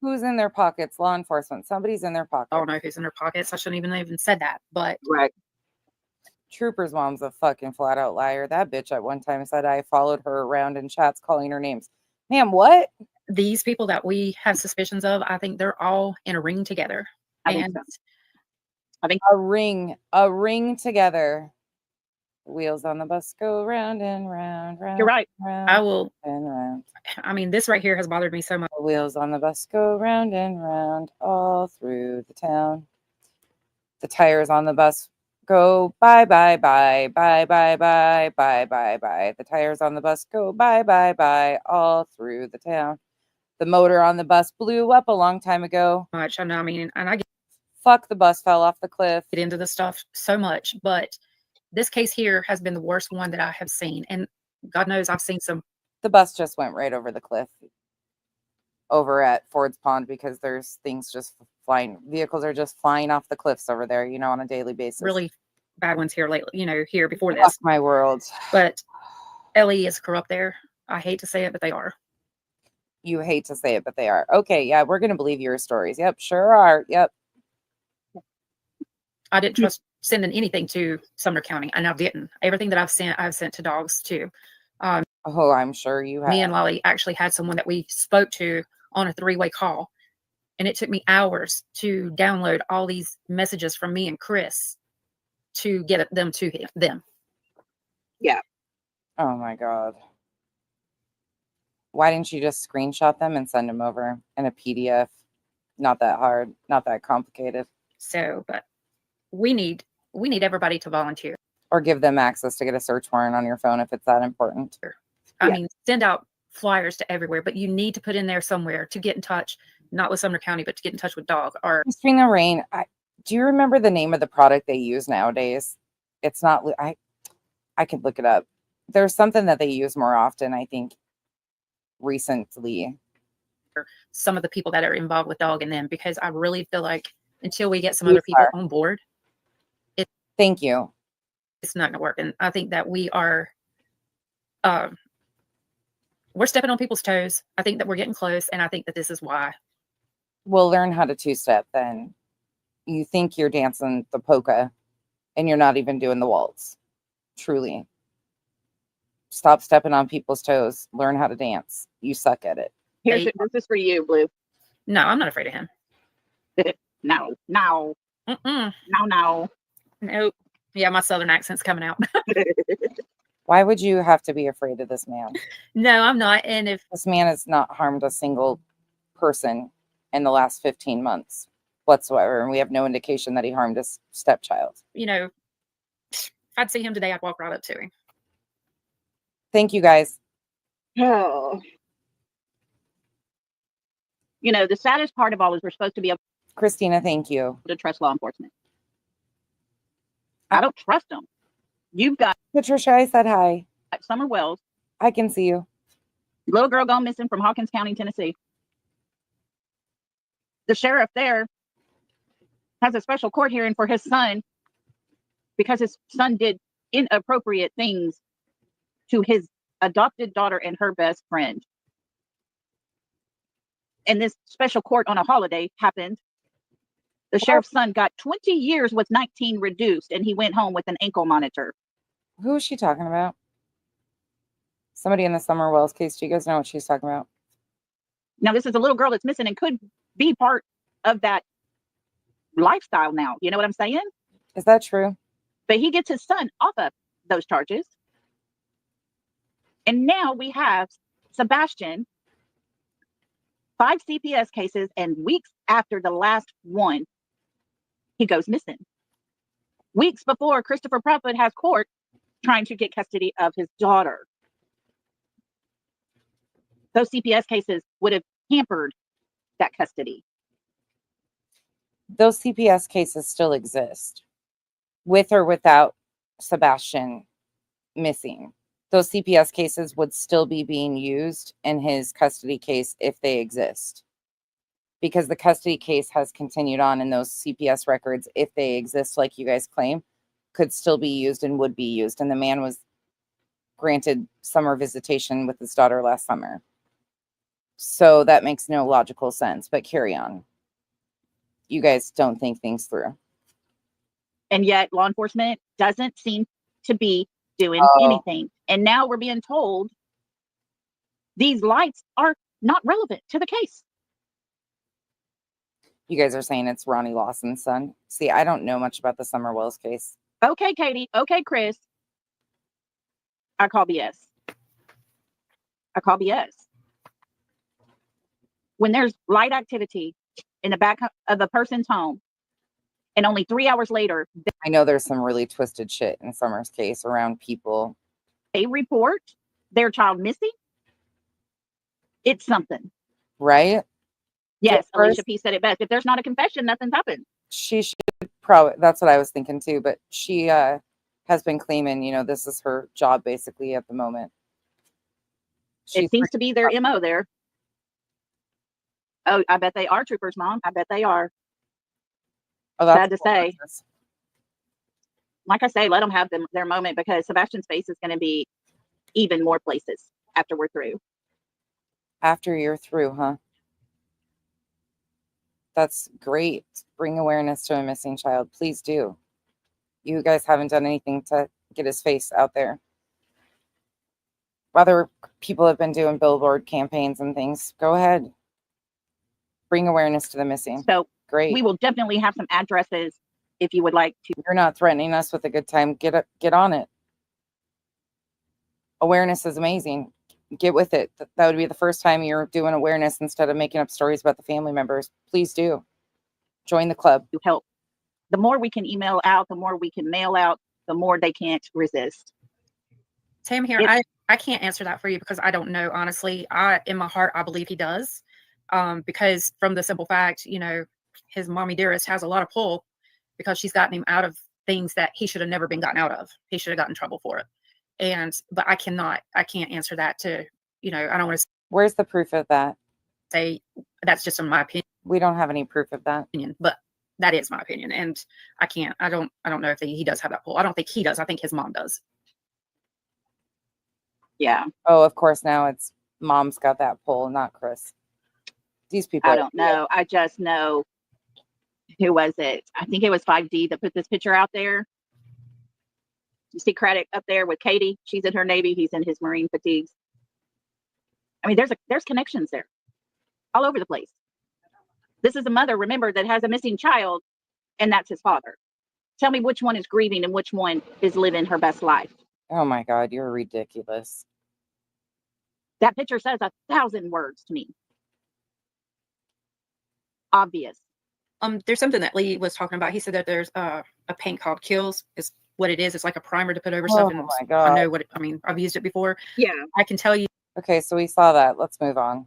who's in their pockets? Law enforcement. Somebody's in their pocket. I don't know who's in their pockets. I shouldn't even said that. But right. Trooper's mom's a fucking flat out liar. That bitch at one time said I followed her around in chats calling her names. Ma'am, what? These people that we have suspicions of, I think they're all in a ring together. I think a ring together. Wheels on the bus go round and round, round. You're right. Round I will. And round. I mean, this right here has bothered me so much. The wheels on the bus go round and round all through the town. The tires on the bus go bye, bye, bye, bye, bye, bye, bye, bye, bye. The tires on the bus go bye, bye, bye all through the town. The motor on the bus blew up a long time ago. Much. I know. I mean, and I get. Fuck, the bus fell off the cliff. Get into this stuff so much, but this case here has been the worst one that I have seen. And God knows I've seen some. The bus just went right over the cliff over at Ford's Pond because there's things just flying. Vehicles are just flying off the cliffs over there, on a daily basis. Really bad ones here lately, here before this. Fuck my world. But Ellie is corrupt there. I hate to say it, but they are. You hate to say it, but they are. Okay, yeah, we're going to believe your stories. Yep, sure are. Yep. I didn't trust sending anything to Sumner County, and I didn't. Everything that I've sent to dogs too. Oh, I'm sure you have. Me and Lolly actually had someone that we spoke to on a 3-way call, and it took me hours to download all these messages from me and Chris to get them to them. Yeah. Oh my God. Why didn't you just screenshot them and send them over in a PDF? Not that hard, not that complicated. So, but we need everybody to volunteer. Or give them access to get a search warrant on your phone if it's that important. I mean, send out flyers to everywhere, but you need to put in there somewhere to get in touch, not with Sumner County, but to get in touch with dog. Or Christina Rain, do you remember the name of the product they use nowadays? It's not, I could look it up. There's something that they use more often, I think, recently. Some of the people that are involved with dog and them, because I really feel like until we get some other people on board, thank you. It's not going to work. And I think that we are, we're stepping on people's toes. I think that we're getting close. And I think that this is why. We'll learn how to two-step then. You think you're dancing the polka and you're not even doing the waltz. Truly. Stop stepping on people's toes. Learn how to dance. You suck at it. This is for you, Blue. No, I'm not afraid of him. No. Mm-mm. No. Nope. Yeah, my southern accent's coming out. Why would you have to be afraid of this man? No, I'm not. And if This man has not harmed a single person in the last 15 months whatsoever, and we have no indication that he harmed his stepchild. if I'd see him today, I'd walk right up to him. Thank you, guys. Oh. The saddest part of all is we're supposed to be able Christina, thank you. to trust law enforcement. I don't trust them. You've got Patricia, I said hi. Summer Wells, I can see you. little girl gone missing from Hawkins County, Tennessee. The sheriff there has a special court hearing for his son because his son did inappropriate things to his adopted daughter and her best friend. And this special court on a holiday happened. The sheriff's son got 20 years with 19 reduced, and he went home with an ankle monitor. Who is she talking about? Somebody in the Summer Wells case. Do you guys know what she's talking about? Now, this is a little girl that's missing and could be part of that lifestyle now. You know what I'm saying? Is that true? But he gets his son off of those charges. And now we have Sebastian, 5 CPS cases, and weeks after the last one, he goes missing. Weeks before Christopher Proudfoot has court trying to get custody of his daughter. Those CPS cases would have hampered that custody. Those CPS cases still exist, with or without Sebastian missing. Those CPS cases would still be being used in his custody case if they exist, because the custody case has continued on, and those CPS records, if they exist like you guys claim, could still be used and would be used. And the man was granted summer visitation with his daughter last summer. So that makes no logical sense, but carry on. You guys don't think things through. And yet law enforcement doesn't seem to be doing anything. And now we're being told these lights are not relevant to the case. You guys are saying it's Ronnie Lawson's son. See, I don't know much about the Summer Wells case. Okay, Katie. Okay, Chris. I call BS. When there's light activity in the back of a person's home, and only 3 hours later, I know there's some really twisted shit in Summer's case around people. They report their child missing. It's something. Right? Yes, Yeah, Alicia P. said it best. If there's not a confession, nothing's happened. She should probably, that's what I was thinking too, but she has been claiming, this is her job basically at the moment. It seems to be their MO there. Oh, I bet they are troopers, Mom. I bet they are. Oh, that's sad to say. Like I say, let them have their moment, because Sebastian's face is going to be even more places after we're through. After you're through, huh? That's great. Bring awareness to a missing child. Please do. You guys haven't done anything to get his face out there. Other people have been doing billboard campaigns and things. Go ahead. Bring awareness to the missing. So great. We will definitely have some addresses if you would like to. You're not threatening us with a good time. Get on it. Awareness is amazing. Get with it. That would be the first time you're doing awareness instead of making up stories about the family members. Please do. Join the club. To help. The more we can email out, the more we can mail out, the more they can't resist. Sam here, I can't answer that for you because I don't know, honestly. In my heart, I believe he does. Because from the simple fact, his mommy dearest has a lot of pull because she's gotten him out of things that he should have never been gotten out of. He should have gotten in trouble for it. But I can't answer that to, I don't want to. Where's the proof of that? Say that's just in my opinion. We don't have any proof of that. But that is my opinion. And I don't know if he does have that pull. I don't think he does. I think his mom does. Yeah. Oh, of course. Now it's mom's got that pull, not Chris. These people. I don't know. I just know. Who was it? I think it was 5D that put this picture out there. You see Craddock up there with Katie. She's in her Navy. He's in his Marine fatigues. I mean, there's connections there all over the place. This is a mother, remember, that has a missing child, and that's his father. Tell me which one is grieving and which one is living her best life. Oh my God, you're ridiculous. That picture says 1,000 words to me. Obvious. There's something that Lee was talking about. He said that there's a paint called Kills. Is what it is. It's like a primer to put over stuff. And my God. I know what I mean. I've used it before. Yeah. I can tell you. Okay, so we saw that. Let's move on.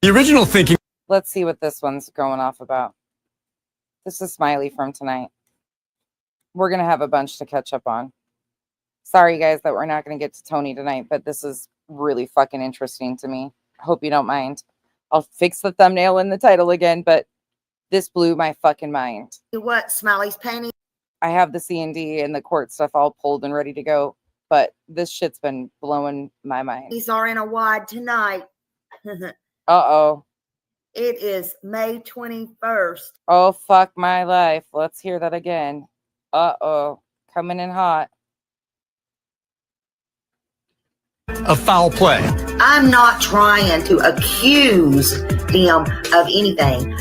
The original thinking. Let's see what this one's going off about. This is Smiley from tonight. We're going to have a bunch to catch up on. Sorry, guys, that we're not going to get to Tony tonight, but this is really fucking interesting to me. Hope you don't mind. I'll fix the thumbnail and the title again, but this blew my fucking mind. What, Smiley's painting? I have the C&D and the court stuff all pulled and ready to go, but this shit's been blowing my mind. These are in a wide tonight. Uh-oh. It is May 21st. Oh, fuck my life. Let's hear that again. Uh-oh. Coming in hot. Of foul play. I'm not trying to accuse them of anything.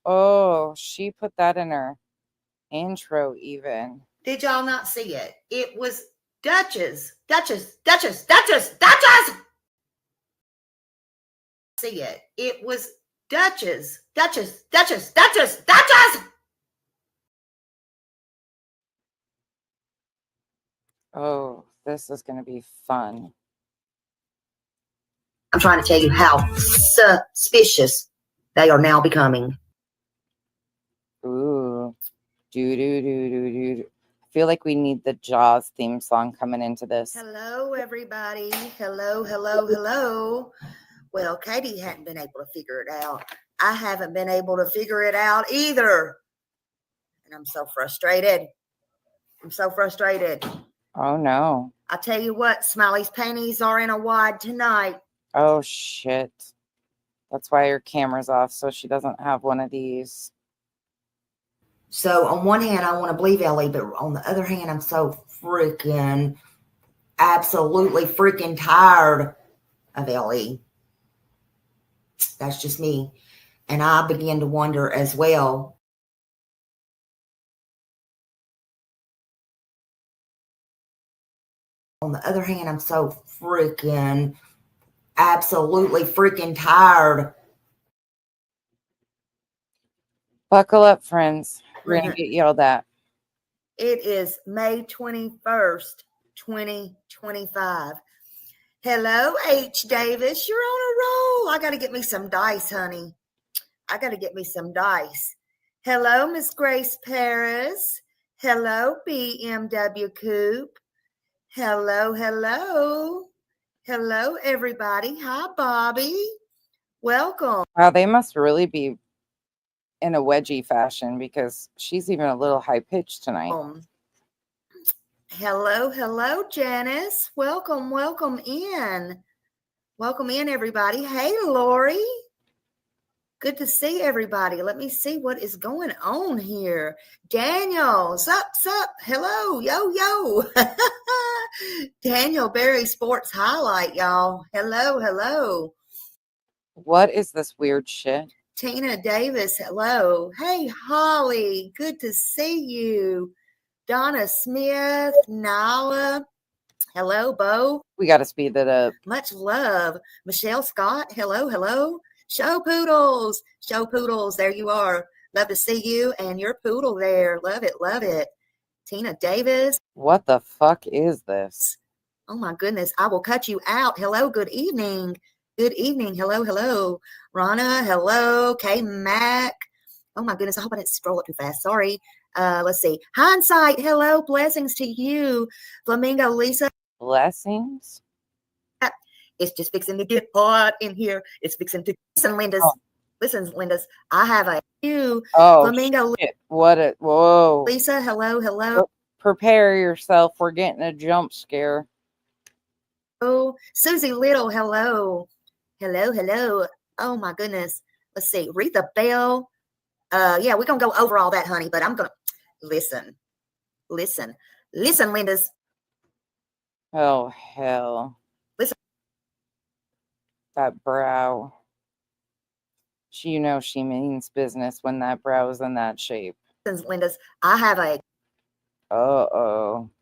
Oh, she put that in her intro even. Did y'all not see it? It was Duchess. See it. It was Duchess. Oh, this is going to be fun. I'm trying to tell you how suspicious they are now becoming. Ooh. Do. I feel like we need the Jaws theme song coming into this. Hello, everybody. Hello. Well, Katie hadn't been able to figure it out. I haven't been able to figure it out either. And I'm so frustrated. Oh, no. I tell you what, Smiley's panties are in a wide tonight. Oh, shit. That's why her camera's off, so she doesn't have one of these. So on one hand, I want to believe Ellie, but on the other hand, I'm so absolutely freaking tired of Ellie. That's just me. And I begin to wonder as well. On the other hand, I'm so absolutely freaking tired. Buckle up, friends. We're going to get yelled at. It is May 21st, 2025. Hello, H. Davis. You're on a roll. I got to get me some dice, honey. Hello, Miss Grace Paris. Hello, BMW Coupe. Hello. Hello, everybody. Hi, Bobby. Welcome. Wow, they must really be in a wedgie fashion because she's even a little high-pitched tonight. Hello, Janice. Welcome in. Welcome in, everybody. Hey, Lori. Good to see everybody. Let me see what is going on here. Daniel, sup. Hello, yo. Daniel Berry Sports Highlight, y'all. Hello. What is this weird shit? Tina Davis, hello. Hey, Holly, good to see you. Donna Smith, Nala, hello, Bo. We got to speed that up. Much love. Michelle Scott, hello. Show Poodles, there you are. Love to see you and your poodle there. Love it. Tina Davis. What the fuck is this? Oh, my goodness, I will cut you out. Hello, good evening. Hello. Rana, hello. K Mac. Oh my goodness, I hope I didn't scroll it too fast. Sorry. Let's see. Hindsight, hello. Blessings to you. Flamingo Lisa. Blessings? It's just fixing to get hot in here. It's fixing to listen, Linda's. Oh. Listen, Linda's. I have a few. Oh, Flamingo shit. Whoa. Lisa, hello. Prepare yourself. We're getting a jump scare. Oh, Susie Little, hello. Oh my goodness. Let's see. Retha Bell. Yeah, we're gonna go over all that, honey, but I'm gonna listen, Linda's. Oh, hell. Listen. That brow. She means business when that brow is in that shape. Linda's, I have a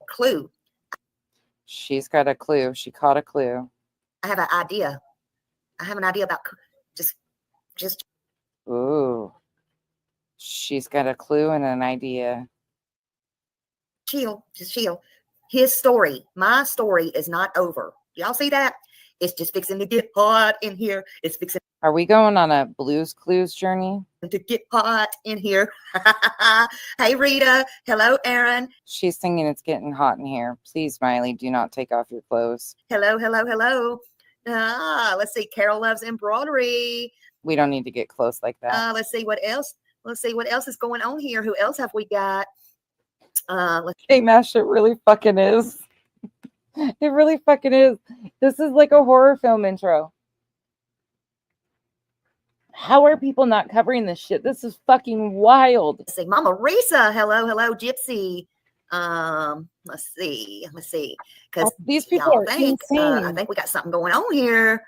clue. She's got a clue. She caught a clue. I have an idea. I have an idea about just. Ooh. She's got a clue and an idea. Chill. His story, my story is not over. Y'all see that? It's just fixing to get hot in here. It's fixing. Are we going on a Blues Clues journey? To get hot in here. Hey, Rita. Hello, Aaron. She's singing It's Getting Hot in Here. Please, Smiley, do not take off your clothes. Hello. Let's see. Carol loves embroidery. We don't need to get close like that. Let's see what else. Is going on here. Who else have we got? Hey, Mash, it really fucking is. It really fucking is. This is like a horror film intro. How are people not covering this shit? This is fucking wild. Let's see. Mama Risa. Hello, Gypsy. Let's see. Because these people are insane. I think we got something going on here.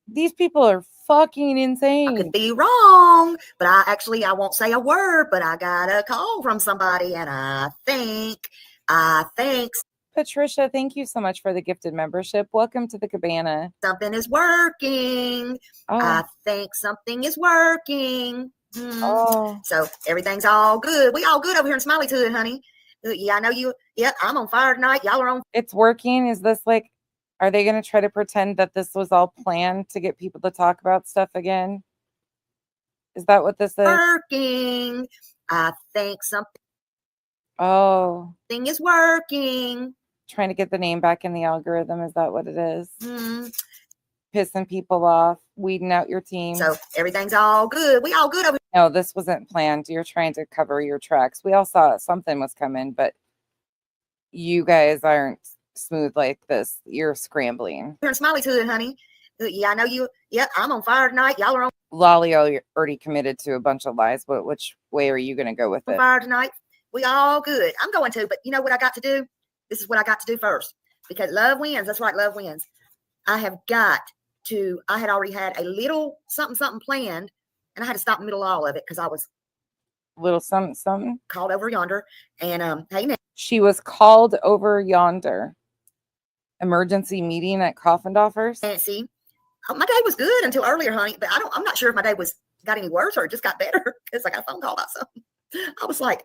These people are fucking insane. I could be wrong, but I won't say a word, but I got a call from somebody, and I think Patricia, thank you so much for the gifted membership. Welcome to the cabana. Something is working. Oh. I think something is working. Oh. So everything's all good. We all good over here in Smiley Hood, honey. Yeah, I know you. Yeah, I'm on fire tonight. Y'all are on. It's working. Is this like, are they going to try to pretend that this was all planned to get people to talk about stuff again? Is that what this is? Working. I think something. Oh. Thing is working. Trying to get the name back in the algorithm. Is that what it is? Pissing people off, weeding out your team. So everything's all good. We all good over here. No, this wasn't planned. You're trying to cover your tracks. We all saw something was coming, but you guys aren't smooth like this. You're scrambling. Here in Smiley Hood, honey. Yeah, I know you. Yeah, I'm on fire tonight. Y'all are on. Lolly already committed to a bunch of lies, but which way are you going to go with it? Fire tonight. We all good. I'm going to, but you know what I got to do? This is what I got to do first, because love wins. That's right. Love wins. I had already had a little something planned, and I had to stop in the middle of all of it because I was little something called over yonder. And hey, now she was called over yonder. Emergency meeting at Coffindaffer. Nancy, my day was good until earlier, honey. But I'm not sure if my day got any worse or it just got better because I got a phone call about something. I was like,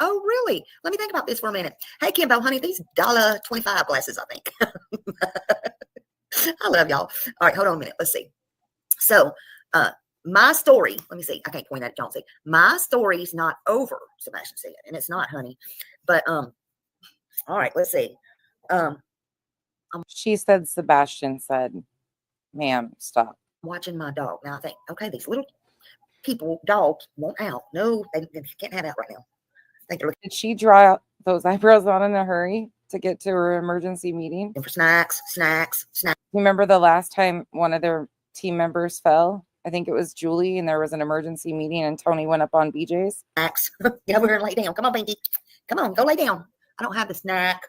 oh, really? Let me think about this for a minute. Hey, Kimbo, honey, these $1.25 glasses, I think. I love y'all. All right, hold on a minute. Let's see. So, my story, let me see. I can't point at it. Don't see. My story's not over, Sebastian said, and it's not, honey. But, all right, let's see. She said, Sebastian said, ma'am, stop. Watching my dog. Now I think, okay, these little dogs won't out. No, they can't have out right now. Did she draw those eyebrows on in a hurry to get to her emergency meeting? And for snacks. Remember the last time one of their team members fell? I think it was Julie, and there was an emergency meeting, and Tony went up on BJ's. Snacks. Get over here and lay down. Come on, Pinky. Come on, go lay down. I don't have the snack.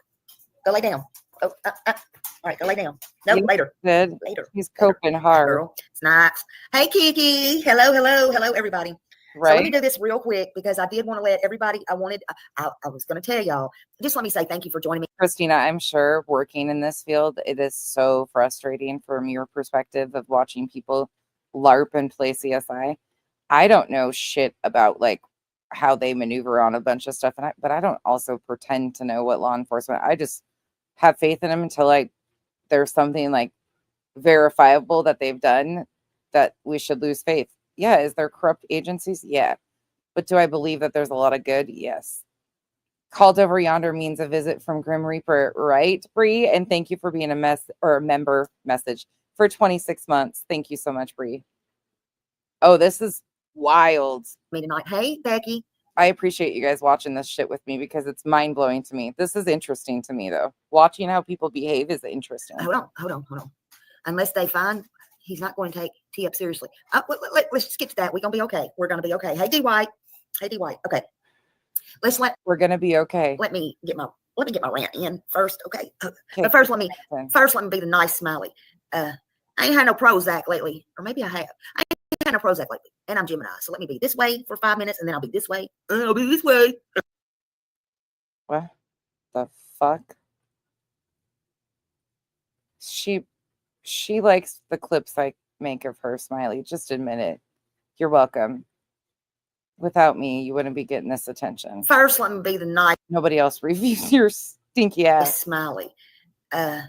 Go lay down. Oh, all right, go lay down. No, later. Good. Later. He's coping hard. Girl. Snacks. Hey, Kiki. Hello, everybody. Right. So let me do this real quick because I did want to let everybody. I was going to tell y'all. Just let me say thank you for joining me, Christina. I'm sure working in this field, it is so frustrating from your perspective of watching people LARP and play CSI. I don't know shit about like how they maneuver on a bunch of stuff, but I don't also pretend to know what law enforcement. I just have faith in them until there's something like verifiable that they've done that we should lose faith. Yeah. Is there corrupt agencies? Yeah. But do I believe that there's a lot of good? Yes. Called over yonder means a visit from Grim Reaper, right, Bree? And thank you for being a member message for 26 months. Thank you so much, Bree. Oh, this is wild. Me tonight. Hey, Becky. I appreciate you guys watching this shit with me because it's mind-blowing to me. This is interesting to me, though. Watching how people behave is interesting. Hold on. Unless they find he's not going to take Tee up seriously. Let's just get to that. We're gonna be okay. We're gonna be okay. Hey D White. Hey D White. Okay. We're gonna be okay. Let me get my rant in first. Okay. Okay, But first let me listen. be the nice Smiley. I ain't had no Prozac lately, or maybe I have. I ain't had no Prozac lately, and I'm Gemini, so let me be this way for 5 minutes, and then I'll be this way. And I'll be this way. What the fuck? She likes the clips I make of her, Smiley. Just admit it. You're welcome. Without me, you wouldn't be getting this attention. First, let me be the nice Nobody else reviews your stinky ass. Smiley. I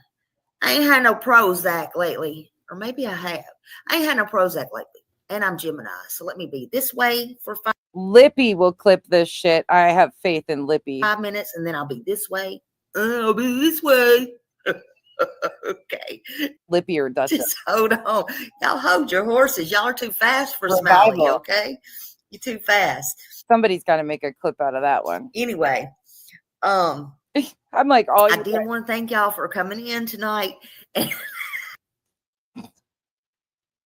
ain't had no Prozac lately, or maybe I have. I ain't had no Prozac lately, and I'm Gemini, so let me be this way for Lippy will clip this shit. I have faith in Lippy. 5 minutes, and then I'll be this way. And I'll be this way. Okay. Lippy or Dutchess. Just hold on. Y'all hold your horses. Y'all are too fast for Revival. Smiley, okay? You're too fast. Somebody's got to make a clip out of that one. Anyway, I'm like, all I you did want to thank y'all for coming in tonight.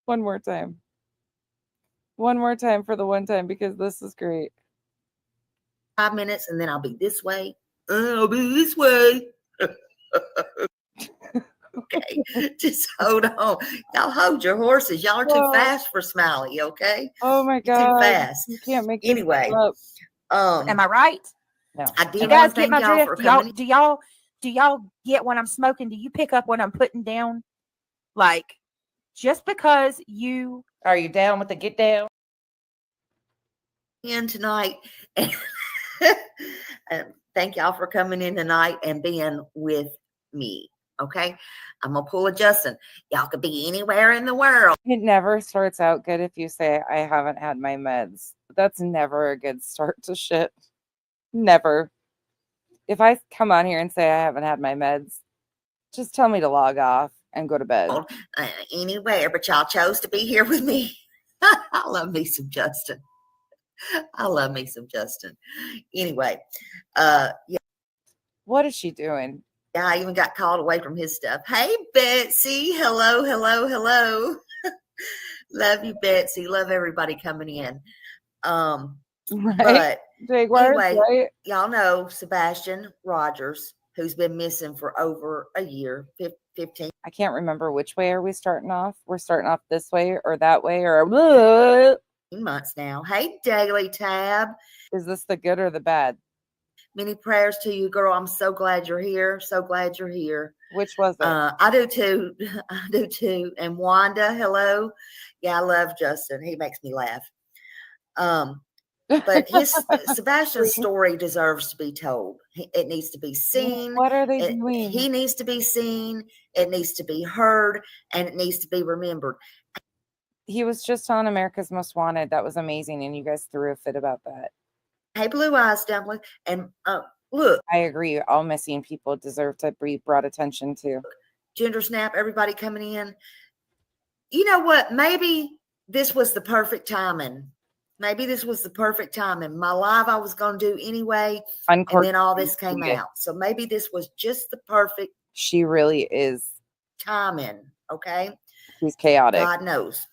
one more time. One more time for the one time, because this is great. 5 minutes, and then I'll be this way. And I'll be this way. Okay, just hold on. Y'all hold your horses. Y'all are too fast for Smiley, okay? Oh my You're god. too fast. You can't make this Anyway, up. Am I right? No. I did You want guys to get thank my y'all drift? for coming. Do y'all get when I'm smoking? Do you pick up what I'm putting down? Like, just because you Are you down with the get down? in tonight. And thank y'all for coming in tonight and being with me. Okay, I'm gonna pull a Justin. Y'all could be anywhere in the world. It never starts out good if you say, I haven't had my meds. That's never a good start to shit. Never. If I come on here and say I haven't had my meds, just tell me to log off and go to bed. Anywhere, but y'all chose to be here with me. I love me some Justin. I love me some Justin. Anyway, yeah, What is she doing? I even got called away from his stuff. Hey, Betsy. Hello, hello, hello. Love you, Betsy. Love everybody coming in. Right? But Jaguars, anyway, right? y'all know Sebastian Rogers, who's been missing for over a year, 15 I can't remember which way are we starting off. We're starting off this way or that way or months now. Hey, Daily Tab. is this the good or the bad? Many prayers to you, girl. I'm so glad you're here. So glad you're here. Which was it? I do too. I do too. And Wanda, hello. Yeah, I love Justin. He makes me laugh. But his Sebastian's story deserves to be told. It needs to be seen. What are they doing? He needs to be seen. It needs to be heard, and it needs to be remembered. He was just on America's Most Wanted. That was amazing, and you guys threw a fit about that. Hey, Blue Eyes Dumpling, and look, I agree. All missing people deserve to be brought attention to. Gender Snap, everybody coming in. You know what? Maybe this was the perfect timing. Maybe this was the perfect timing. My live I was going to do anyway, and then all this came out. So maybe this was just the perfect. She really is Timing, okay? She's chaotic. God knows.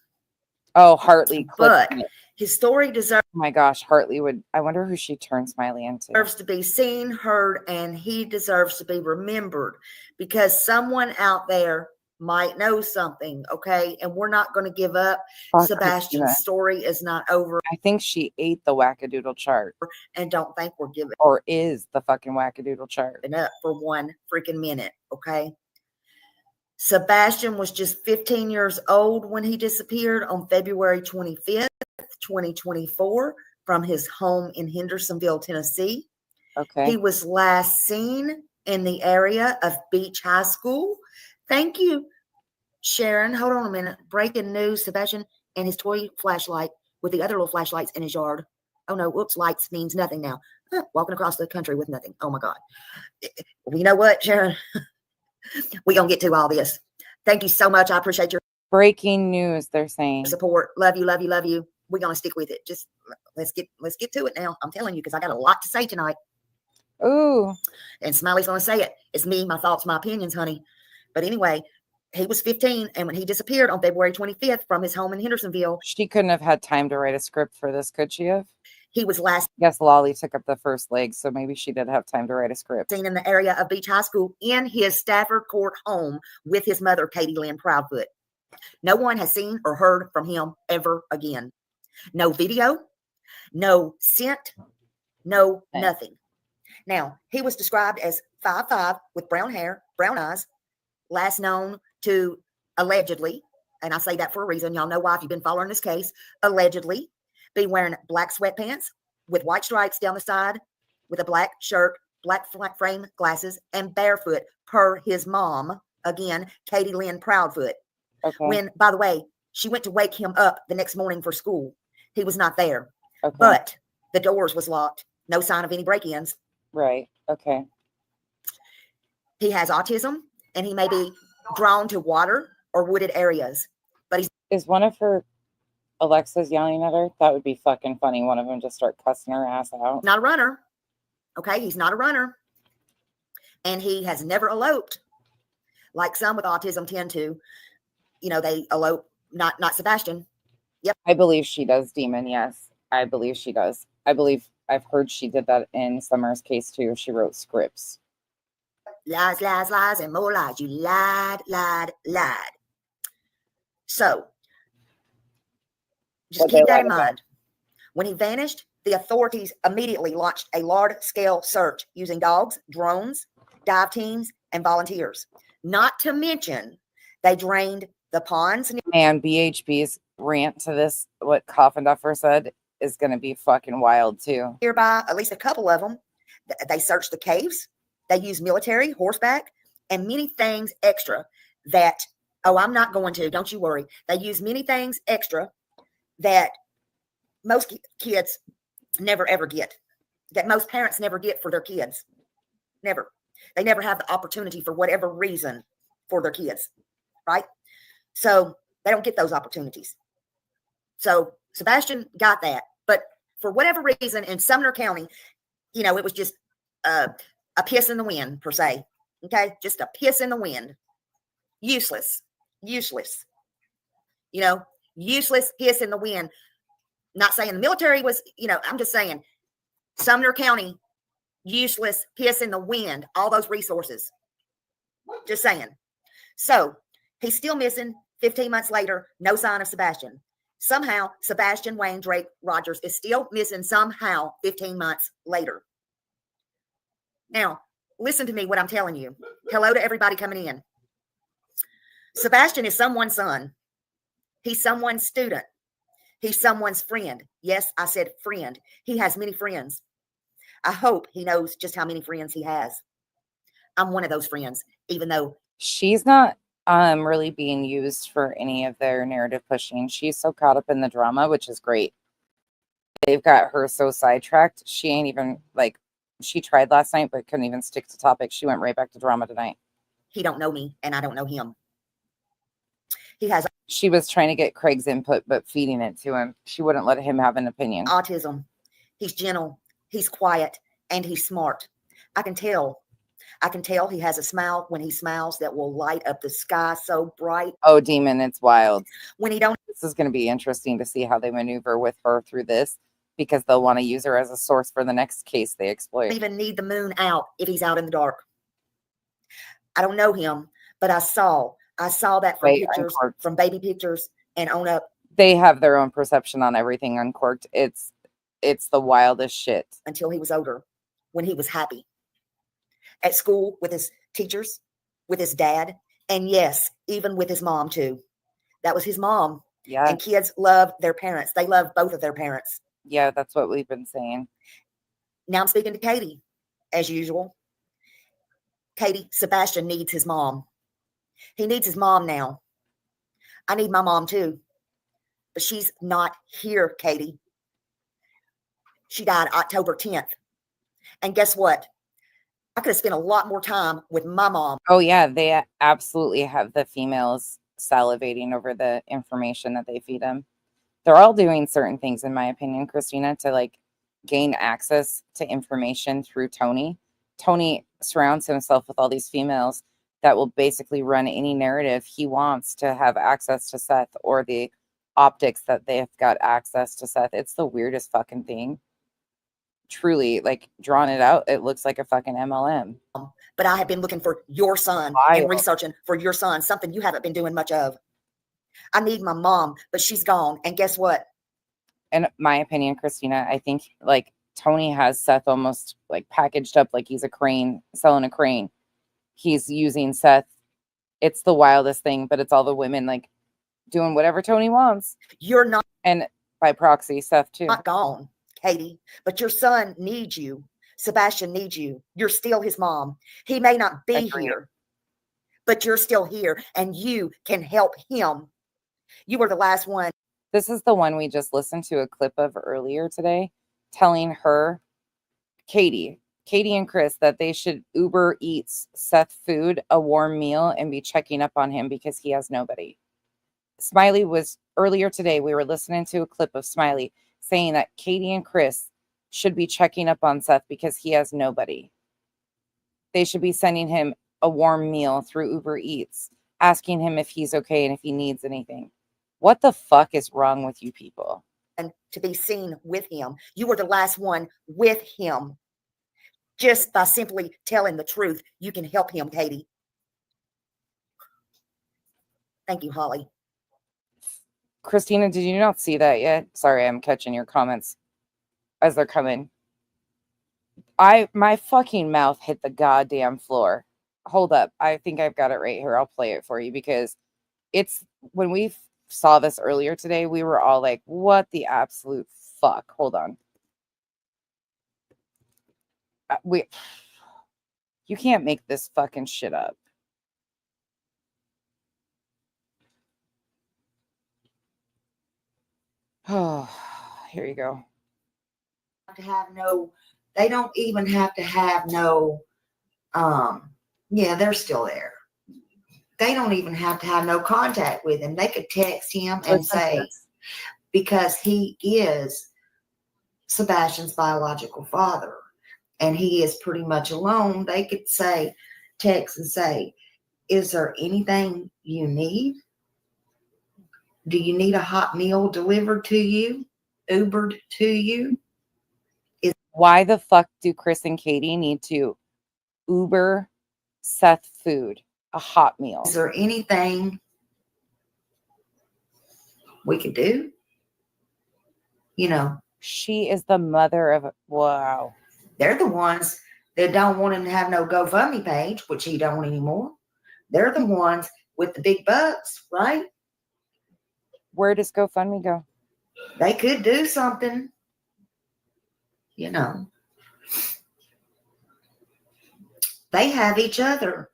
Oh, Hartley. But his story deserves. Oh my gosh, Hartley would. I wonder who she turned Smiley into. Deserves to be seen, heard, and he deserves to be remembered, because someone out there might know something, okay? And we're not going to give up. Sebastian's story is not over. I think she ate the wackadoodle chart. And don't think we're giving. Or is the fucking wackadoodle chart. Up for 1 freaking minute, okay? Sebastian was just 15 years old when he disappeared on February 25th, 2024, from his home in Hendersonville, Tennessee. Okay. He was last seen in the area of Beach High School. Thank you, Sharon. Hold on a minute. Breaking news: Sebastian and his toy flashlight with the other little flashlights in his yard. Oh no, whoops, lights means nothing now. Walking across the country with nothing. Oh my God. Well, you know what, Sharon? We're going to get to all this. Thank you so much. I appreciate your breaking news, they're saying. Support. Love you, love you, love you. We're going to stick with it. Just let's get to it now. I'm telling you, because I got a lot to say tonight. Ooh. And Smiley's going to say it. It's me, my thoughts, my opinions, honey. But anyway, He was 15, and when he disappeared on February 25th from his home in Hendersonville, She couldn't have had time to write a script for this, could she have? he was last Yes, Lolly took up the first leg, so maybe she did have time to write a script. seen in the area of Beach High School in his Stafford Court home with his mother, Katie Lynn Proudfoot. No one has seen or heard from him ever again. No video, no scent, no nothing. Now, he was described as 5'5" with brown hair, brown eyes, last known to allegedly, and I say that for a reason, y'all know why if you've been following this case, allegedly be wearing black sweatpants with white stripes down the side, with a black shirt, black frame glasses, and barefoot per his mom, again, Katie Lynn Proudfoot. Okay. When, by the way, she went to wake him up the next morning for school. He was not there, Okay. but the doors was locked. No sign of any break-ins. Right. Okay. He has autism, and he may be drawn to water or wooded areas. But he's Is one of her Alexa's yelling at her? That would be fucking funny. One of them just start cussing her ass out. not a runner. Okay, he's not a runner. And he has never eloped, like some with autism tend to. You know, they elope. Not Sebastian. I believe she does, Demon. Yes, I believe she does. I believe I've heard she did that in Summer's case too. She wrote scripts. Lies, lies, lies, and more lies. You lied, lied, lied. So, just What keep they that in lied about. mind. When he vanished, the authorities immediately launched a large-scale search using dogs, drones, dive teams, and volunteers. Not to mention, they drained the ponds And BHB's rant to this, what Coffindaffer said, is going to be fucking wild too. nearby, at least a couple of them. They searched the caves. They used military, horseback, and many things extra that, oh, I'm not going to, don't you worry. They used many things extra that most kids never ever get, that most parents never get for their kids. Never. They never have the opportunity for whatever reason for their kids, right? So they don't get those opportunities. So Sebastian got that. But for whatever reason in Sumner County, you know, it was just a piss in the wind, per se. Okay? Just a piss in the wind. Useless. Useless. You know, useless piss in the wind. Not saying the military was, you know, I'm just saying Sumner County, useless piss in the wind. All those resources. Just saying. So he's still missing 15 months later. No sign of Sebastian. Somehow, Sebastian Wayne Drake Rogers is still missing somehow 15 months later. Now, listen to me what I'm telling you. Hello to everybody coming in. Sebastian is someone's son. He's someone's student. He's someone's friend. Yes, I said friend. He has many friends. I hope he knows just how many friends he has. I'm one of those friends, even though She's not really being used for any of their narrative pushing. She's so caught up in the drama, which is great. They've got her so sidetracked. She ain't even like, she tried last night but couldn't even stick to topic. She went right back to drama tonight. he don't know me and I don't know him. He has She was trying to get Craig's input but feeding it to him. She wouldn't let him have an opinion. autism. He's gentle, he's quiet, and he's smart. I can tell he has a smile when he smiles that will light up the sky so bright. Oh, Demon, it's wild. When he don't This is going to be interesting to see how they maneuver with her through this, because they'll want to use her as a source for the next case they exploit. even need the moon out if he's out in the dark. I don't know him, but I saw that from Right, pictures, uncorked. from baby pictures and on up They have their own perception on everything uncorked. It's the wildest shit. until he was older, when he was happy. At school with his teachers, with his dad, and yes, even with his mom too. That was his mom. Yeah, And kids love their parents. They love both of their parents. yeah, that's what we've been saying. Now I'm speaking to Katie, as usual. Katie, Sebastian needs his mom. He needs his mom now. I need my mom too. But she's not here, Katie. She died October 10th. And guess what? I could have spent a lot more time with my mom. Oh yeah, they absolutely have the females salivating over the information that they feed them. They're all doing certain things, in my opinion, Christina, to like gain access to information through Tony. Tony surrounds himself with all these females that will basically run any narrative he wants to have access to Seth, or the optics that they've got access to Seth. It's the weirdest fucking thing. Truly, like, drawn it out, it looks like a fucking MLM. But I have been looking for your son and researching for your son, something you haven't been doing much of. I need my mom, but she's gone. And guess what? In my opinion, Christina, I think like Tony has Seth almost like packaged up like he's a crane, selling a crane. He's using Seth. It's the wildest thing, but it's all the women like doing whatever Tony wants. You're not, and by proxy, Seth too. Not gone, Katie, but your son needs you. Sebastian needs you. You're still his mom. He may not be here, but you're still here, and you can help him. You were the last one. This is the one we just listened to a clip of earlier today, telling her, Katie and Chris, that they should Uber Eats Seth food, a warm meal, and be checking up on him because he has nobody. Smiley was earlier today. We were listening to a clip of Smiley saying that Katie and Chris should be checking up on Seth because he has nobody. They should be sending him a warm meal through Uber Eats, asking him if he's okay and if he needs anything. What the fuck is wrong with you people? And to be seen with him. You were the last one with him. Just by simply telling the truth, you can help him, Katie. Thank you, Holly. Christina, did you not see that yet? Sorry, I'm catching your comments as they're coming. My fucking mouth hit the goddamn floor. Hold up. I think I've got it right here. I'll play it for you because it's when we saw this earlier today, we were all like, what the absolute fuck? Hold on. You can't make this fucking shit up. Oh, here you go. They don't even have to have no, yeah, they're still there. They don't even have to have no contact with him. They could text him and say, because he is Sebastian's biological father and he is pretty much alone, they could say, text and say, is there anything you need? Do you need a hot meal delivered to you? Ubered to you? Why the fuck do Chris and Katie need to Uber Seth food, a hot meal? Is there anything we could do? You know, she is the mother of, wow. They're the ones that don't want him to have no GoFundMe page, which he don't anymore. They're the ones with the big bucks, right? Where does GoFundMe go? They could do something, you know. They have each other.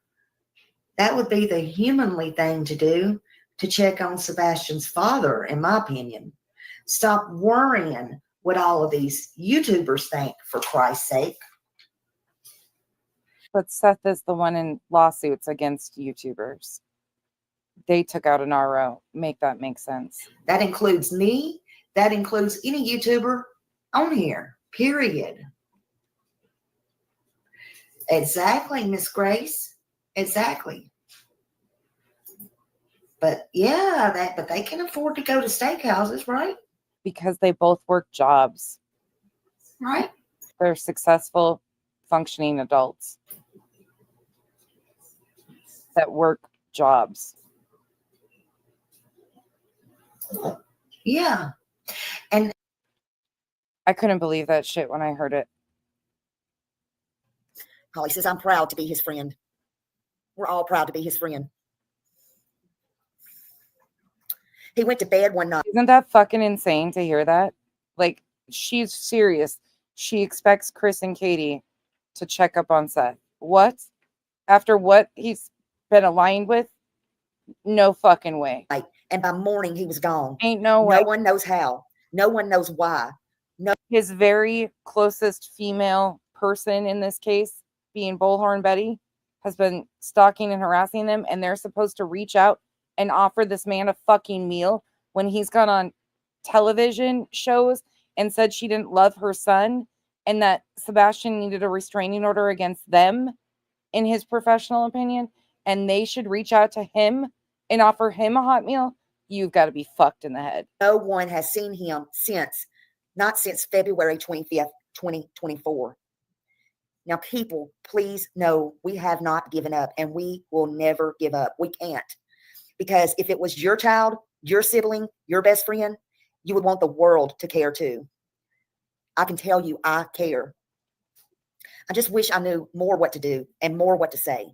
That would be the humanly thing to do, to check on Sebastian's father, in my opinion. Stop worrying what all of these YouTubers think, for Christ's sake. But Seth is the one in lawsuits against YouTubers. They took out an RO. Make that make sense. That includes me. That includes any YouTuber on here, period. Exactly, Miss Grace. Exactly. But yeah, but they can afford to go to steakhouses, right? Because they both work jobs. Right. They're successful, functioning adults that work jobs. Yeah. And I couldn't believe that shit when I heard it. Holly says, I'm proud to be his friend. We're all proud to be his friend. He went to bed one night. Isn't that fucking insane to hear that? Like, she's serious. She expects Chris and Katie to check up on Seth. What? After what he's been aligned with? No fucking way. And by morning, he was gone. Ain't no way. No one knows how. No one knows why. No. His very closest female person in this case, being Bullhorn Betty, has been stalking and harassing them, and they're supposed to reach out and offer this man a fucking meal when he's gone on television shows and said she didn't love her son and that Sebastian needed a restraining order against them, in his professional opinion. and they should reach out to him and offer him a hot meal, you've got to be fucked in the head. No one has seen him not since February 25th, 2024. Now, people, please know we have not given up, and we will never give up. We can't. Because if it was your child, your sibling, your best friend, you would want the world to care too. I can tell you I care. I just wish I knew more what to do and more what to say.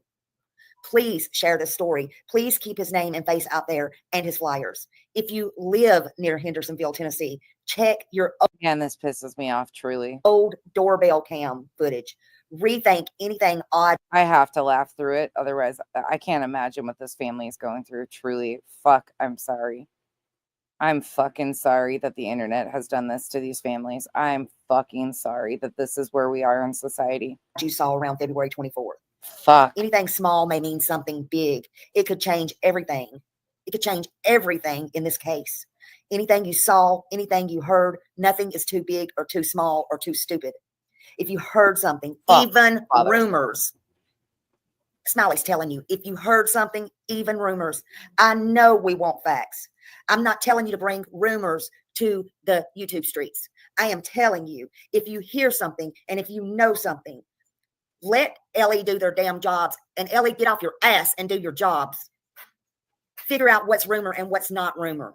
Please share this story. Please keep his name and face out there and his flyers. If you live near Hendersonville, Tennessee, check your Again, this pisses me off, truly. old doorbell cam footage. Rethink anything odd. I have to laugh through it. Otherwise, I can't imagine what this family is going through. Truly. Fuck, I'm sorry. I'm fucking sorry that the internet has done this to these families. I'm fucking sorry that this is where we are in society. You saw around February 24th. Fuck. Anything small may mean something big. It could change everything. It could change everything in this case. Anything you saw, anything you heard, nothing is too big or too small or too stupid. If you heard something, even rumors. Smiley's telling you, if you heard something, even rumors. I know we want facts. I'm not telling you to bring rumors to the YouTube streets. I am telling you, if you hear something and if you know something, let Ellie do their damn jobs. And Ellie, get off your ass and do your jobs. Figure out what's rumor and what's not rumor.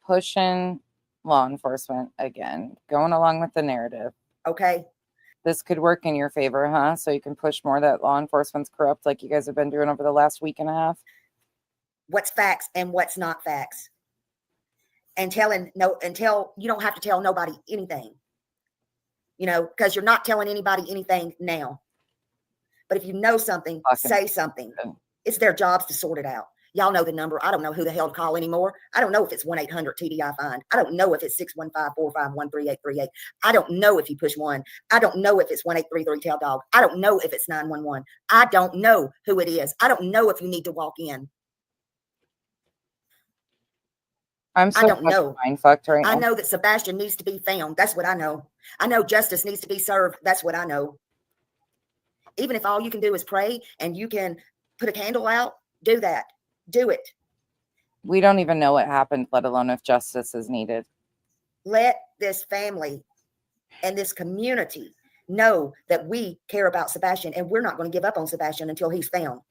Pushing law enforcement again, going along with the narrative. Okay. This could work in your favor, huh? So you can push more that law enforcement's corrupt like you guys have been doing over the last week and a half. What's facts and what's not facts. And you don't have to tell nobody anything. Because you're not telling anybody anything now. But if you know something, say something. It's their jobs to sort it out. Y'all know the number. I don't know who the hell to call anymore. I don't know if it's 1-800-TDI-FIND. I don't know if it's 615-451-3838. I don't know if you push 1. I don't know if it's 1-833-TELL-DOG. I don't know if it's 911. I don't know who it is. I don't know if you need to walk in. I'm so I don't know. mind fucked right now. I know that Sebastian needs to be found. That's what I know. I know justice needs to be served. That's what I know. Even if all you can do is pray and you can put a candle out, do that. Do it. We don't even know what happened, let alone if justice is needed. Let this family and this community know that we care about Sebastian, and we're not going to give up on Sebastian until he's found.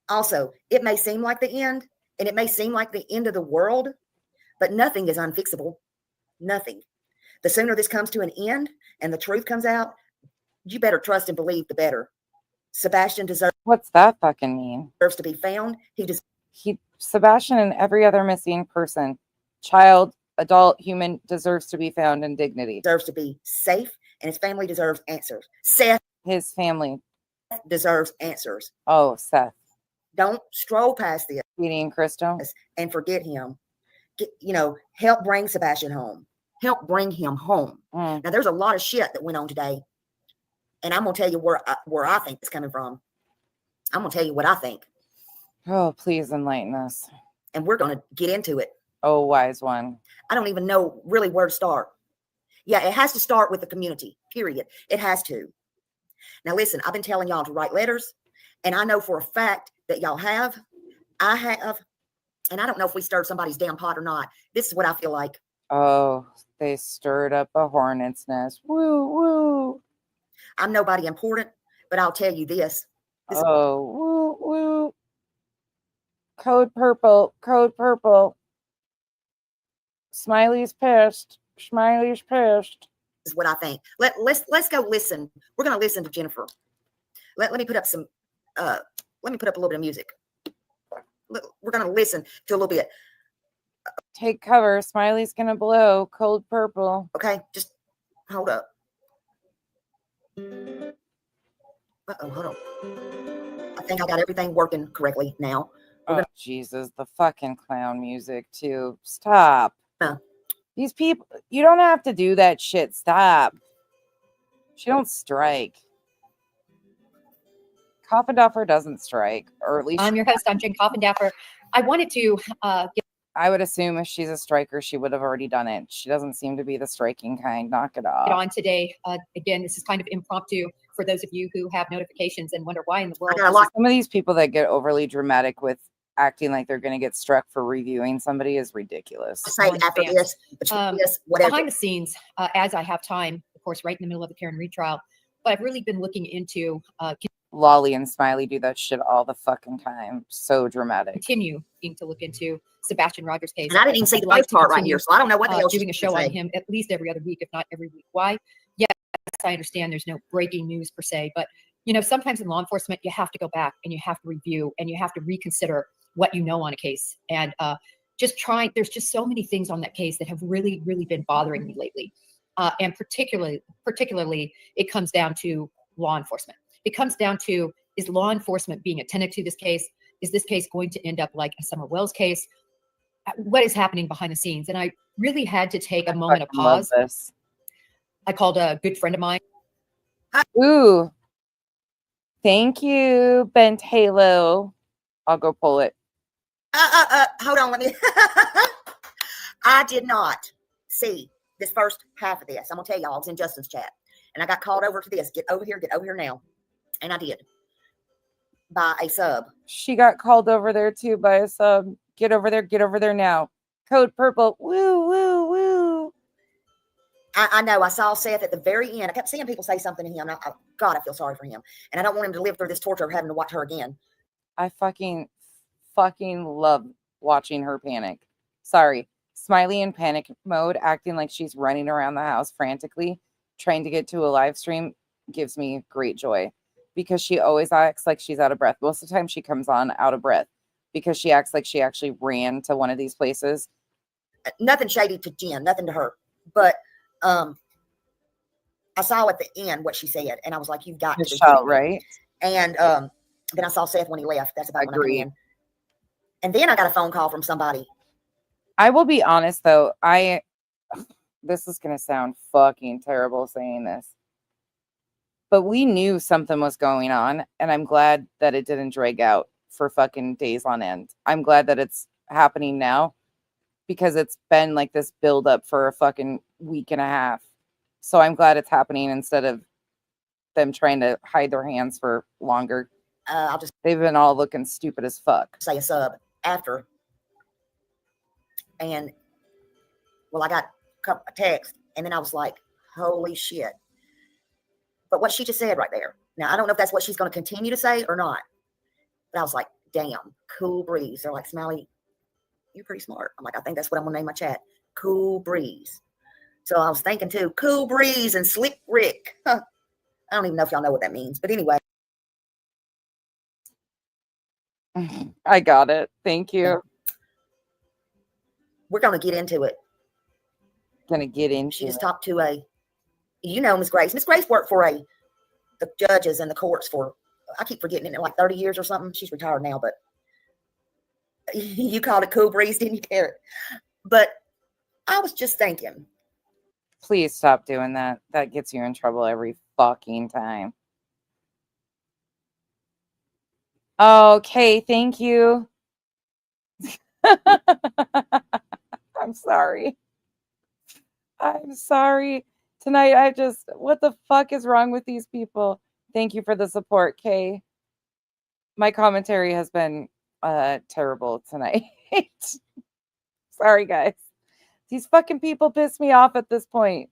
Also, it may seem like the end, and it may seem like the end of the world, but nothing is unfixable. Nothing. The sooner this comes to an end and the truth comes out, you better trust and believe the better. Sebastian deserves. What's that fucking mean? Deserves to be found. Sebastian and every other missing person, child, adult, human, deserves to be found in dignity. Deserves to be safe, and his family deserves answers. Seth. His family deserves answers. Oh, Seth. Don't stroll past this. Sweetie and Crystal. And forget him. Help bring Sebastian home. Help bring him home. Now, there's a lot of shit that went on today. And I'm going to tell you where I think it's coming from. I'm going to tell you what I think. Oh, please enlighten us. And we're going to get into it. Oh, wise one. I don't even know really where to start. Yeah, it has to start with the community, period. It has to. Now, listen, I've been telling y'all to write letters. And I know for a fact that y'all have. I have. And I don't know if we stirred somebody's damn pot or not. This is what I feel like. Oh, they stirred up a hornet's nest. Woo, woo. I'm nobody important, but I'll tell you this. Woo, woo. Code purple. Code purple. Smiley's pissed. Smiley's pissed. This is what I think. Let's go listen. We're going to listen to Jennifer. Let me put up some, let me put up a little bit of music. We're going to listen to a little bit. Take cover. Smiley's going to blow. Cold purple. Okay, just hold up. Uh-oh, hold on. I think I got everything working correctly now. Jesus, the fucking clown music too. Stop. These people, you don't have to do that shit. Stop. She don't strike. Coffindaffer doesn't strike, or at least I'm your host. I'm Jen Coffindaffer. I wanted to I would assume if she's a striker, she would have already done it. She doesn't seem to be the striking kind. Knock it off. get on today. Again, this is kind of impromptu. for those of you who have notifications and wonder why in the world. got a lot. Some of these people that get overly dramatic with acting like they're going to get struck for reviewing somebody is ridiculous. Say after fans. this, between this, whatever. Behind the scenes, as I have time, of course, right in the middle of the Karen Reed trial, but I've really been looking into Lolly and Smiley do that shit all the fucking time. So dramatic. continuing to look into Sebastian Rogers' case. And I didn't even see I'd the like first to part right continue, here, so I don't know what the hell doing a she's show gonna on say. him at least every other week, if not every week. Why? Yes, I understand there's no breaking news per se, but you know, sometimes in law enforcement, you have to go back and you have to review and you have to reconsider what you know on a case. And there's just so many things on that case that have really, really been bothering me lately. And particularly, it comes down to law enforcement. It comes down to, is law enforcement being attentive to this case? Is this case going to end up like a Summer Wells case? What is happening behind the scenes? And I really had to take a moment of fucking love pause. this. I called a good friend of mine. Ooh. Thank you, Bent Halo. I'll go pull it. Hold on, let me. I did not see this first half of this. I'm gonna tell y'all, I was in Justin's chat, and I got called over to this. Get over here now, and I did by a sub. She got called over there too by a sub. Get over there now. Code purple. Woo, woo, woo. I know. I saw Seth at the very end. I kept seeing people say something to him. God, I feel sorry for him, and I don't want him to live through this torture of having to watch her again. I fucking love watching her panic. Sorry. Smiley in panic mode, acting like she's running around the house frantically, trying to get to a live stream, gives me great joy because she always acts like she's out of breath. Most of the time she comes on out of breath because she acts like she actually ran to one of these places. Nothing shady to Jen, nothing to her. But I saw at the end what she said, and I was like, you've got to be Michelle, right? And then I saw Seth when he left. That's about when I came in. Agreed. And then I got a phone call from somebody. I will be honest though, this is going to sound fucking terrible saying this, but we knew something was going on, and I'm glad that it didn't drag out for fucking days on end. I'm glad that it's happening now because it's been like this build up for a fucking week and a half. So I'm glad it's happening instead of them trying to hide their hands for longer. They've been all looking stupid as fuck. Say a sub after. And well, I got a text, and then I was like, holy shit. But what she just said right there. Now, I don't know if that's what she's going to continue to say or not. But I was like, damn, cool breeze. They're like, Smiley, you're pretty smart. I'm like, I think that's what I'm going to name my chat. Cool breeze. So I was thinking too, cool breeze and slick Rick. Huh. I don't even know if y'all know what that means. But anyway. I got it. Thank you. We're going to get into it. She just talked to Miss Grace. Miss Grace worked for the judges and the courts for, I keep forgetting it, like 30 years or something. She's retired now, but you called it cool breeze, didn't you, Garrett? But I was just thinking. Please stop doing that. That gets you in trouble every fucking time. Okay, thank you. I'm sorry. Tonight, what the fuck is wrong with these people? Thank you for the support, Kay. My commentary has been terrible tonight. Sorry, guys. These fucking people piss me off at this point.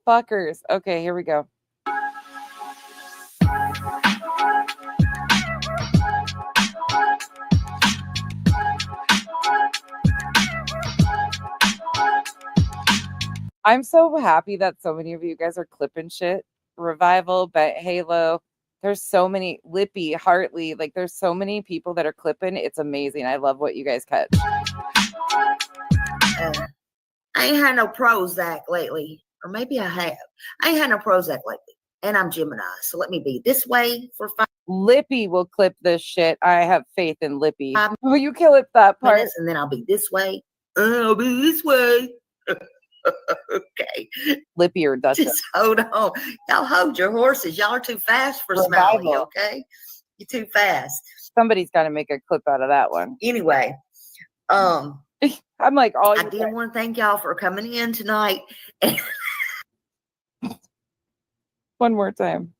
Fuckers. Okay, here we go. I'm so happy that so many of you guys are clipping shit. Revival, Bet Halo. There's so many. Lippy, Hartley. Like, there's so many people that are clipping. It's amazing. I love what you guys catch. I ain't had no Prozac lately. Or maybe I have. I ain't had no Prozac lately. And I'm Gemini. So let me be this way for 5 Lippy will clip this shit. I have faith in Lippy. Oh, you kill it that part. minutes, and then I'll be this way. I'll be this way. Okay. Lippy or Dutch. Just hold on. Y'all hold your horses. Y'all are too fast for Revival. Smiley, okay? You're too fast. Somebody's got to make a clip out of that one. Anyway, I'm like, I did want to thank y'all for coming in tonight. One more time.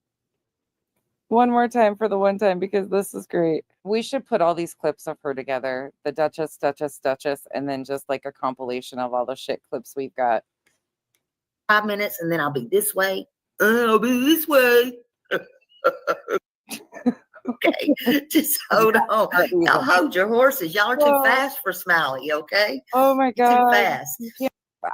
One more time for the one time because this is great. We should put all these clips of her together. The Duchess, and then just like a compilation of all the shit clips we've got. 5 minutes and then I'll be this way. I'll be this way. Okay, just hold on. Y'all hold your horses. Y'all are too fast for Smiley, okay? Oh my You're too God. fast.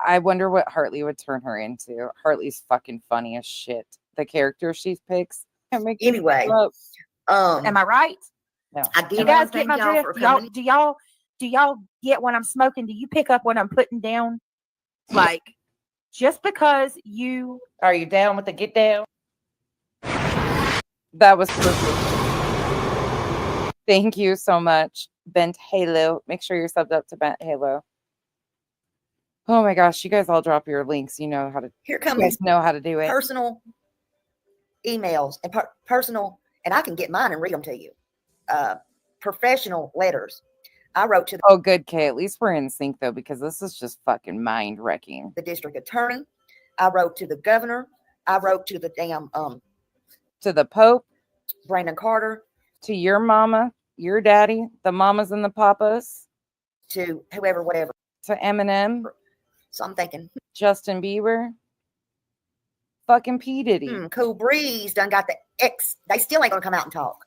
I wonder what Hartley would turn her into. Hartley's fucking funny as shit. The character she picks. Anyway, Am I right? No. I You did guys want to get thank my y'all drift? for Do y'all, coming. do y'all get when I'm smoking? Do you pick up what I'm putting down? Like, just because you Are you down with the get down? That was perfect. Thank you so much, Bent Halo. Make sure you're subbed up to Bent Halo. Oh my gosh, you guys all drop your links. You know how to. Here You come guys these know how to do it. personal emails and personal, and I can get mine and read them to you. Professional letters. I wrote to Oh, good, Kay. At least we're in sync though, because this is just fucking mind wrecking. the district attorney. I wrote to the governor. I wrote to the damn To the Pope, Brandon Carter, to your mama, your daddy, the mamas and the papas, to whoever, whatever. to Eminem, So I'm thinking, Justin Bieber, fucking P. Diddy. Cool Breeze done got the X. They still ain't gonna come out and talk.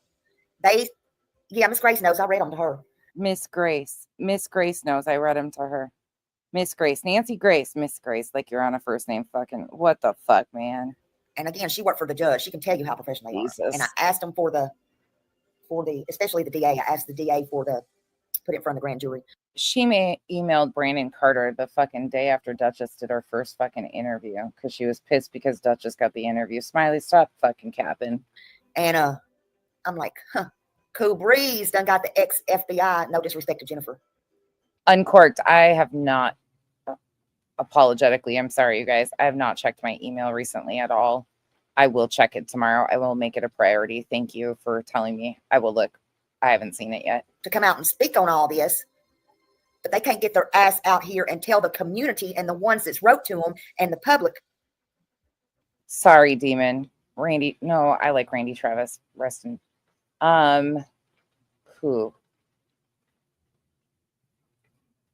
Miss Grace knows. I read them to her. Miss Grace. Miss Grace knows. I read them to her. Miss Grace. Nancy Grace. Miss Grace. Like you're on a first name fucking. What the fuck, man? And again, she worked for the judge. She can tell you how professional they are. Jesus. And I asked them for the, especially the DA. I asked the DA for the, put it in front of the grand jury. She emailed Brandon Carter the fucking day after Duchess did her first fucking interview because she was pissed because Duchess got the interview. Smiley, stop fucking capping. And I'm like, Cool Breeze done got the ex FBI. No disrespect to Jennifer. Uncorked. I have not, apologetically, I'm sorry, you guys. I have not checked my email recently at all. I will check it tomorrow. I will make it a priority. Thank you for telling me. I will look. I haven't seen it yet. To come out and speak on all this, but they can't get their ass out here and tell the community and the ones that's wrote to them and the public. Sorry, Demon. Randy. No, I like Randy Travis. Rest in. Who?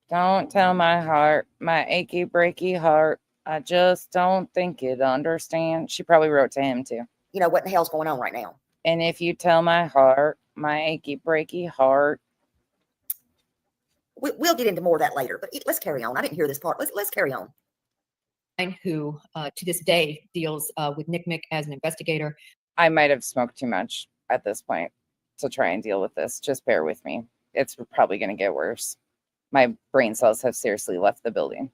Don't tell my heart, my achy breaky heart. I just don't think it understand. She probably wrote to him too. You know what the hell's going on right now. And if you tell my heart, my achy breaky heart. We'll get into more of that later, but let's carry on. I didn't hear this part. Let's carry on. Who to this day deals with Nick Mick as an investigator. I might have smoked too much at this point to try and deal with this. Just bear with me. It's probably going to get worse. My brain cells have seriously left the building.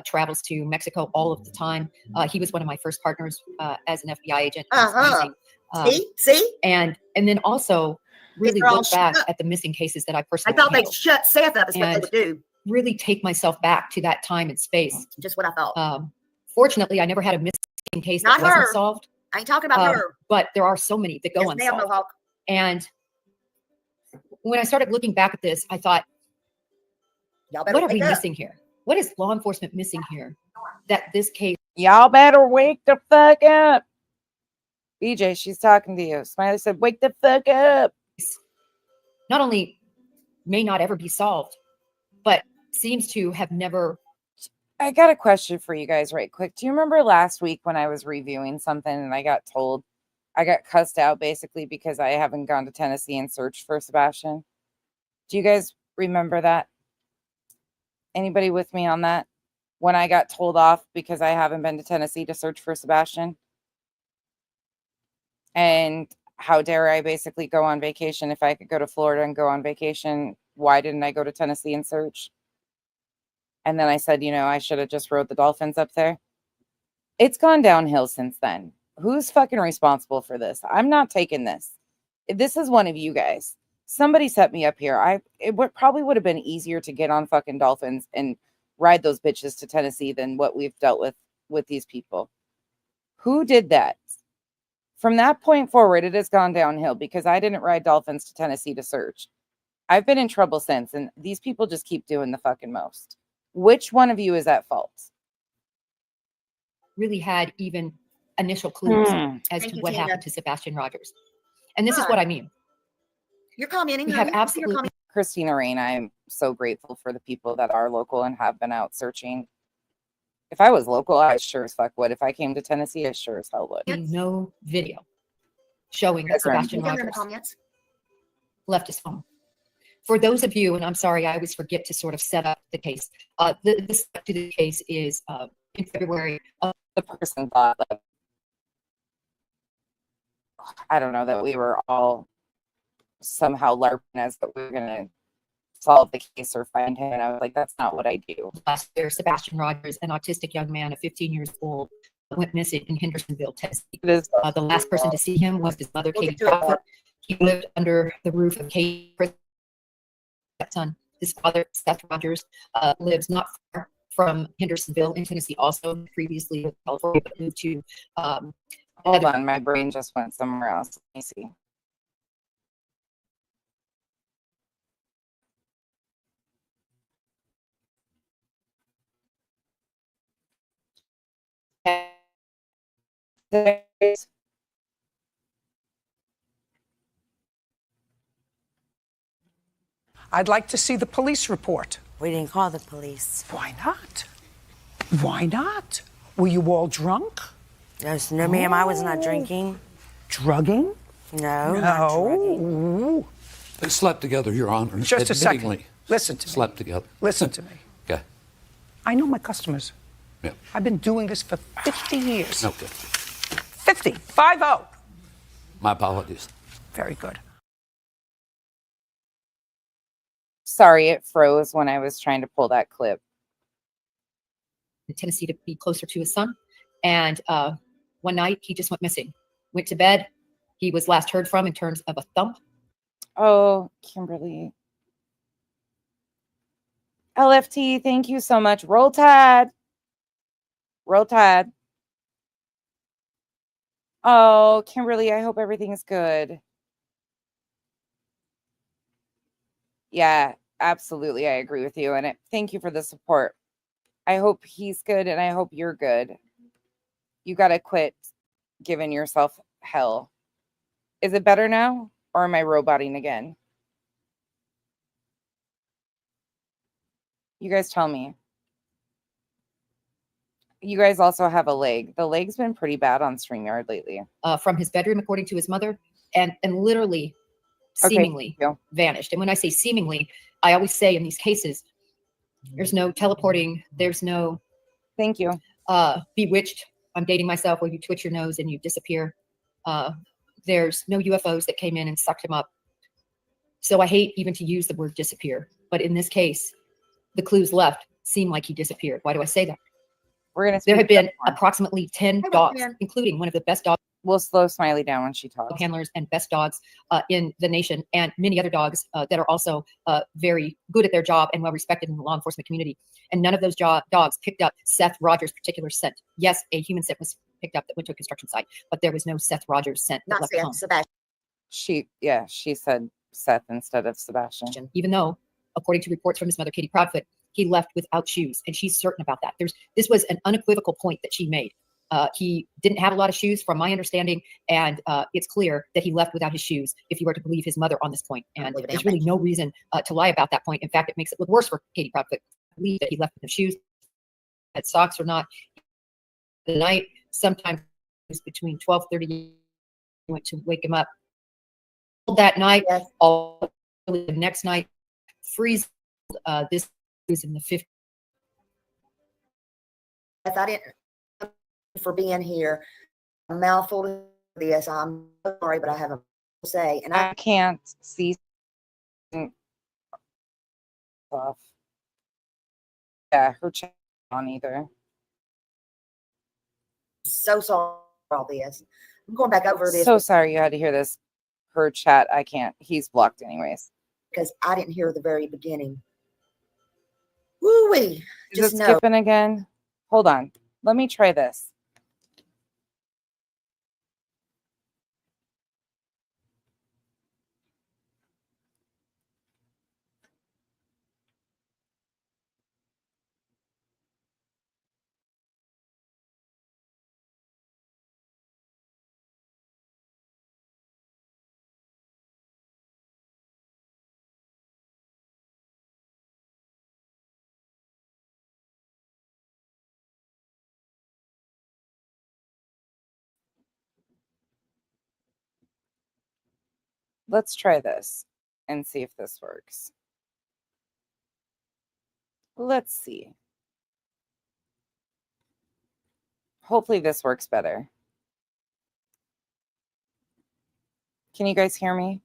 Travels to Mexico all of the time. He was one of my first partners as an FBI agent. See? And then also really They're all look back shut. at the missing cases that I I personally thought they'd handled. shut Seth up is what they And- would do. Really take myself back to that time and space. Just what I thought. Fortunately, I never had a missing case Not that wasn't her. solved. I ain't talking about her. But there are so many that go Yes, ma'am, unsolved. Mohawk. And when I started looking back at this, I thought, Y'all better what are we wake up. missing here? What is law enforcement missing here? That this case Y'all better wake the fuck up. BJ, she's talking to you. Smiley said, wake the fuck up. not only may not ever be solved, but seems to have never. I got a question for you guys right quick. Do you remember last week when I was reviewing something and I got told I got cussed out basically because I haven't gone to Tennessee and searched for Sebastian? Do you guys remember that? Anybody with me on that? When I got told off because I haven't been to Tennessee to search for Sebastian? And how dare I basically go on vacation? If I could go to Florida and go on vacation, why didn't I go to Tennessee and search? And then I said, you know, I should have just rode the Dolphins up there. It's gone downhill since then. Who's fucking responsible for this? I'm not taking this. This is one of you guys. Somebody set me up here. Probably would have been easier to get on fucking Dolphins and ride those bitches to Tennessee than what we've dealt with these people. Who did that? From that point forward, it has gone downhill because I didn't ride Dolphins to Tennessee to search. I've been in trouble since, and these people just keep doing the fucking most. Which one of you is at fault? Really had even initial clues as Thank to you, what Tina. happened to Sebastian Rogers. And this is what I mean. You're commenting. We honey. have You're absolutely commenting. Christina Rain, I'm so grateful for the people that are local and have been out searching. If I was local, I sure as fuck would. If I came to Tennessee, I sure as hell would. no video showing that That's right. Sebastian Put them in the Rogers comments. left his home. For those of you, and I'm sorry, I always forget to sort of set up the case. The step to the case is in February. The person thought, like, I don't know, that we were all somehow LARPing as that we were going to solve the case or find him. And I was like, that's not what I do. Last year, Sebastian Rogers, an autistic young man of 15 years old, went missing in Hendersonville, Tennessee. It is The last person to see him was his mother, We'll Katie get to it, Proudfoot. He lived under the roof of Katie's son. His father, Seth Rogers, lives not far from Hendersonville in Tennessee, also previously with California, but moved to hold on, my brain just went somewhere else. Let me see. I'd like to see the police report. We didn't call the police. Why not? Why not? Were you all drunk? No, ma'am, I was not drinking. Drugging? No, not drugging. No. They slept together, Your Honor. Just a second. Admittingly, Listen to me. slept together. Listen to me. Okay. I know my customers. Yeah. I've been doing this for 50 years. Okay. 50. 50. My apologies. Very good. Sorry, it froze when I was trying to pull that clip. in Tennessee to be closer to his son. And one night he just went missing, went to bed. He was last heard from in terms of a thump. Oh, Kimberly. LFT, thank you so much. Roll Tide. Roll Tide. Oh, Kimberly, I hope everything is good. Yeah, absolutely. I agree with you. And thank you for the support. I hope he's good and I hope you're good. You got to quit giving yourself hell. Is it better now or am I roboting again? You guys tell me. You guys also have a leg. The leg's been pretty bad on StreamYard lately. From his bedroom, according to his mother, and literally seemingly vanished. And when I say seemingly, I always say in these cases, there's no teleporting. There's no thank you. Bewitched. I'm dating myself where you twitch your nose and you disappear. There's no UFOs that came in and sucked him up. So I hate even to use the word disappear. But in this case, the clues left seem like he disappeared. Why do I say that? There have been approximately 10 dogs, including one of the best dogs. We'll slow Smiley down when she talks. Handlers and best dogs in the nation, and many other dogs that are also very good at their job and well respected in the law enforcement community. And none of those dogs picked up Seth Rogers' particular scent. Yes, a human scent was picked up that went to a construction site, but there was no Seth Rogers scent that left home. Sebastian. She said Seth instead of Sebastian. Even though, according to reports from his mother, Katie Proudfoot, he left without shoes, and she's certain about that. This was an unequivocal point that she made. He didn't have a lot of shoes, from my understanding, and it's clear that he left without his shoes, if you were to believe his mother on this point. And there's really no reason to lie about that point. In fact, it makes it look worse for Katie Proudfoot. I believe that he left with no shoes, had socks or not. The night, sometimes between 12:30, went to wake him up. That night, all the next night, freeze. This was in the 50s. I didn't for being here. A mouthful of this. I'm sorry, but I have a say, and I can't see stuff. Yeah, her chat on either. So sorry for all this. I'm going back over this. So sorry you had to hear this. Her chat, I can't. He's blocked anyways. Because I didn't hear the very beginning. Woo-wee. Is it skipping again? Hold on. Let me try this. let's try this and see if this works. Let's see. Hopefully this works better. Can you guys hear me?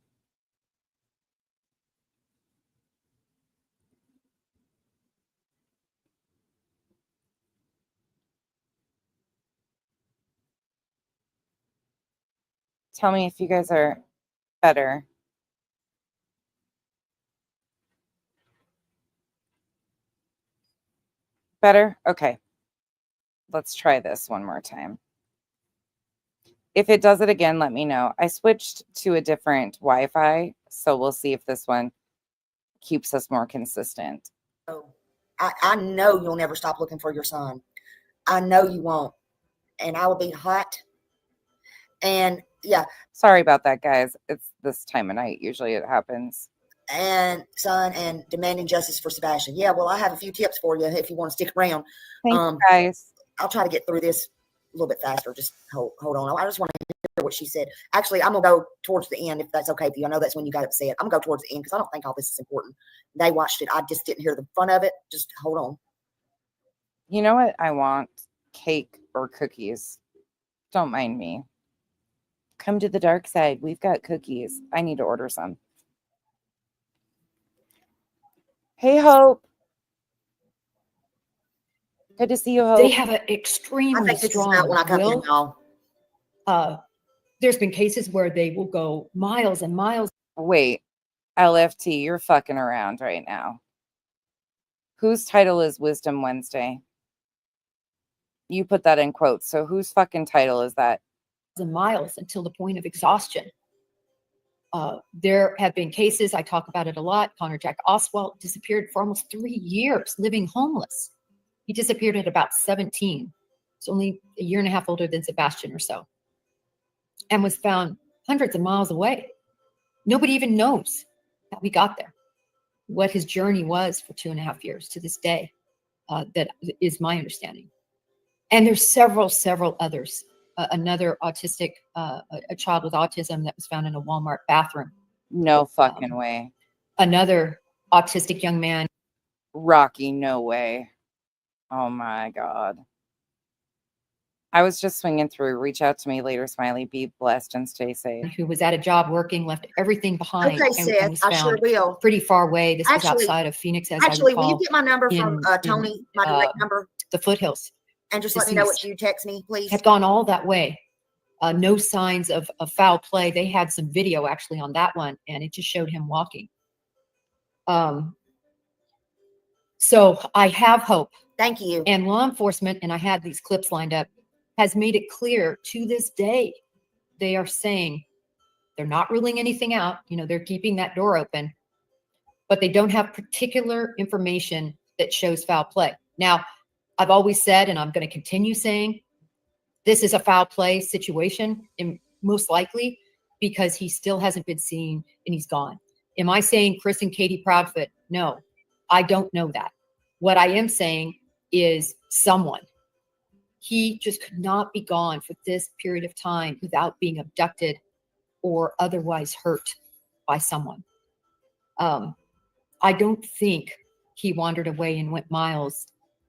Tell me if you guys are better. Better? Okay. Let's try this one more time. If it does it again, let me know. I switched to a different Wi-Fi, so we'll see if this one keeps us more consistent. Oh, I know you'll never stop looking for your son. I know you won't. And I will be hot. And yeah. Sorry about that, guys. It's this time of night. Usually it happens. And son, and demanding justice for Sebastian. Yeah, well, I have a few tips for you if you want to stick around. Thanks, guys. I'll try to get through this a little bit faster. Just hold on. I just want to hear what she said. Actually, I'm going to go towards the end if that's okay with you. I know that's when you got upset. I'm going to go towards the end because I don't think all this is important. They watched it. I just didn't hear the fun of it. Just hold on. You know what I want? Cake or cookies. Don't mind me. Come to the dark side. We've got cookies. I need to order some. Hey, Hope. Good to see you, Hope. They have an I extremely think this is strong about when I come in, will. y'all. There's been cases where they will go miles and miles. Wait, LFT, you're fucking around right now. Whose title is Wisdom Wednesday? You put that in quotes. So whose fucking title is that? And miles until the point of exhaustion. There have been cases, I talk about it a lot. Connor Jack Oswald disappeared for almost 3 years, living homeless. He disappeared at about 17. He's only a year and a half older than Sebastian or so. And was found hundreds of miles away. Nobody even knows that we got there. What his journey was for 2.5 years to this day. That is my understanding. And there's several others. Another autistic, a child with autism that was found in a Walmart bathroom. No fucking way. Another autistic young man. Rocky, no way. Oh my God. I was just swinging through. Reach out to me later, Smiley. Be blessed and stay safe. Who was at a job working, left everything behind. Okay, Seth, was I sure will. Pretty far away. This was Actually- outside of Phoenix, as Actually, I recall. will you get my number from Tony, my direct number? The foothills. And just let me know what you text me, please. Had gone all that way. No signs of foul play. They had some video actually on that one, and it just showed him walking. So I have hope. Thank you. And law enforcement, and I had these clips lined up, has made it clear to this day. They are saying they're not ruling anything out. You know, they're keeping that door open, but they don't have particular information that shows foul play. Now, I've always said, and I'm going to continue saying, this is a foul play situation, and most likely because he still hasn't been seen and he's gone. Am I saying Chris and Katie Proudfoot? No, I don't know that. What I am saying is someone. He just could not be gone for this period of time without being abducted or otherwise hurt by someone. I don't think he wandered away and went miles,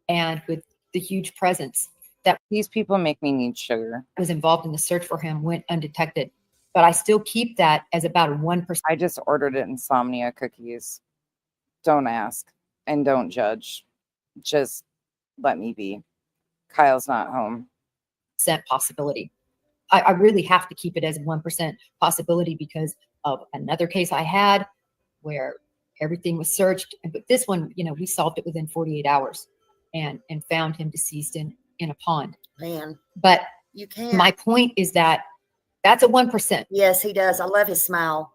and with the huge presence that these people make me need sugar was involved in the search for him went undetected. But I still keep that as about a 1%. I just ordered it insomnia cookies. Don't ask and don't judge. Just let me be. Kyle's not home. Possibility. I really have to keep it as a 1% possibility because of another case I had where everything was searched. But this one, you know, we solved it within 48 hours and found him deceased in a pond. Man. But you can't. My point is that that's a 1%. Yes, he does. I love his smile.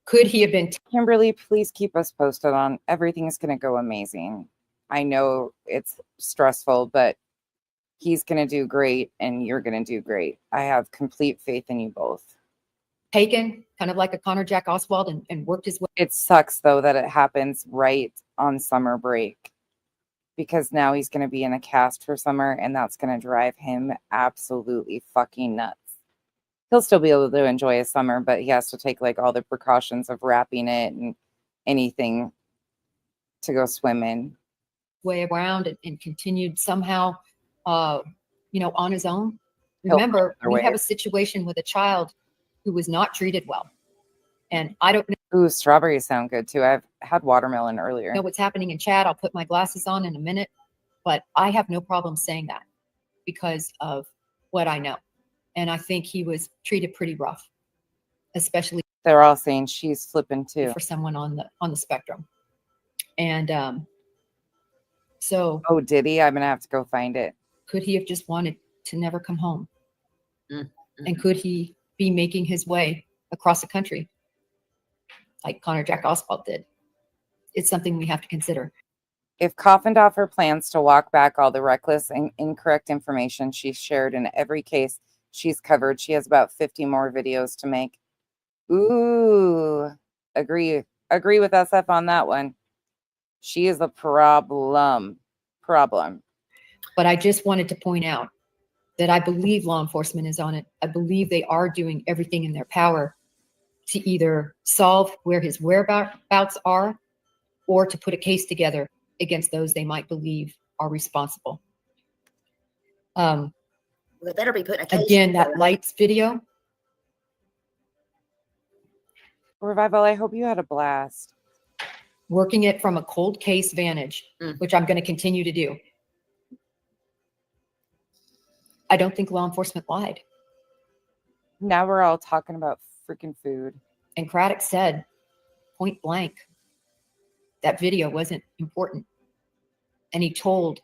Could he have been? Kimberly, please keep us posted on everything's going to go amazing. I know it's stressful, but he's going to do great and you're going to do great. I have complete faith in you both. Taken kind of like a Connor Jack Oswald and worked his way. It sucks though that it happens right on summer break because now he's going to be in a cast for summer and that's going to drive him absolutely fucking nuts. he'll still be able to enjoy his summer, but he has to take like all the precautions of wrapping it and anything to go swim in. Way around and continued somehow, you know, on his own. He'll Remember, find other we have a ways. situation with a child who was not treated well. And I don't Ooh, strawberries sound good too. I've had watermelon earlier. know what's happening in chat. I'll put my glasses on in a minute, but I have no problem saying that because of what I know. And I think he was treated pretty rough, especially They're all saying she's flipping too. for someone on the spectrum. And so Oh, did he? I'm gonna have to go find it. could he have just wanted to never come home? And could he be making his way across the country like Connor Jack Oswald did? It's something we have to consider. If Coffindaffer plans to walk back all the reckless and incorrect information she's shared in every case she's covered, she has about 50 more videos to make. Ooh, agree with SF on that one. She is a problem. But I just wanted to point out that I believe law enforcement is on it. I believe they are doing everything in their power to either solve where his whereabouts are or to put a case together against those they might believe are responsible. They better be putting a case Again, that together. lights video, Revival, I hope you had a blast. working it from a cold case vantage, which I'm going to continue to do. I don't think law enforcement lied. Now we're all talking about freaking food. And Craddock said point blank that video wasn't important. And he told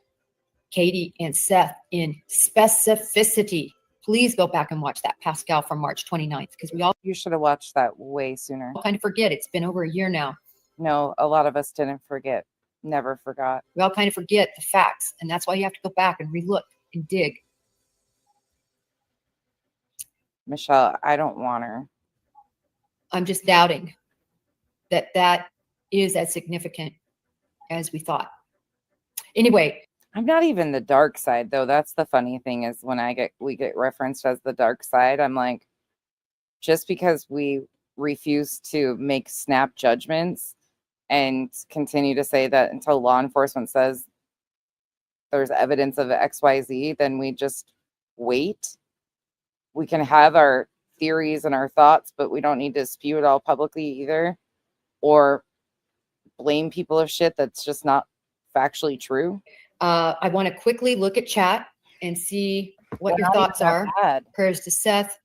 Katie and Seth in specificity, please go back and watch that Pascal from March 29th, because we all You should have watched that way sooner. kind of forget. It's been over a year now. No, a lot of us didn't forget. Never forgot. We all kind of forget the facts. And that's why you have to go back and relook and dig. Michelle, I don't want her. I'm just doubting that that is as significant as we thought. Anyway, I'm not even the dark side though. That's the funny thing is when we get referenced as the dark side, I'm like, just because we refuse to make snap judgments and continue to say that until law enforcement says there's evidence of XYZ, then we just wait. We can have our theories and our thoughts, but we don't need to spew it all publicly either, or blame people of shit that's just not factually true. I want to quickly look at chat and see what your thoughts are. Prayers to Seth.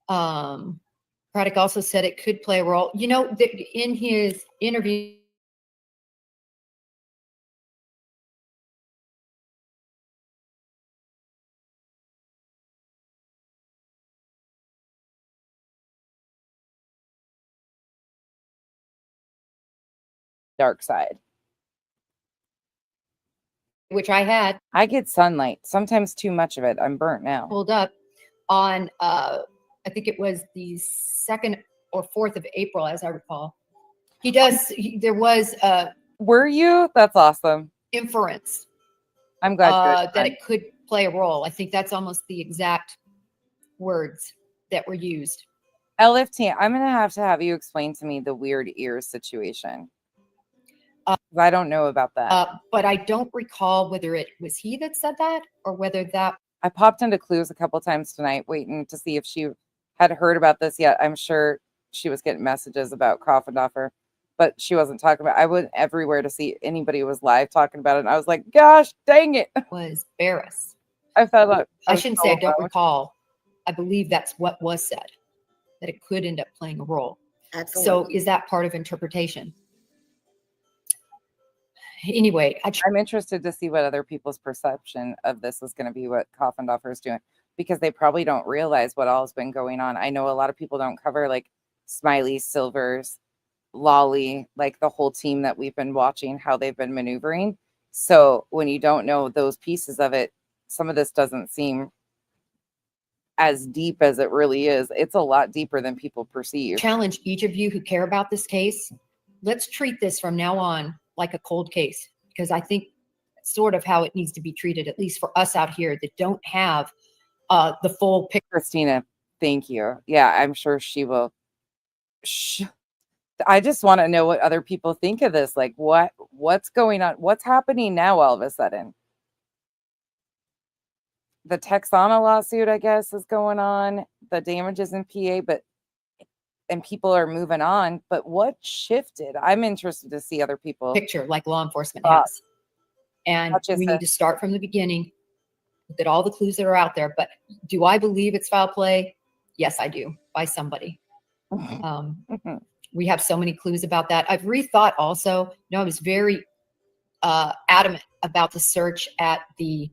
Craddock also said it could play a role. You know, in his interview, Dark side. which I had I get sunlight, sometimes too much of it. I'm burnt now. pulled up on, I think it was the 2nd or 4th of April, as I recall. There was a Were you? That's awesome. inference I'm glad that it could play a role. I think that's almost the exact words that were used. LFT, I'm going to have you explain to me the weird ears situation. I don't know about that. But I don't recall whether it was he that said that or whether that. I popped into Clues a couple times tonight, waiting to see if she had heard about this yet. I'm sure she was getting messages about Coffindaffer, but she wasn't talking about. I went everywhere to see anybody was live talking about it, and I was like, "Gosh, dang it!" Was Barris. I felt I shouldn't say I don't recall. I believe that's what was said, that it could end up playing a role. Absolutely. So is that part of interpretation? Anyway, I'm interested to see what other people's perception of this is going to be, what Coffindaffer is doing, because they probably don't realize what all has been going on. I know a lot of people don't cover like Smiley, Silvers, Lolly, like the whole team that we've been watching, how they've been maneuvering. So when you don't know those pieces of it, some of this doesn't seem as deep as it really is. It's a lot deeper than people perceive. Challenge each of you who care about this case. Let's treat this from now on like a cold case, because I think that's sort of how it needs to be treated, at least for us out here that don't have the full picture. Christina, Thank you. Yeah, I'm sure she will. I just want to know what other people think of this. Like, what's going on? What's happening now all of a sudden? The Texana lawsuit, I guess, is going on. The damages in PA, and people are moving on. But what shifted? I'm interested to see other people. Picture like law enforcement has. And we need to start from the beginning, look at all the clues that are out there. But do I believe it's foul play? Yes, I do, by somebody. We have so many clues about that. I've rethought also. I was very adamant about the search at the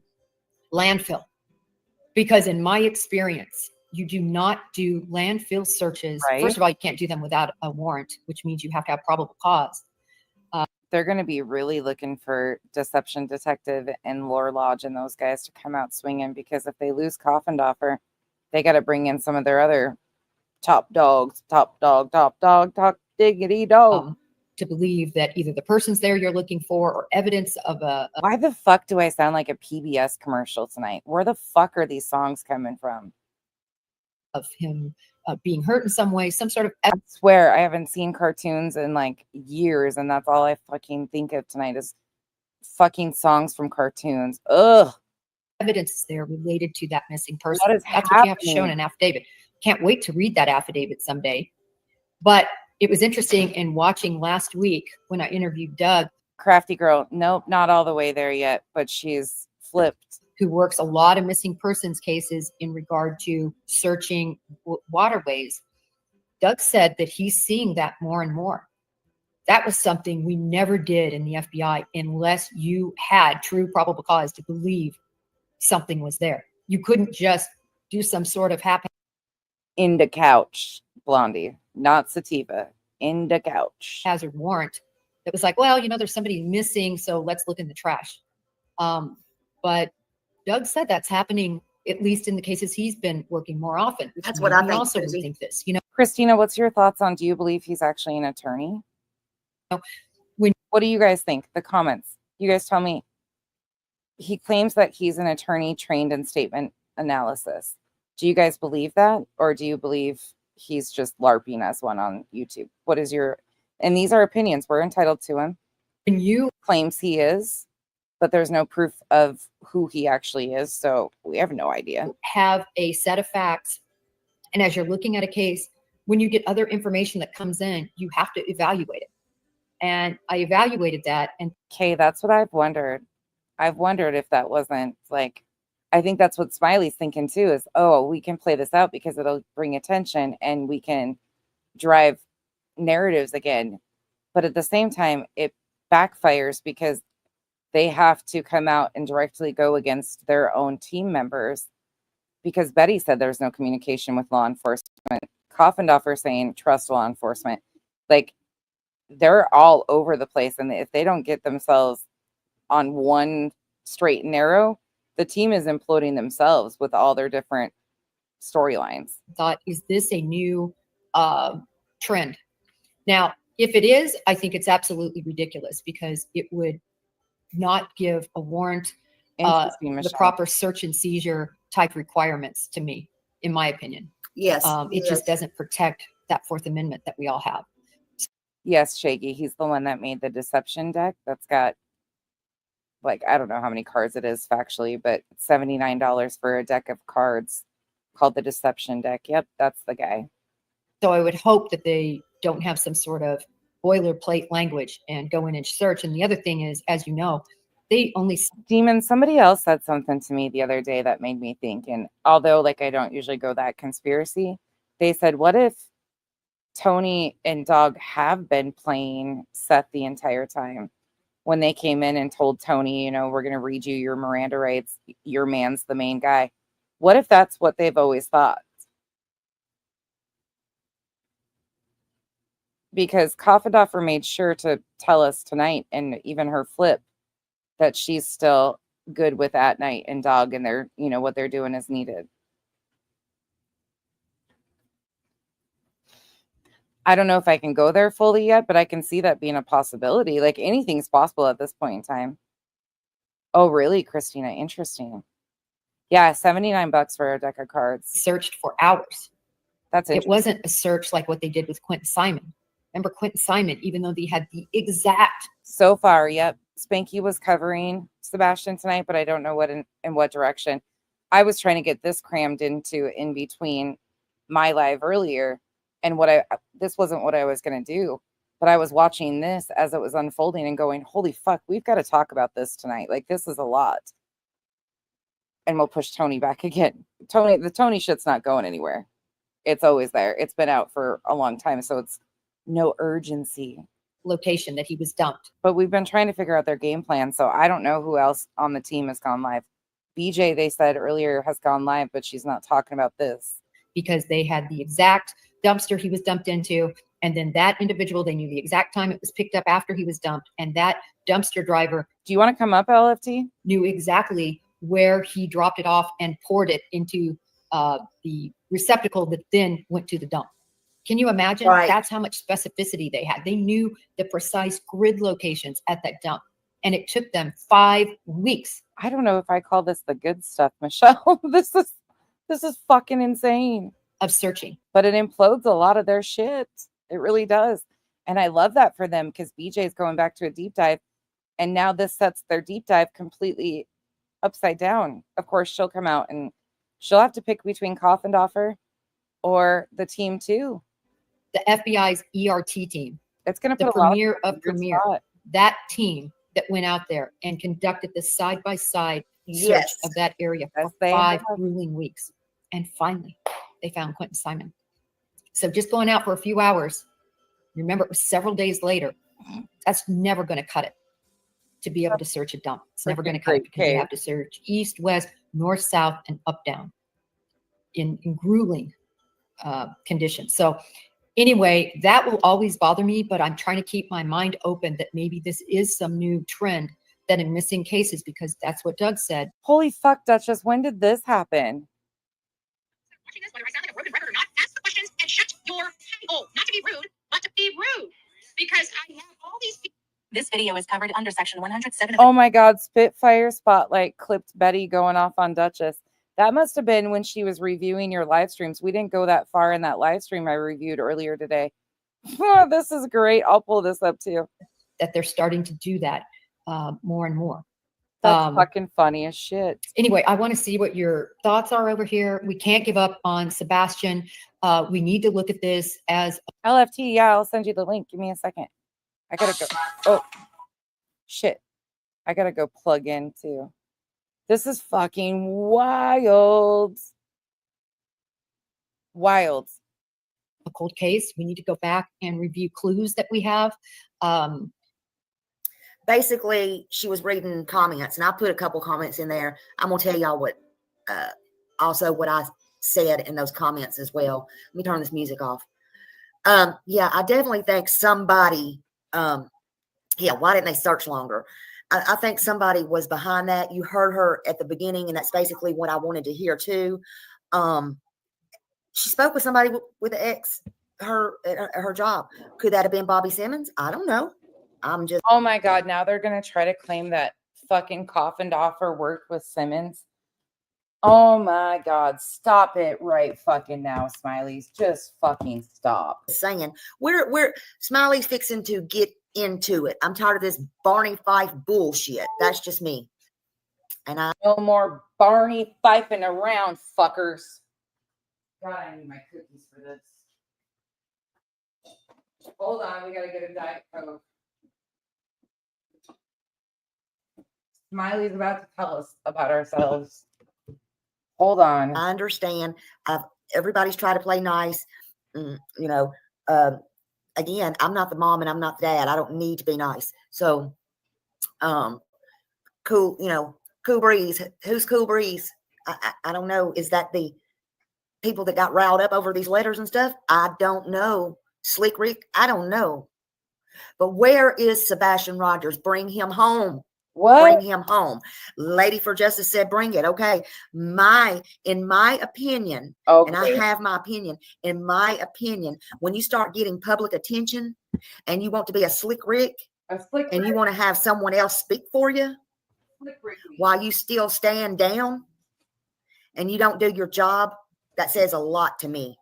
landfill, because in my experience, you do not do landfill searches. Right. First of all, you can't do them without a warrant, which means you have to have probable cause. They're going to be really looking for Deception Detective and Lore Lodge and those guys to come out swinging, because if they lose Coffindaffer, they got to bring in some of their other top dogs, top diggity dog. To believe that either the person's there you're looking for, or evidence of Why the fuck do I sound like a PBS commercial tonight? Where the fuck are these songs coming from? Of him being hurt in some way, some sort of I swear I haven't seen cartoons in like years, and that's all I fucking think of tonight is fucking songs from cartoons. Ugh. Evidence is there related to that missing person. What is That's what you have to show in an affidavit. Can't wait to read that affidavit someday. But it was interesting in watching last week when I interviewed Doug. Crafty girl. Nope, not all the way there yet, but she's flipped. Who works a lot of missing persons cases in regard to searching waterways. Doug said that he's seeing that more and more. That was something we never did in the FBI unless you had true probable cause to believe something was there. You couldn't just do some sort of happen. In the couch, Blondie, not sativa. In the couch. Hazard warrant. That was like, well, there's somebody missing, so let's look in the trash. But Doug said that's happening, at least in the cases he's been working more often. That's what I think. Also think this, Christina, what's your thoughts on, do you believe he's actually an attorney? What do you guys think? The comments. You guys tell me. He claims that he's an attorney trained in statement analysis. Do you guys believe that? Or do you believe he's just LARPing as one on YouTube? What is your, and these are opinions. We're entitled to him. And you claims he is, but there's no proof of who he actually is. So we have no idea. Have a set of facts. And as you're looking at a case, when you get other information that comes in, you have to evaluate it. And I evaluated that. And okay, that's what I've wondered. I've wondered if that wasn't like, I think that's what Smiley's thinking too, is, oh, we can play this out because it'll bring attention and we can drive narratives again. But at the same time, it backfires because they have to come out and directly go against their own team members, because Betty said there's no communication with law enforcement. Coffindaffer saying trust law enforcement. Like, they're all over the place. And if they don't get themselves on one straight and narrow, the team is imploding themselves with all their different storylines. Thought, is this a new trend? Now, if it is, I think it's absolutely ridiculous, because it would not give a warrant the proper search and seizure type requirements to me, in my opinion. Yes. It just doesn't protect that Fourth Amendment that we all have. Yes, Shaggy. He's the one that made the deception deck that's got, like, I don't know how many cards it is factually, but it's $79 for a deck of cards called the deception deck. Yep, that's the guy. So I would hope that they don't have some sort of boilerplate language and go in and search. And the other thing is, as you know, they only... Demon, somebody else said something to me the other day that made me think, and although, like, I don't usually go that conspiracy, they said, what if Tony and Dog have been playing Seth the entire time? When they came in and told Tony, we're going to read you your Miranda rights, your man's the main guy. What if that's what they've always thought? Because Coffindaffer made sure to tell us tonight, and even her flip, that she's still good with At Night and Dog, and they're, what they're doing is needed. I don't know if I can go there fully yet, but I can see that being a possibility. Like, anything's possible at this point in time. Oh, really, Christina? Interesting. Yeah, $79 for a deck of cards. Searched for hours. That's It interesting. wasn't a search like what they did with Quentin Simon. Remember Quentin Simon, even though they had the exact. So far, yep. Spanky was covering Sebastian tonight, but I don't know what in what direction. I was trying to get this crammed into in between my live earlier, and this wasn't what I was going to do, but I was watching this as it was unfolding and going, holy fuck, we've got to talk about this tonight. Like, this is a lot. And we'll push Tony back again. The Tony shit's not going anywhere. It's always there. It's been out for a long time, so it's no urgency. Location that he was dumped. But we've been trying to figure out their game plan, so I don't know who else on the team has gone live. BJ, they said earlier, has gone live, but she's not talking about this. Because they had the exact dumpster he was dumped into, and then that individual, they knew the exact time it was picked up after he was dumped, and that dumpster driver. Do you want to come up, LFT? Knew exactly where he dropped it off and poured it into the receptacle that then went to the dump. Can you imagine? Right. That's how much specificity they had. They knew the precise grid locations at that dump, and it took them 5 weeks. I don't know if I call this the good stuff, Michelle. This is fucking insane. Of searching. But it implodes a lot of their shit. It really does. And I love that for them because BJ's going back to a deep dive. And now this sets their deep dive completely upside down. Of course, she'll come out and she'll have to pick between Coffindaffer or the team too. The FBI's ERT team. It's going to The put a lot premier of in a good premier. spot. That team that went out there and conducted the side-by-side search Yes. of that area for Yes, they 5 have. grueling weeks. And finally, they found Quentin Simon. So just going out for a few hours, remember it was several days later, that's never going to cut it to be able to search a dump. It's never going to cut it because you have to search east, west, north, south, and up, down in grueling conditions. So anyway, that will always bother me, but I'm trying to keep my mind open that maybe this is some new trend that in missing cases, because that's what Doug said. Holy fuck, Duchess. When did this happen? Watching this, whether I sound like a broken record or not, ask the questions and shut your hole. Not to be rude, but to be rude. Because I have all these people. This video is covered under section 107 of Oh my God, Spitfire Spotlight clipped Betty going off on Duchess. That must have been when she was reviewing your live streams. We didn't go that far in that live stream I reviewed earlier today. Oh, this is great. I'll pull this up too. That they're starting to do that more and more. That's fucking funny as shit. Anyway, I want to see what your thoughts are over here. We can't give up on Sebastian. We need to look at this as LFT, yeah, I'll send you the link. Give me a second. I gotta go. Oh, shit. I gotta go plug in too. This is fucking wild. Wild. a cold case. We need to go back and review clues that we have. Basically, she was reading comments, and I put a couple comments in there. I'm gonna tell y'all what, also what I said in those comments as well. Let me turn this music off. Yeah, I definitely think somebody. Yeah, why didn't they search longer? I think somebody was behind that. You heard her at the beginning, and that's basically what I wanted to hear too. She spoke with somebody with an ex, her job. Could that have been Bobby Simmons? I don't know. I'm just. Oh my God! Now they're gonna try to claim that fucking Coffindaffer worked with Simmons. Oh my God! Stop it right fucking now, Smileys. Just fucking stop. Saying we're Smiley's fixing to get into it. I'm tired of this Barney Fife bullshit. That's just me. And No more Barney fifing around, fuckers. God, I need my cookies for this. Hold on, we gotta get a Diet Coke. Smiley's about to tell us about ourselves. Hold on. I understand. Everybody's trying to play nice. Again, I'm not the mom and I'm not the dad. I don't need to be nice. So, cool, Cool Breeze. Who's Cool Breeze? I don't know. Is that the people that got riled up over these letters and stuff? I don't know. Slick Rick? I don't know. But where is Sebastian Rogers? Bring him home. What? Bring him home. Lady for Justice said, bring it. Okay. In my opinion, Okay. and I have my opinion, in my opinion, when you start getting public attention and you want to be a Slick Rick and you want to have someone else speak for you while you still stand down and you don't do your job, that says a lot to me.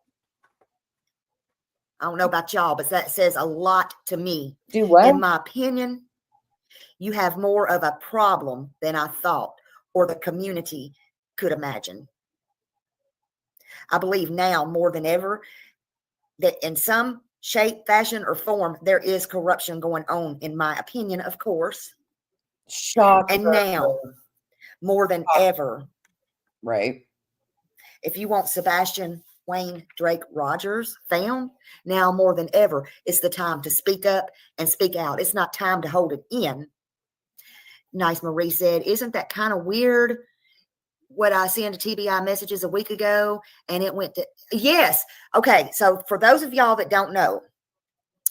I don't know about y'all, but that says a lot to me. Do what? In my opinion, you have more of a problem than I thought or the community could imagine. I believe now more than ever that in some shape, fashion, or form, there is corruption going on, in my opinion, of course. Shocker. And now, more than ever, right? if you want Sebastian Wayne Drake Rogers found, now more than ever, it's the time to speak up and speak out. It's not time to hold it in. Nice Marie said, isn't that kind of weird? What I sent to TBI messages a week ago, and it went to, yes. Okay, so for those of y'all that don't know,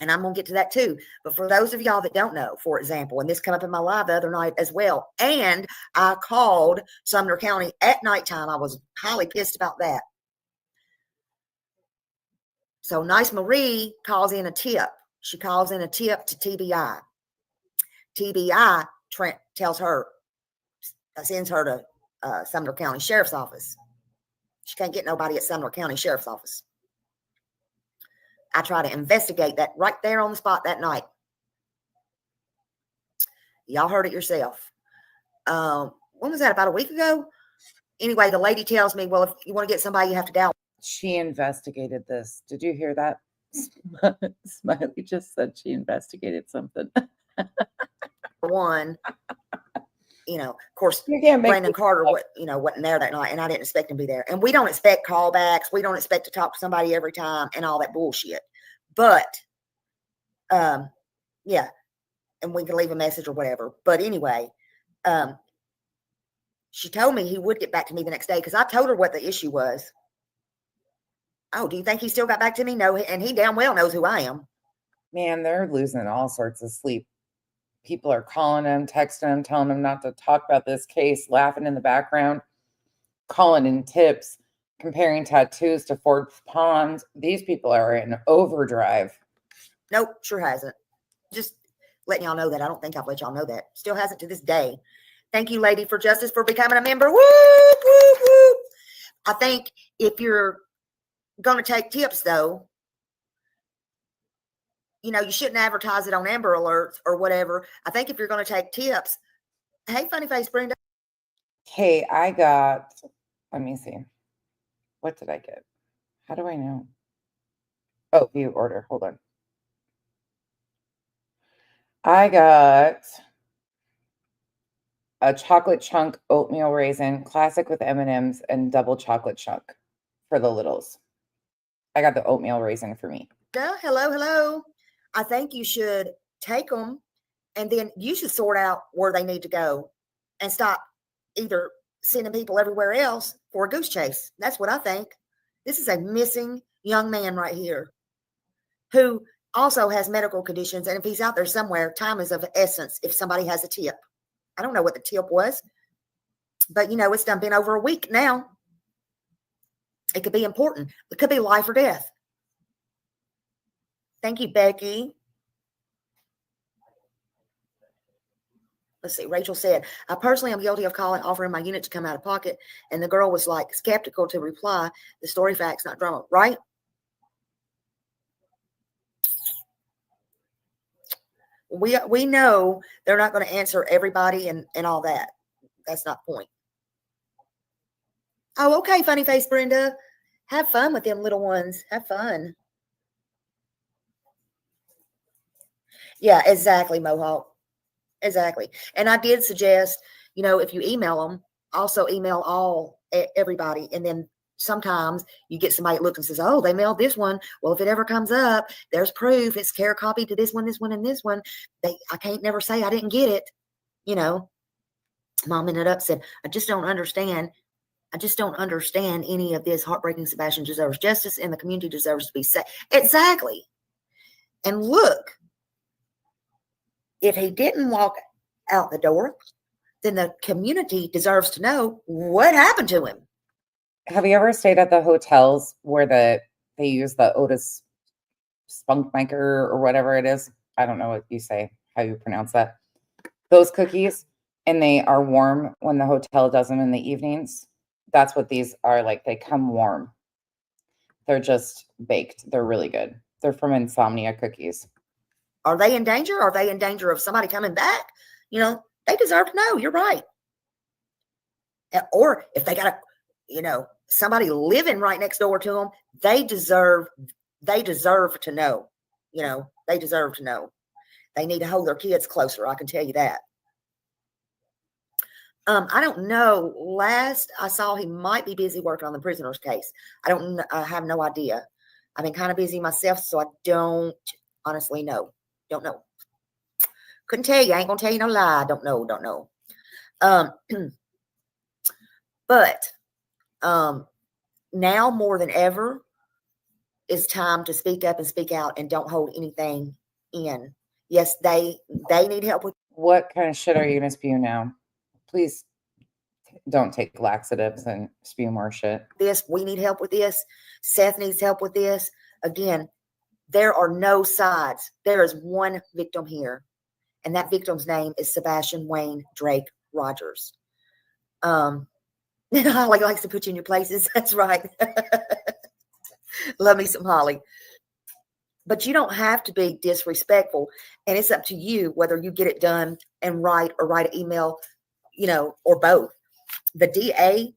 and I'm going to get to that too, but for those of y'all that don't know, for example, and this came up in my live the other night as well, and I called Sumner County at nighttime. I was highly pissed about that. So Nice Marie calls in a tip. She calls in a tip to TBI. TBI tells her, sends her to Sumner County Sheriff's Office. She can't get nobody at Sumner County Sheriff's Office. I try to investigate that right there on the spot that night. Y'all heard it yourself. When was that? About a week ago? Anyway, the lady tells me, well, if you want to get somebody, you have to dial. She investigated this. Did you hear that? Smiley just said she investigated something. One, of course, You can't make Brandon Carter, wasn't there that night, and I didn't expect him to be there. And we don't expect callbacks. We don't expect to talk to somebody every time and all that bullshit. But, yeah, and we can leave a message or whatever. But anyway, she told me he would get back to me the next day because I told her what the issue was. Oh, do you think he still got back to me? No, and he damn well knows who I am. Man, they're losing all sorts of sleep. People are calling him, texting him, telling him not to talk about this case, laughing in the background, calling in tips, comparing tattoos to Ford Pond. These people are in overdrive. Nope, sure hasn't. Just letting y'all know that. I don't think I've let y'all know that. Still hasn't to this day. Thank you, Lady for Justice, for becoming a member. Woo, woo, woo. I think if you're going to take tips, though, you shouldn't advertise it on Amber Alerts or whatever. I think if you're going to take tips, hey, Funny Face Brenda. Okay, I got, let me see. What did I get? How do I know? Oh, view order. Hold on. I got a chocolate chunk oatmeal raisin, classic with M&Ms, and double chocolate chunk for the littles. I got the oatmeal raisin for me. Hello. I think you should take them, and then you should sort out where they need to go and stop either sending people everywhere else for a goose chase. That's what I think. This is a missing young man right here who also has medical conditions. And if he's out there somewhere, time is of essence if somebody has a tip. I don't know what the tip was, but it's been over a week now. It could be important. It could be life or death. Thank you, Becky. Let's see. Rachel said, I personally am guilty of offering my unit to come out of pocket. And the girl was like skeptical to reply. The story facts, not drama, right? We know they're not going to answer everybody and all that. That's not the point. Oh, okay, Funny Face Brenda. Have fun with them little ones. Have fun. Yeah, exactly, Mohawk. Exactly. And I did suggest, if you email them, also email everybody. And then sometimes you get somebody that looks and says, oh, they mailed this one. Well, if it ever comes up, there's proof. It's care copy to this one, and this one. I can't never say I didn't get it. Mom ended up said, I just don't understand any of this. Heartbreaking. Sebastian deserves justice and the community deserves to be safe. Exactly. And look, if he didn't walk out the door, then the community deserves to know what happened to him. Have you ever stayed at the hotels where they use the Otis Spunkmaker or whatever it is? I don't know what you say, how you pronounce that. Those cookies, and they are warm when the hotel does them in the evenings. That's what these are like. They come warm. They're just baked. They're really good. They're from Insomnia Cookies. Are they in danger? Are they in danger of somebody coming back? You know, they deserve to know. You're right. Or if they got a, you know, somebody living right next door to them, they deserve to know. You know, they deserve to know. They need to hold their kids closer. I can tell you that. I don't know. Last I saw, he might be busy working on the prisoner's case. I have no idea. I've been kind of busy myself, so I don't honestly know. Don't know. Couldn't tell you. I ain't gonna tell you no lie. Don't know. But now more than ever, it's time to speak up and speak out and don't hold anything in. Yes, they need help with. What kind of shit are you gonna spew now? Please don't take laxatives and spew more shit. This, we need help with this. Seth needs help with this. Again, there are no sides. There is one victim here, and that victim's name is Sebastian Wayne Drake Rogers. Holly likes to put you in your places. That's right. Love me some Holly. But you don't have to be disrespectful, and it's up to you whether you get it done and write an email, you know, or both. The DA,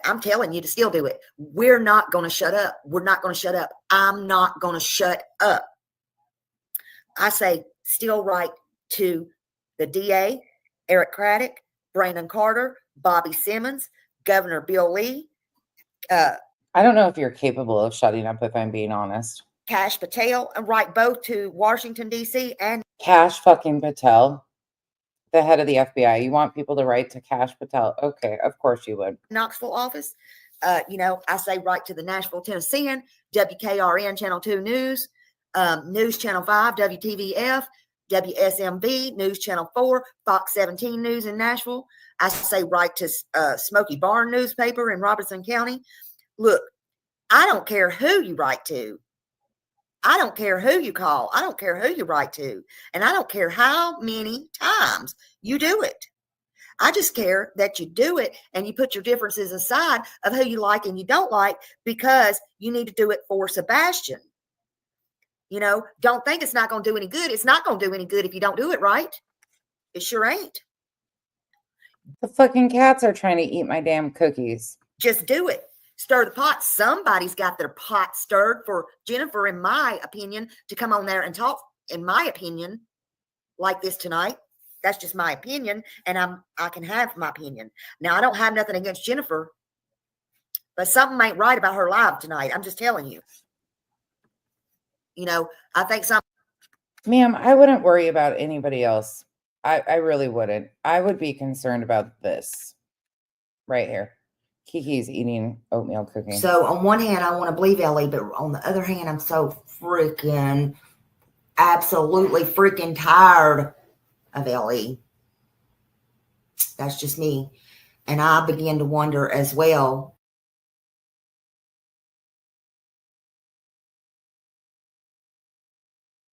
I'm telling you to still do it. We're not going to shut up. We're not going to shut up. I'm not going to shut up. I say still write to the DA, Eric Craddock, Brandon Carter, Bobby Simmons, Governor Bill Lee. I don't know if you're capable of shutting up, if I'm being honest. Kash Patel, and write both to Washington, D.C. and Kash fucking Patel, the head of the FBI. You want people to write to Kash Patel? Okay, of course you would. Knoxville office. You know, I say write to the Nashville Tennessean, WKRN Channel 2 News, News Channel 5, WTVF, WSMV, News Channel 4, Fox 17 News in Nashville. I say write to Smoky Barn newspaper in Robertson County. Look, I don't care who you write to. I don't care who you call. I don't care who you write to. And I don't care how many times you do it. I just care that you do it and you put your differences aside of who you like and you don't like, because you need to do it for Sebastian. You know, don't think it's not going to do any good. It's not going to do any good if you don't do it right. It sure ain't. The fucking cats are trying to eat my damn cookies. Just do it. Stir the pot. Somebody's got their pot stirred for Jennifer, in my opinion, to come on there and talk, in my opinion, like this tonight. That's just my opinion, and I can have my opinion. Now, I don't have nothing against Jennifer, but something ain't right about her live tonight. I'm just telling you. You know, I think something. Ma'am, I wouldn't worry about anybody else. I really wouldn't. I would be concerned about this right here. Kiki's eating oatmeal cookie. So on one hand, I want to believe Ellie, but on the other hand, I'm so freaking, absolutely freaking tired of Ellie. That's just me. And I begin to wonder as well.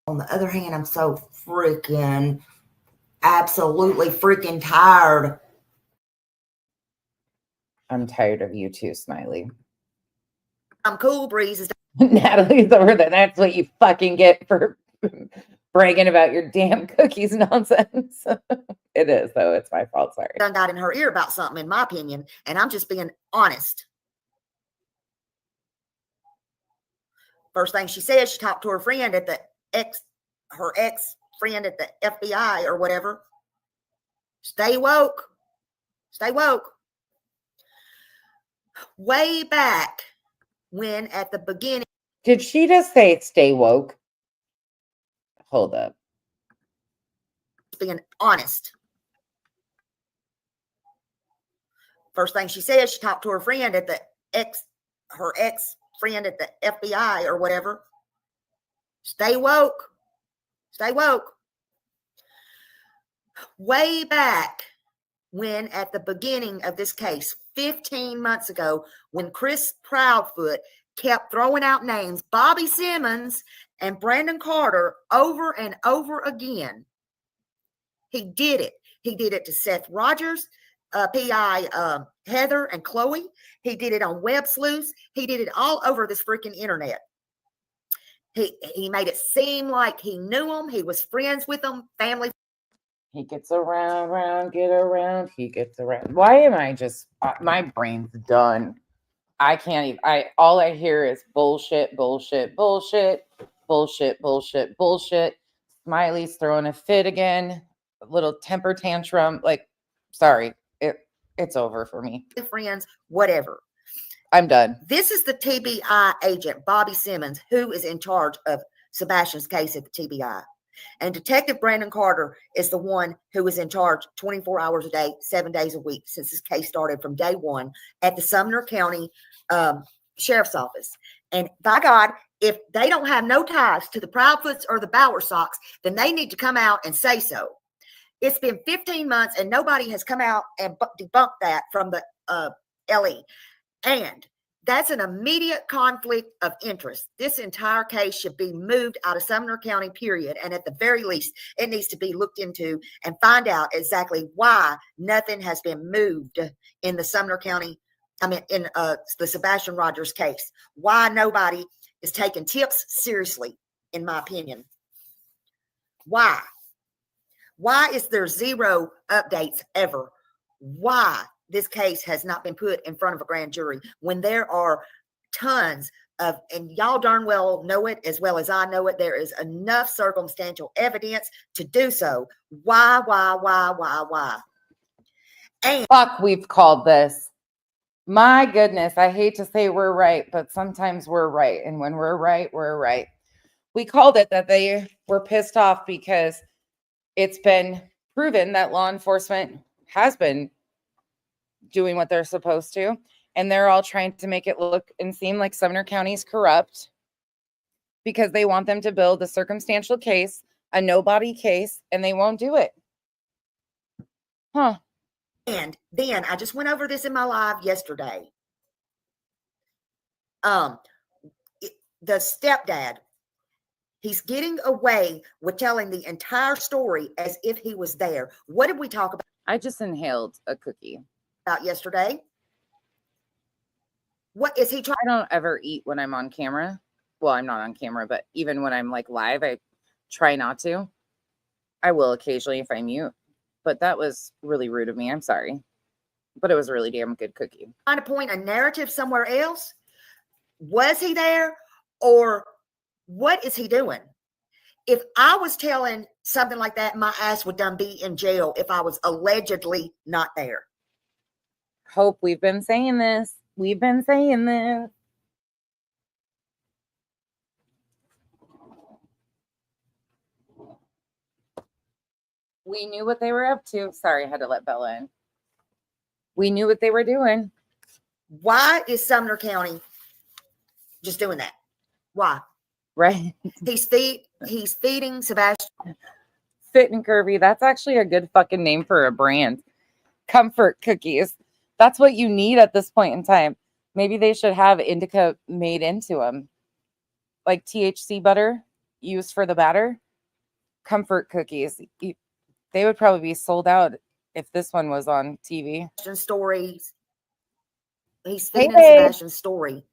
On the other hand, I'm so freaking, absolutely freaking tired. I'm tired of you too, Smiley. I'm cool, Breeze. Natalie's over there. That's what you fucking get for bragging about your damn cookies nonsense. It is, though. It's my fault. Sorry. Done got in her ear about something, in my opinion, and I'm just being honest. First thing she said, she talked to her friend at the her ex friend at the FBI or whatever. Stay woke. Stay woke. Way back when, at the beginning. Did she just say stay woke? Hold up. Being honest. First thing she said, she talked to her friend at the her ex friend at the FBI or whatever. Stay woke. Stay woke. Way back when, at the beginning of this case, 15 months ago, when Chris Proudfoot kept throwing out names, Bobby Simmons and Brandon Carter, over and over again. He did it. He did it to Seth Rogers, PI Heather and Chloe. He did it on Web Sleuths. He did it all over this freaking internet. He made it seem like he knew them. He was friends with them, family. He gets around, get around. He gets around. Why am I just, my brain's done. I can't even, all I hear is bullshit, bullshit, bullshit, bullshit, bullshit, bullshit. Smiley's throwing a fit again, a little temper tantrum. Like, sorry, it's over for me. Friends, whatever. I'm done. This is the TBI agent, Bobby Simmons, who is in charge of Sebastian's case at the TBI. And Detective Brandon Carter is the one who is in charge 24 hours a day, 7 days a week since this case started from day one at the Sumner County Sheriff's Office. And by God, if they don't have no ties to the Proudfoots or the Bower Sox, then they need to come out and say so. It's been 15 months and nobody has come out and debunked that from the LE. And that's an immediate conflict of interest. This entire case should be moved out of Sumner County, period. And at the very least, it needs to be looked into and find out exactly why nothing has been moved in the Sumner County, in the Sebastian Rogers case. Why nobody is taking tips seriously, in my opinion. Why? Why is there zero updates ever? Why this case has not been put in front of a grand jury when there are tons of, and y'all darn well know it as well as I know it, there is enough circumstantial evidence to do so. Why? And fuck, we've called this. My goodness, I hate to say we're right, but sometimes we're right. And when we're right, we're right. We called it that they were pissed off because it's been proven that law enforcement has been doing what they're supposed to. And they're all trying to make it look and seem like Sumner County's corrupt because they want them to build a circumstantial case, a nobody case, and they won't do it. Huh. And then I just went over this in my live yesterday. The stepdad, he's getting away with telling the entire story as if he was there. What did we talk about? I just inhaled a cookie. About yesterday? What is he trying? I don't ever eat when I'm on camera. Well, I'm not on camera, but even when I'm like live, I try not to. I will occasionally if I mute. But that was really rude of me. I'm sorry. But it was a really damn good cookie. Trying to point a narrative somewhere else? Was he there? Or what is he doing? If I was telling something like that, my ass would done be in jail if I was allegedly not there. Hope, we've been saying this. We've been saying this. We knew what they were up to. Sorry, I had to let Bella in. We knew what they were doing. Why is Sumner County just doing that? Why? Right. He's feeding Sebastian. Fit and Curvy. That's actually a good fucking name for a brand. Comfort cookies. That's what you need at this point in time. Maybe they should have indica made into them. Like THC butter used for the batter. Comfort cookies. They would probably be sold out if this one was on TV. Stories. He's feeding Sebastian's story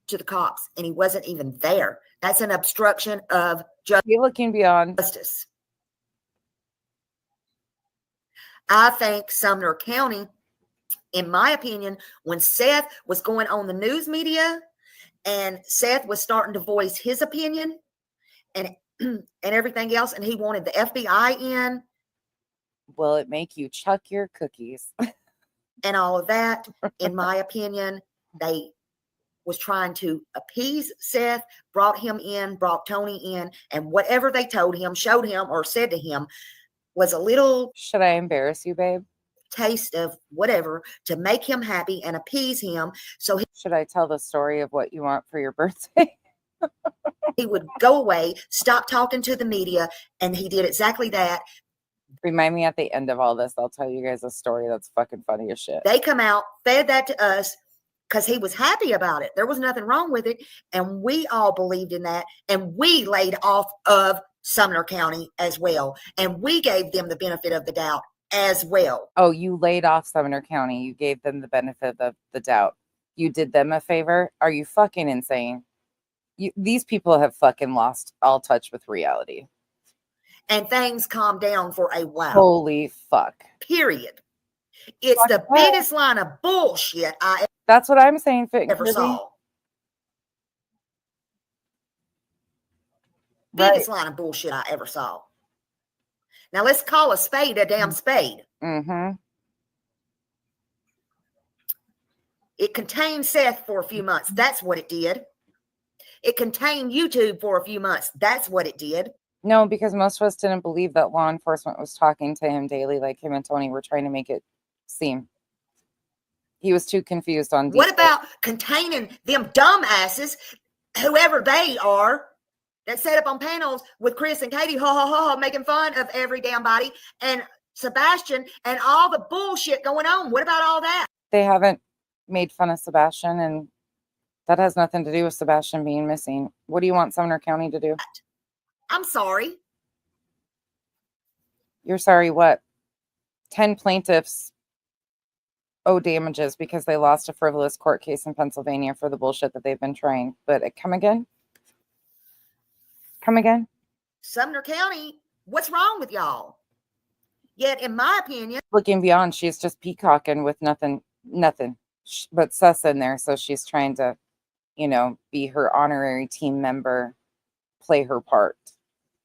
to the cops, and he wasn't even there. That's an obstruction of looking beyond justice. I think Sumner County, in my opinion, when Seth was going on the news media and Seth was starting to voice his opinion and everything else, and he wanted the FBI in. Will it make you chuck your cookies? And all of that, in my opinion, they was trying to appease Seth, brought him in, brought Tony in, and whatever they told him, showed him, or said to him was a little, should I embarrass you, babe? Taste of whatever to make him happy and appease him. So should I tell the story of what you want for your birthday? He would go away, stop talking to the media, and he did exactly that. Remind me at the end of all this, I'll tell you guys a story that's fucking funny as shit. They come out, fed that to us because he was happy about it. There was nothing wrong with it. And we all believed in that. And we laid off of Sumner County as well. And we gave them the benefit of the doubt as well. Oh, you laid off Sumner County. You gave them the benefit of the doubt. You did them a favor. Are you fucking insane? these people have fucking lost all touch with reality. And things calm down for a while. Holy fuck. Period. It's the biggest line of bullshit I That's what I'm saying. ever saw. Right. Biggest line of bullshit I ever saw. Now let's call a spade a damn spade. Mm-hmm. It contained Seth for a few months. That's what it did. It contained YouTube for a few months. That's what it did. No, because most of us didn't believe that law enforcement was talking to him daily like him and Tony were trying to make it seem. He was too confused on What details. about containing them dumbasses, whoever they are, that set up on panels with Chris and Katie, making fun of every damn body, and Sebastian and all the bullshit going on? What about all that? They haven't made fun of Sebastian, and that has nothing to do with Sebastian being missing. What do you want Sumner County to do? I'm sorry. You're sorry, what? 10 plaintiffs owe damages because they lost a frivolous court case in Pennsylvania for the bullshit that they've been trying. But come again? Come again? Sumner County, what's wrong with y'all? Yet, in my opinion, Looking beyond, she's just peacocking with nothing but sus in there. So she's trying to, be her honorary team member, play her part.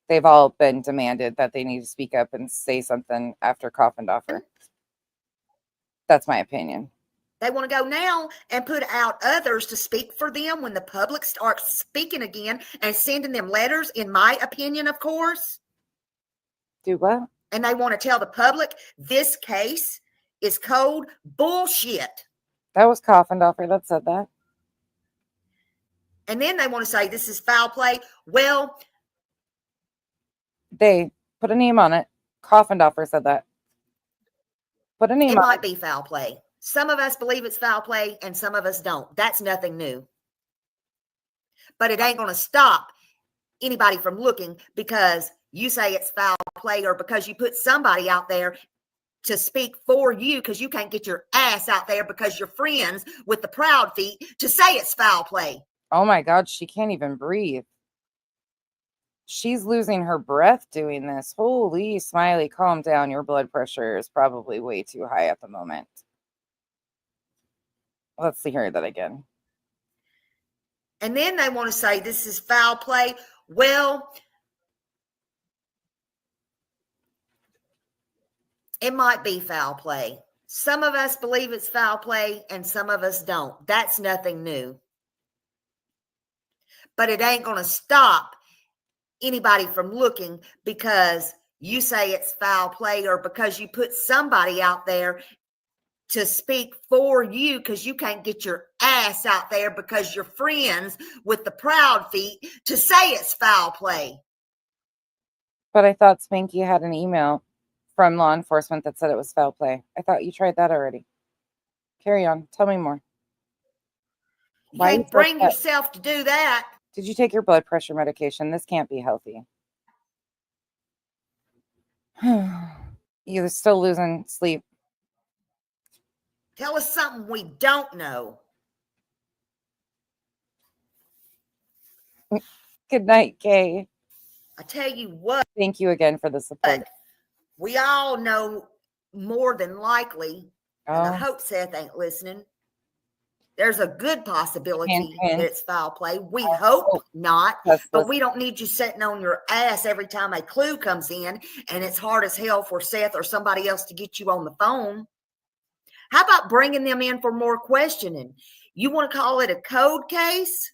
They've all been demanded that they need to speak up and say something after Coffindaffer. That's my opinion. they want to go now and put out others to speak for them when the public starts speaking again and sending them letters, in my opinion, of course. Do what? And they want to tell the public this case is cold bullshit. That was Coffindaffer that said that. And then they want to say this is foul play. Well, they put a name on it. Coffindaffer said that. Put a name it on might it. be foul play. Some of us believe it's foul play and some of us don't. That's nothing new. But it ain't going to stop anybody from looking because you say it's foul play or because you put somebody out there to speak for you because you can't get your ass out there because you're friends with the proud feet to say it's foul play. Oh my God, she can't even breathe. She's losing her breath doing this. Holy Smiley, calm down. Your blood pressure is probably way too high at the moment. Let's hear that again. And then they want to say this is foul play. Well, it might be foul play. Some of us believe it's foul play and some of us don't. That's nothing new. But it ain't going to stop anybody from looking because you say it's foul play or because you put somebody out there to speak for you because you can't get your ass out there because you're friends with the proud feet to say it's foul play. But I thought Spanky had an email from law enforcement that said it was foul play. I thought you tried that already. Carry on. Tell me more. You can't bring yourself to do that. Did you take your blood pressure medication? This can't be healthy. You're still losing sleep. Tell us something we don't know. Good night, Kay. I tell you what. Thank you again for the support. We all know more than likely, and I hope Seth ain't listening, there's a good possibility that it's foul play. We hope not, but we don't need you sitting on your ass every time a clue comes in, and it's hard as hell for Seth or somebody else to get you on the phone. How about bringing them in for more questioning? You want to call it a code case?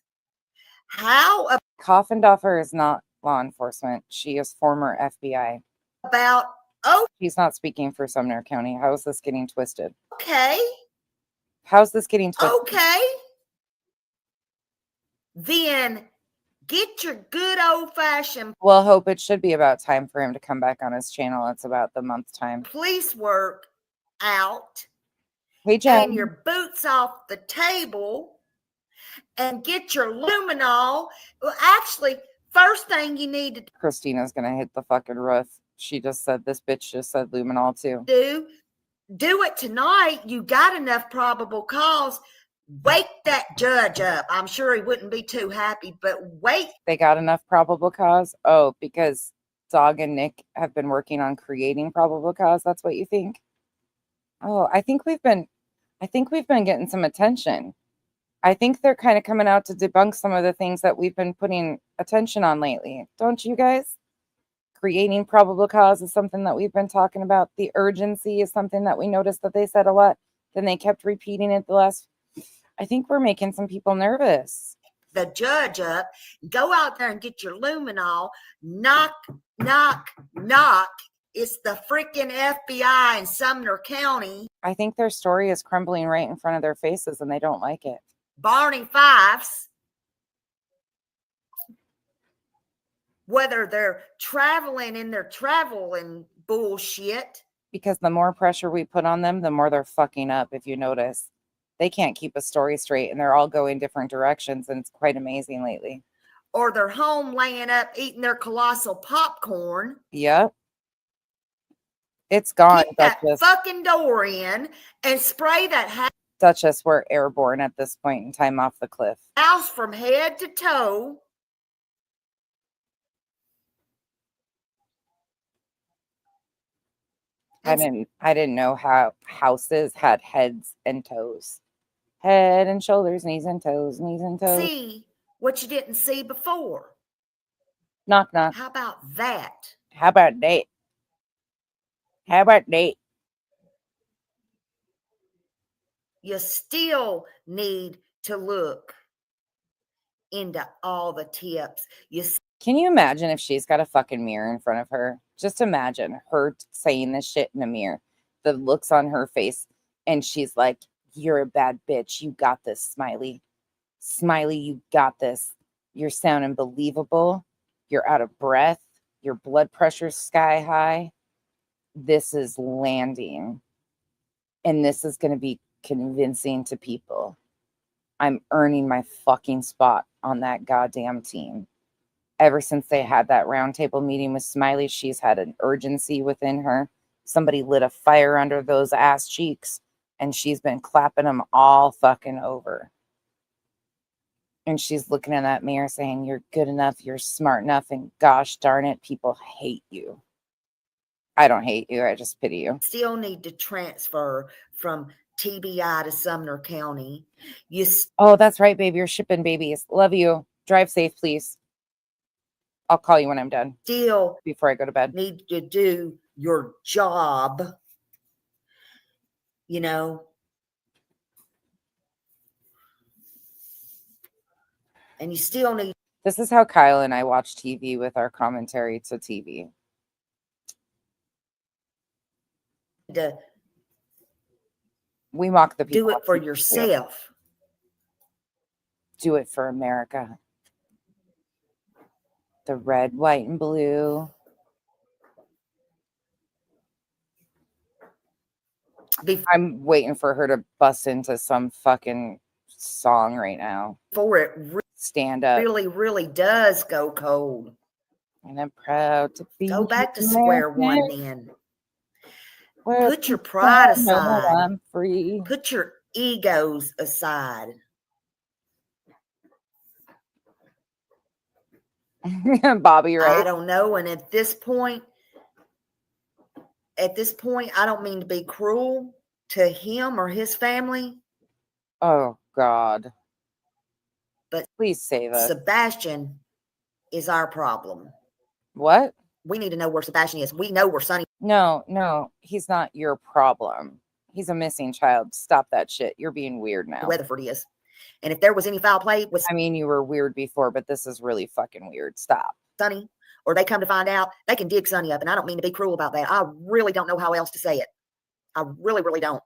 How Coffindaffer is not law enforcement. She is former FBI. About, she's not speaking for Sumner County. How is this getting twisted? Okay. How's this getting twisted? Okay. Then get your good old-fashioned Well, hope it should be about time for him to come back on his channel. It's about the month time. police work out. Hey, Jen. And your boots off the table and get your luminol. Well, actually, first thing you need to Christina's going to hit the fucking roof. She just said, this bitch just said luminol too. do it tonight. You got enough probable cause. Wake that judge up. I'm sure he wouldn't be too happy, but wait. They got enough probable cause? Oh, because Dog and Nick have been working on creating probable cause. That's what you think? Oh, I think we've been getting some attention. I think they're kind of coming out to debunk some of the things that we've been putting attention on lately. Don't you guys? Creating probable cause is something that we've been talking about. The urgency is something that we noticed that they said a lot. Then they kept repeating it I think we're making some people nervous. The judge up, go out there and get your luminol, knock, knock, knock. It's the freaking FBI in Sumner County. I think their story is crumbling right in front of their faces and they don't like it. Barney Fifes. Whether they're traveling in their traveling bullshit. Because the more pressure we put on them, the more they're fucking up, if you notice. They can't keep a story straight and they're all going different directions, and it's quite amazing lately. Or they're home laying up eating their colossal popcorn. Yep. It's gone, Keep that Duchess. fucking door in and spray that Duchess, we're airborne at this point in time off the cliff. house from head to toe. I didn't know how houses had heads and toes. Head and shoulders, knees and toes, knees and toes. See what you didn't see before. Knock, knock. How about that? How about date? How about date? You still need to look into all the tips. Can you imagine if she's got a fucking mirror in front of her? Just imagine her saying this shit in a mirror. The looks on her face. And she's like, you're a bad bitch. You got this, Smiley. Smiley, you got this. You're sounding believable. You're out of breath. Your blood pressure's sky high. This is landing. And this is going to be convincing to people. I'm earning my fucking spot on that goddamn team. Ever since they had that roundtable meeting with Smiley, she's had an urgency within her. Somebody lit a fire under those ass cheeks, and she's been clapping them all fucking over. And she's looking in that mirror saying, you're good enough, you're smart enough, and gosh darn it, people hate you. I don't hate you, I just pity you. Still need to transfer from TBI to Sumner County. Oh, that's right, baby. You're shipping babies. Love you. Drive safe, please. I'll call you when I'm done. Still before I go to bed. Need to do your job. You know. And you still need. This is how Kyle and I watch TV with our commentary to TV. We mock the people. Do it for yourself. Do it for America. The red, white, and blue. I'm waiting for her to bust into some fucking song right now. Before it stand up. Really, really does go cold. And I'm proud to be. Go back to square one then. Well, put your pride aside. I'm free. Put your egos aside. Bobby, right? I don't know. And at this point, I don't mean to be cruel to him or his family. Oh, God. But please save us. Sebastian is our problem. What? We need to know where Sebastian is. We know where Sonny. No, he's not your problem. He's a missing child. Stop that shit. You're being weird now. Weatherford is. And if there was any foul play with, I mean, you were weird before, but this is really fucking weird. Stop. Sonny, or they come to find out, they can dig Sonny up. And I don't mean to be cruel about that. I really don't know how else to say it. I really, really don't.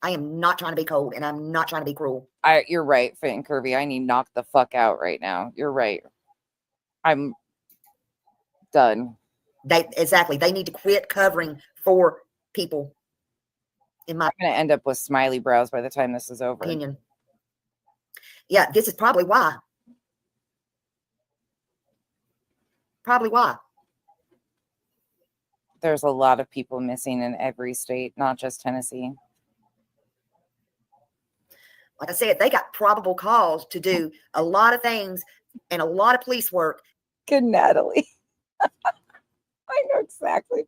I am not trying to be cold, and I'm not trying to be cruel. You're right, Fit and Curvy. I need knocked the fuck out right now. You're right. I'm done. Exactly. They need to quit covering for people. I'm going to end up with smiley brows by the time this is over. Opinion. Yeah, this is probably why. Probably why. There's a lot of people missing in every state, not just Tennessee. Like I said, they got probable cause to do a lot of things and a lot of police work. Good Natalie. I know exactly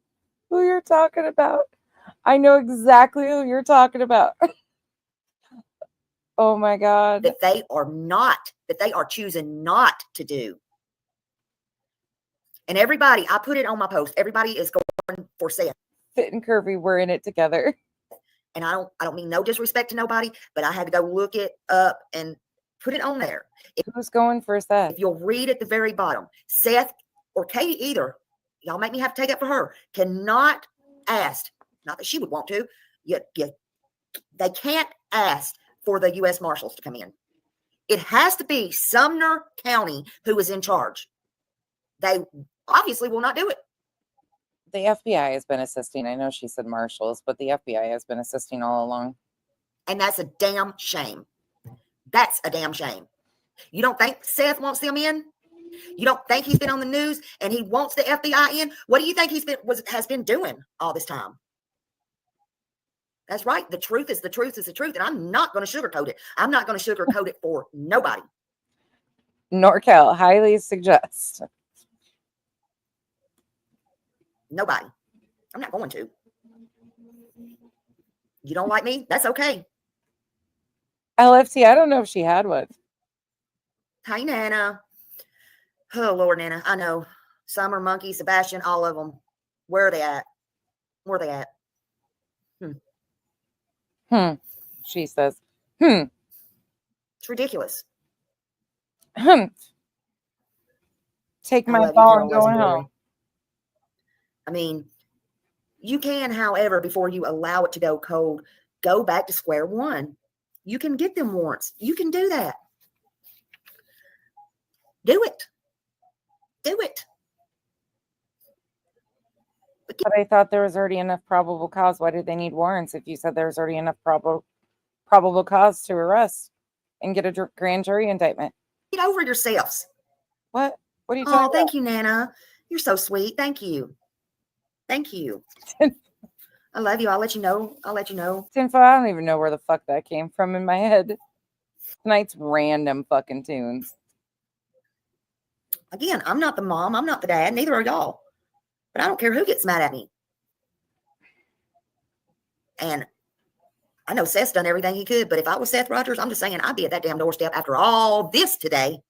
who you're talking about. I know exactly who you're talking about. Oh my God. That they are choosing not to do. And everybody, I put it on my post, everybody is going for Seth. Fit and Curvy, we're in it together. And I don't mean no disrespect to nobody, but I had to go look it up and put it on there. Who's going for Seth? If you'll read at the very bottom, Seth or Katie either, y'all make me have to take up for her, cannot ask, not that she would want to, they can't ask for the U.S. Marshals to come in. It has to be Sumner County who is in charge. They obviously will not do it. The FBI has been assisting. I know she said Marshals, but the FBI has been assisting all along. And that's a damn shame. That's a damn shame. You don't think Seth wants them in? You don't think he's been on the news and he wants the FBI in? What do you think has been doing all this time? That's right. The truth is the truth is the truth. And I'm not going to sugarcoat it. I'm not going to sugarcoat it for nobody. NorCal, highly suggest. Nobody. I'm not going to. You don't like me? That's okay. LFT, I don't know if she had one. Hi, Nana. Oh, Lord, Nana. I know. Summer, Monkey, Sebastian, all of them. Where are they at? Where are they at? She says. It's ridiculous. Take I my love you, ball and girl. going Listen, home. I mean, you can, however, before you allow it to go cold, go back to square one. You can get them warrants. You can do that. Do it. Do it. But I thought there was already enough probable cause. Why did they need warrants if you said there was already enough probable cause to arrest and get a grand jury indictment? Get over yourselves. What? What are you talking about? Oh, thank you, Nana. You're so sweet. Thank you. Thank you. I love you. I'll let you know. I'll let you know. Tinfoil, I don't even know where the fuck that came from in my head. Tonight's random fucking tunes. Again, I'm not the mom. I'm not the dad. Neither are y'all. But I don't care who gets mad at me. And I know Seth's done everything he could, but if I was Seth Rogers, I'm just saying I'd be at that damn doorstep after all this today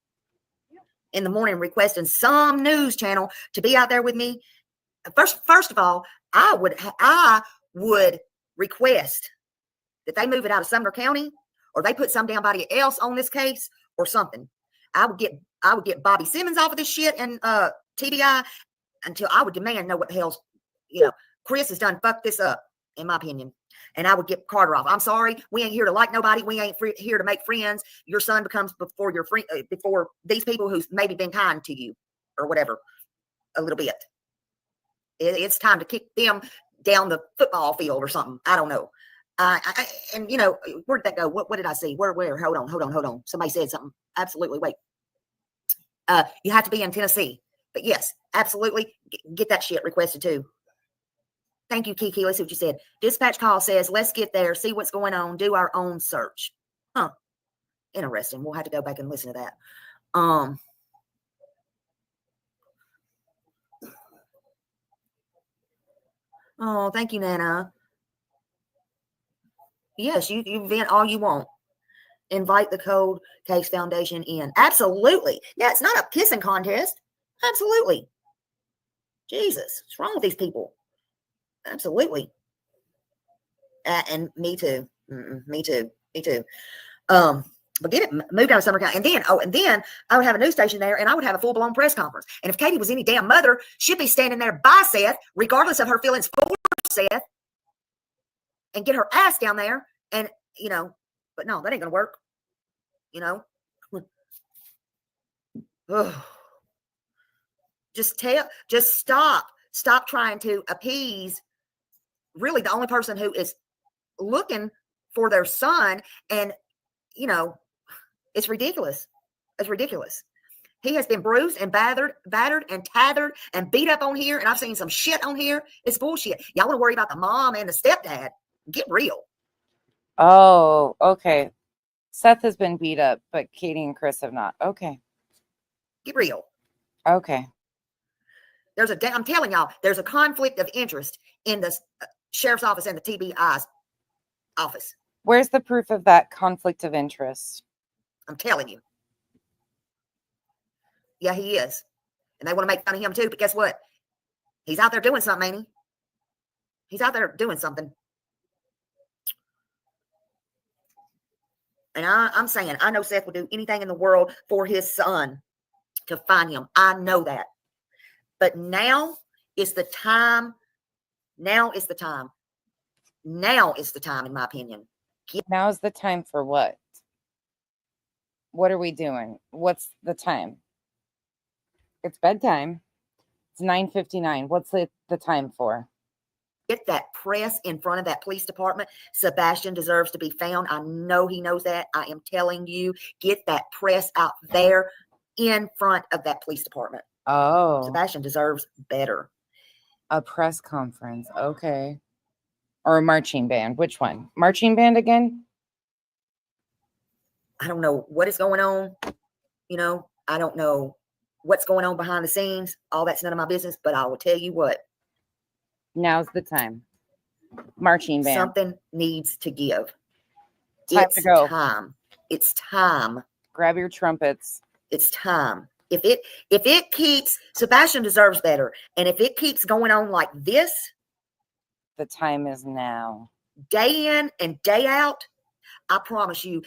in the morning requesting some news channel to be out there with me. First of all, I would request that they move it out of Sumner County or they put somebody else on this case or something. I would get Bobby Simmons off of this shit and TBI until I would demand know what the hell's, Chris has done fucked this up, in my opinion. And I would get Carter off. I'm sorry. We ain't here to like nobody. We ain't here to make friends. Your son becomes before your friend, before these people who's maybe been kind to you or whatever, a little bit. It's time to kick them down the football field or something. I don't know. And where did that go? What did I see? Where? Hold on. Somebody said something. Absolutely. Wait. You have to be in Tennessee. But yes, absolutely. Get that shit requested too. Thank you, Kiki. Let's see what you said. Dispatch call says, let's get there, see what's going on, do our own search. Huh. Interesting. We'll have to go back and listen to that. Oh, thank you, Nana. Yes, you vent all you want. Invite the Cold Case Foundation in. Absolutely. Yeah, it's not a kissing contest. Absolutely. Jesus, what's wrong with these people? Absolutely. And me too. Me too. But get it moved out of Sumner County. And then I would have a news station there and I would have a full-blown press conference. And if Katie was any damn mother, she'd be standing there by Seth, regardless of her feelings for Seth, and get her ass down there. And, but no, that ain't going to work. Just stop trying to appease really the only person who is looking for their son. And, it's ridiculous. It's ridiculous. He has been bruised and battered and tethered and beat up on here. And I've seen some shit on here. It's bullshit. Y'all want to worry about the mom and the stepdad. Get real. Oh, okay. Seth has been beat up, but Katie and Chris have not. Okay. Get real. Okay. I'm telling y'all, there's a conflict of interest in the sheriff's office and the TBI's office. Where's the proof of that conflict of interest? I'm telling you. Yeah, he is. And they want to make fun of him too, but guess what? He's out there doing something, ain't he? He's out there doing something. And I'm saying, I know Seth would do anything in the world for his son to find him. I know that. But now is the time. Now is the time. Now is the time, in my opinion. Now's the time for what? What are we doing? What's the time? It's bedtime. It's 9:59. What's the time for? Get that press in front of that police department. Sebastian deserves to be found. I know he knows that. I am telling you, get that press out there in front of that police department. Oh. Sebastian deserves better. A press conference. Okay. Or a marching band. Which one? Marching band again? I don't know what is going on. You know, I don't know what's going on behind the scenes. All that's none of my business. But I will tell you what. Now's the time. Marching band. Something needs to give. Time to go. Time. It's time. Grab your trumpets. It's time. If it keeps, Sebastian deserves better. And if it keeps going on like this, the time is now. Day in and day out, I promise you,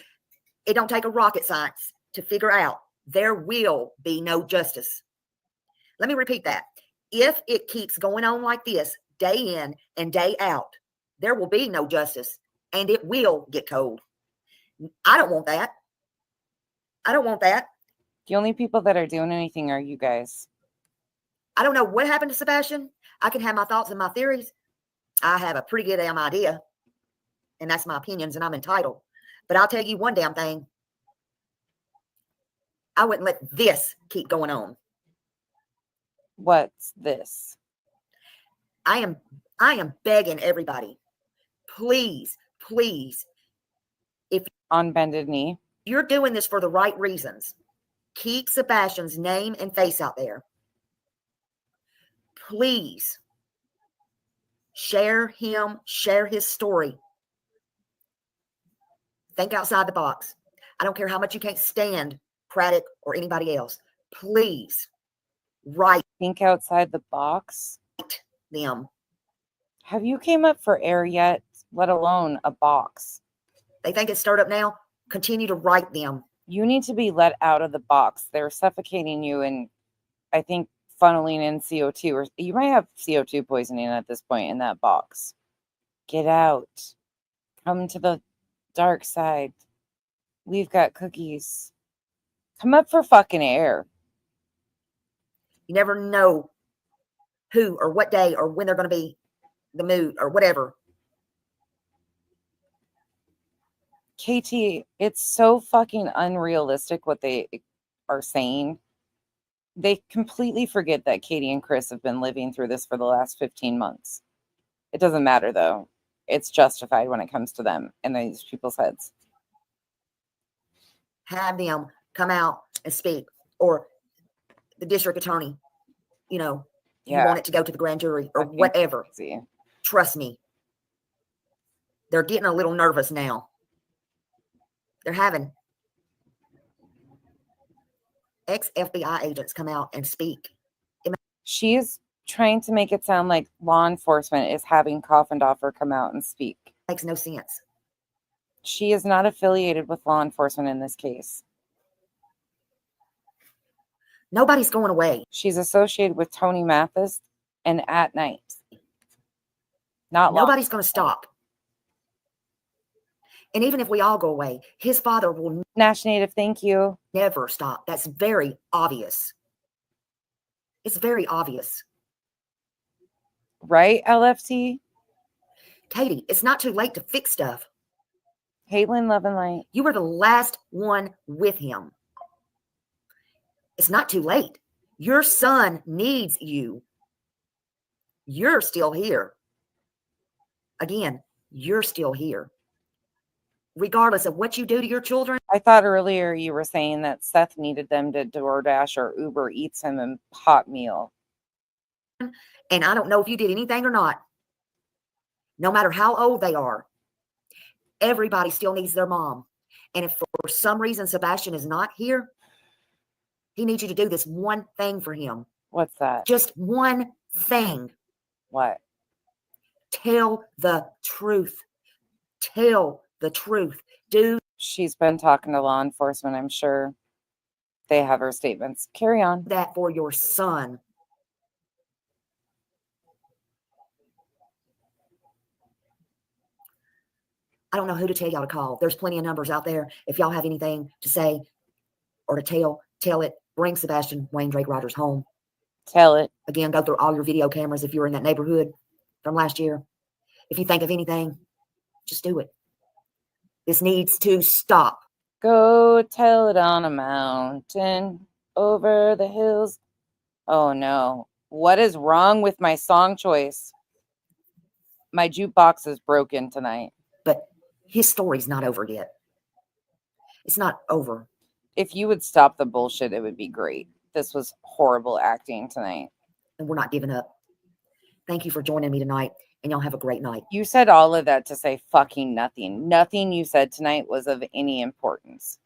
it don't take a rocket science to figure out there will be no justice. Let me repeat that. If it keeps going on like this, day in and day out, there will be no justice and it will get cold. I don't want that. I don't want that. The only people that are doing anything are you guys. I don't know what happened to Sebastian. I can have my thoughts and my theories. I have a pretty good damn idea. And that's my opinions and I'm entitled. But I'll tell you one damn thing. I wouldn't let this keep going on. What's this? I am begging everybody. Please, please. If on bended knee. You're doing this for the right reasons. Keep Sebastian's name and face out there. Please share him, share his story. Think outside the box. I don't care how much you can't stand Craddock or anybody else. Please write. Think outside the box. Them. Have you came up for air yet? Let alone a box. They think it's stirred up now. Continue to write them. You need to be let out of the box. They're suffocating you and I think funneling in CO2, or you might have CO2 poisoning at this point in that box. Get out. Come to the dark side. We've got cookies. Come up for fucking air. You never know who or what day or when they're going to be the mood or whatever. KT, it's so fucking unrealistic what they are saying. They completely forget that Katie and Chris have been living through this for the last 15 months. It doesn't matter, though. It's justified when it comes to them and these people's heads. Have them come out and speak. Or the district attorney, you know, you want it to go to the grand jury or whatever. Crazy. Trust me. They're getting a little nervous now. They're having ex-FBI agents come out and speak. She's trying to make it sound like law enforcement is having Coffindaffer come out and speak. Makes no sense. She is not affiliated with law enforcement in this case. Nobody's going away. She's associated with Tony Mathis and At Night. Nobody's going to stop. And even if we all go away, his father will Nash Native, thank you. Never stop. That's very obvious. It's very obvious. Right, LFT? Katie, it's not too late to fix stuff. Caitlin, Love and Light. You were the last one with him. It's not too late. Your son needs you. You're still here. Again, you're still here. regardless of what you do to your children. I thought earlier you were saying that Seth needed them to DoorDash or Uber Eats him a hot meal. And I don't know if you did anything or not. No matter how old they are, everybody still needs their mom. And if for some reason Sebastian is not here, he needs you to do this one thing for him. What's that? Just one thing. What? Tell the truth. Tell the truth. Do She's been talking to law enforcement, I'm sure. They have her statements. Carry on. that for your son. I don't know who to tell y'all to call. There's plenty of numbers out there. If y'all have anything to say or to tell it. Bring Sebastian Wayne Drake Rogers home. Tell it. Again, go through all your video cameras if you were in that neighborhood from last year. If you think of anything, just do it. This needs to stop. Go tell it on a mountain over the hills. Oh no. What is wrong with my song choice? My jukebox is broken tonight. But his story's not over yet. It's not over. If you would stop the bullshit, it would be great. This was horrible acting tonight. And we're not giving up. Thank you for joining me tonight. And y'all have a great night. You said all of that to say fucking nothing. Nothing you said tonight was of any importance.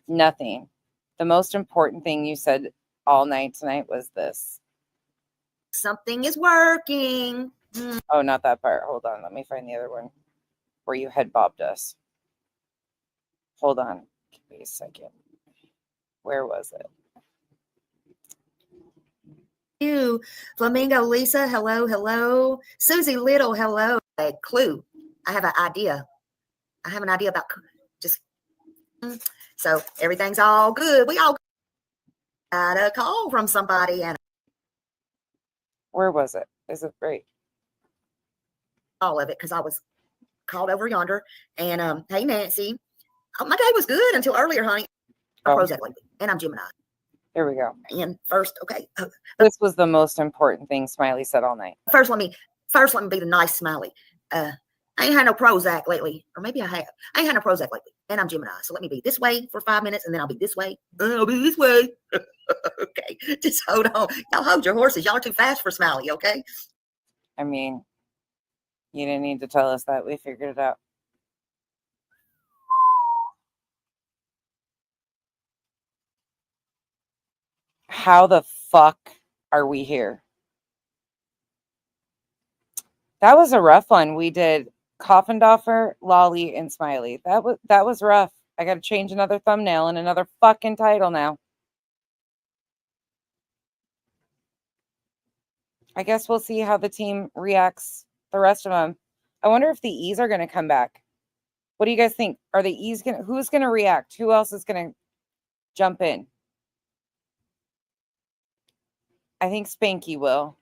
Nothing. The most important thing you said all night tonight was this. Something is working. Oh, not that part. Hold on. Let me find the other one where you head bobbed us. Hold on. Give me a second. Where was it? You, Flamingo Lisa, hello, hello. Susie Little, hello. A clue. I have an idea. I have an idea about just so everything's all good. We all got a call from somebody and Where was it? Is it right? all of it because I was called over yonder and hey Nancy. Oh, my day was good until earlier, honey. I'm Prozac lately, and I'm Gemini. Here we go. And first, okay. This was the most important thing Smiley said all night. First, let me be the nice Smiley. I ain't had no Prozac lately, or maybe I have. I ain't had no Prozac lately, and I'm Gemini. So let me be this way for 5 minutes, and then I'll be this way. I'll be this way. Okay, just hold on. Y'all hold your horses. Y'all are too fast for Smiley. Okay. I mean, you didn't need to tell us that. We figured it out. How the fuck are we here? That was a rough one. We did Coffindaffer, Lolly, and Smiley. That was rough. I got to change another thumbnail and another fucking title now. I guess we'll see how the team reacts. The rest of them. I wonder if the E's are going to come back. What do you guys think? Are the E's going to? Who's going to react? Who else is going to jump in? I think Spanky will.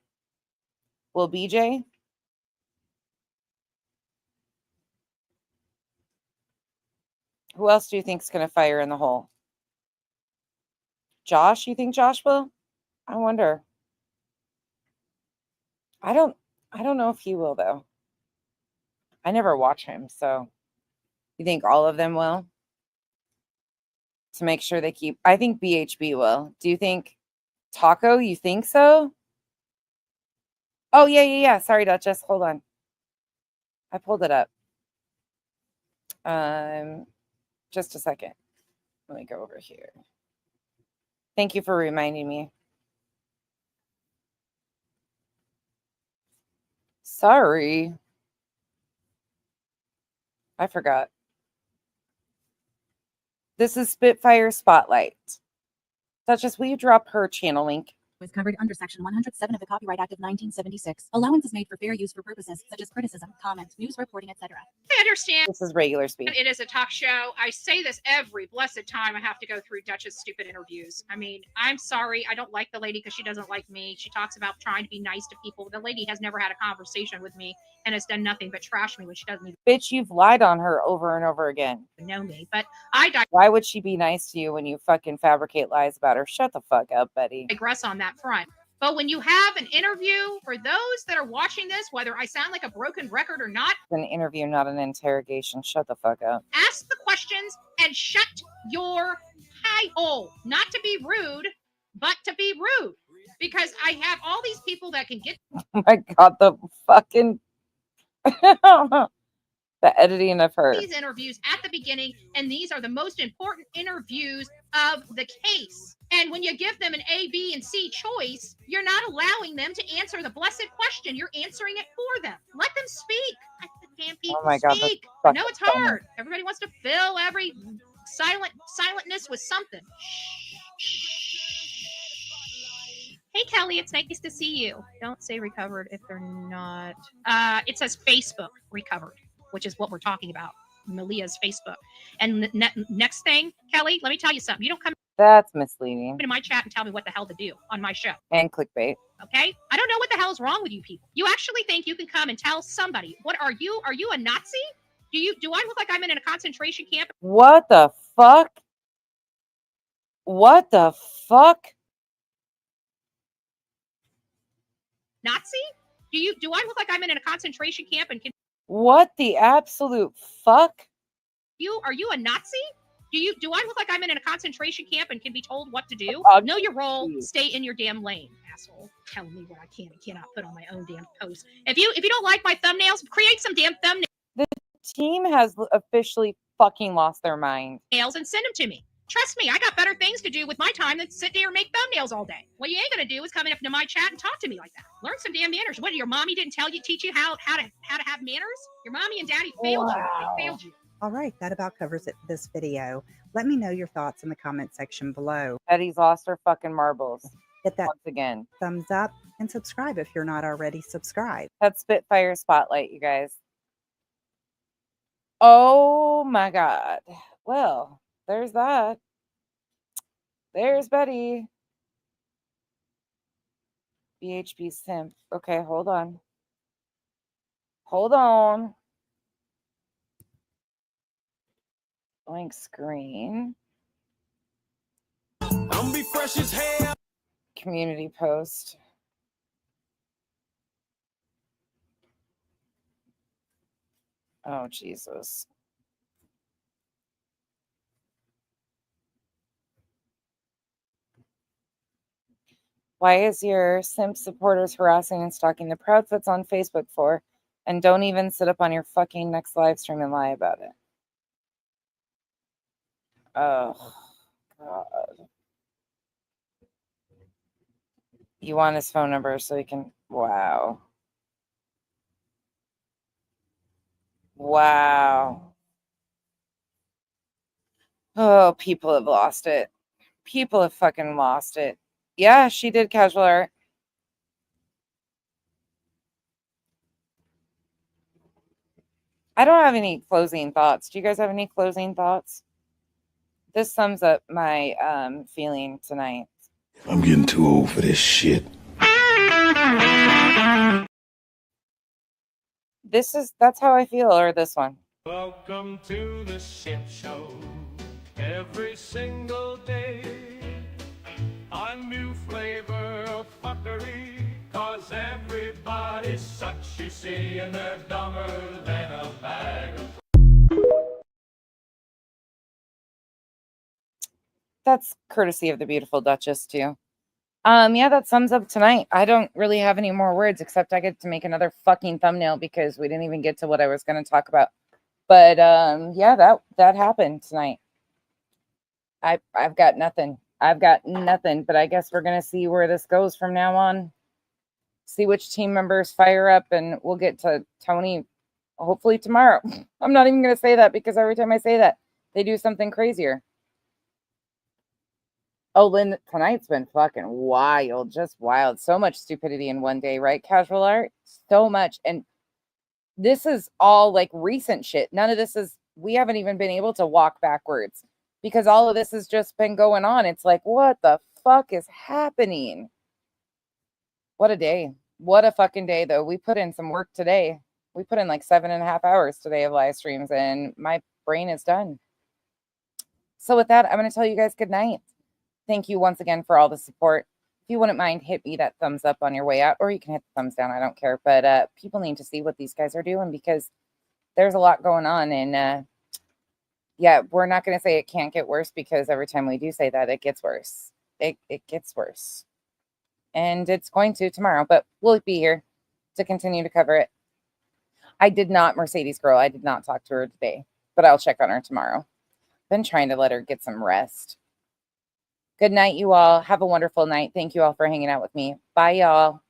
Will BJ? Who else do you think is going to fire in the hole? Josh? You think Josh will? I wonder. I don't know if he will though. I never watch him, so you think all of them will? To make sure they keep. I think BHB will. Do you think Taco, you think so? Oh, yeah. Sorry, Duchess. Hold on. I pulled it up. Just a second. Let me go over here. Thank you for reminding me. Sorry. I forgot. This is Spitfire Spotlight. Duchess, will you drop her channel link? Was covered under Section 107 of the Copyright Act of 1976. Allowance is made for fair use for purposes such as criticism, comment, news reporting, etc. I understand This is regular speed. it is a talk show. I say this every blessed time I have to go through Dutch's stupid interviews. I mean, I'm sorry. I don't like the lady because she doesn't like me. She talks about trying to be nice to people. The lady has never had a conversation with me and has done nothing but trash me when she doesn't even Bitch, you've lied on her over and over again. know me. But I Why would she be nice to you when you fucking fabricate lies about her? Shut the fuck up, Betty. digress on that front. But when you have an interview, for those that are watching this, whether I sound like a broken record or not, An interview, not an interrogation. Shut the fuck up. ask the questions and shut your high hole. Not to be rude, but to be rude. Because I have all these people that can get Oh my god, the fucking the editing of her. these interviews at the beginning, and these are the most important interviews of the case. And when you give them an A, B, and C choice, you're not allowing them to answer the blessed question. You're answering it for them. Let them speak. Let the damn people Oh my god, speak. that's I know it's fucking hard. Everybody wants to fill every silentness with something. Hey Kelly, it's nice to see you. Don't say recovered if they're not. It says Facebook recovered, which is what we're talking about. Malia's Facebook. And the next thing, Kelly, let me tell you something. You don't come That's misleading into my chat and tell me what the hell to do on my show. and clickbait. Okay? I don't know what the hell is wrong with you people. You actually think you can come and tell somebody, what are you? Are you a Nazi? Do I look like I'm in a concentration camp? What the fuck? What the fuck? Nazi? Do I look like I'm in a concentration camp and can What the absolute fuck? are you a Nazi? Do I look like I'm in a concentration camp and can be told what to do? Know your role, stay in your damn lane, asshole. Telling me what I can and cannot put on my own damn post. If you don't like my thumbnails, create some damn thumbnails. The team has officially fucking lost their mind. And send them to me. Trust me, I got better things to do with my time than sit there and make thumbnails all day. What you ain't gonna do is come into my chat and talk to me like that. Learn some damn manners. What, your mommy didn't teach you how to have manners? Your mommy and daddy failed you. They failed you. All right, that about covers it for this video. Let me know your thoughts in the comment section below. Eddie's lost her fucking marbles. Hit that once again. Thumbs up and subscribe if you're not already subscribed. That's Spitfire Spotlight, you guys. Oh my god. Well, there's that. There's Betty. BHB simp. Okay, hold on. Hold on. Blank screen. I'm be fresh as hell. Community post. Oh, Jesus. Why is your simp supporters harassing and stalking the Proudfoots on Facebook for? And don't even sit up on your fucking next live stream and lie about it. Oh, God. You want his phone number so he can... Wow. Wow. Oh, people have lost it. People have fucking lost it. Yeah, she did casual art. I don't have any closing thoughts. Do you guys have any closing thoughts? This sums up my feeling tonight. I'm getting too old for this shit. That's how I feel, or this one. Welcome to the shit show. Every single day, a new flavor of fuckery. Cause everybody's such, you see, and they're dumber than a bag of... That's courtesy of the beautiful Duchess, too. Yeah, that sums up tonight. I don't really have any more words, except I get to make another fucking thumbnail because we didn't even get to what I was going to talk about. But, yeah, that happened tonight. I've got nothing. I've got nothing, but I guess we're going to see where this goes from now on. See which team members fire up, and we'll get to Tony hopefully tomorrow. I'm not even going to say that because every time I say that, they do something crazier. Oh, Lynn, tonight's been fucking wild, just wild. So much stupidity in one day, right? Casual art, so much. And this is all like recent shit. None of this is, we haven't even been able to walk backwards because all of this has just been going on. It's like, what the fuck is happening? What a day. What a fucking day, though. We put in some work today. We put in like 7.5 hours today of live streams, and my brain is done. So with that, I'm going to tell you guys good night. Thank you once again for all the support. If you wouldn't mind, hit me that thumbs up on your way out, or you can hit the thumbs down. I don't care. But people need to see what these guys are doing because there's a lot going on. And yeah, we're not going to say it can't get worse because every time we do say that, it gets worse. It gets worse. And it's going to tomorrow, but we'll be here to continue to cover it. I did not, Mercedes girl, I did not talk to her today, but I'll check on her tomorrow. Been trying to let her get some rest. Good night, you all. Have a wonderful night. Thank you all for hanging out with me. Bye, y'all.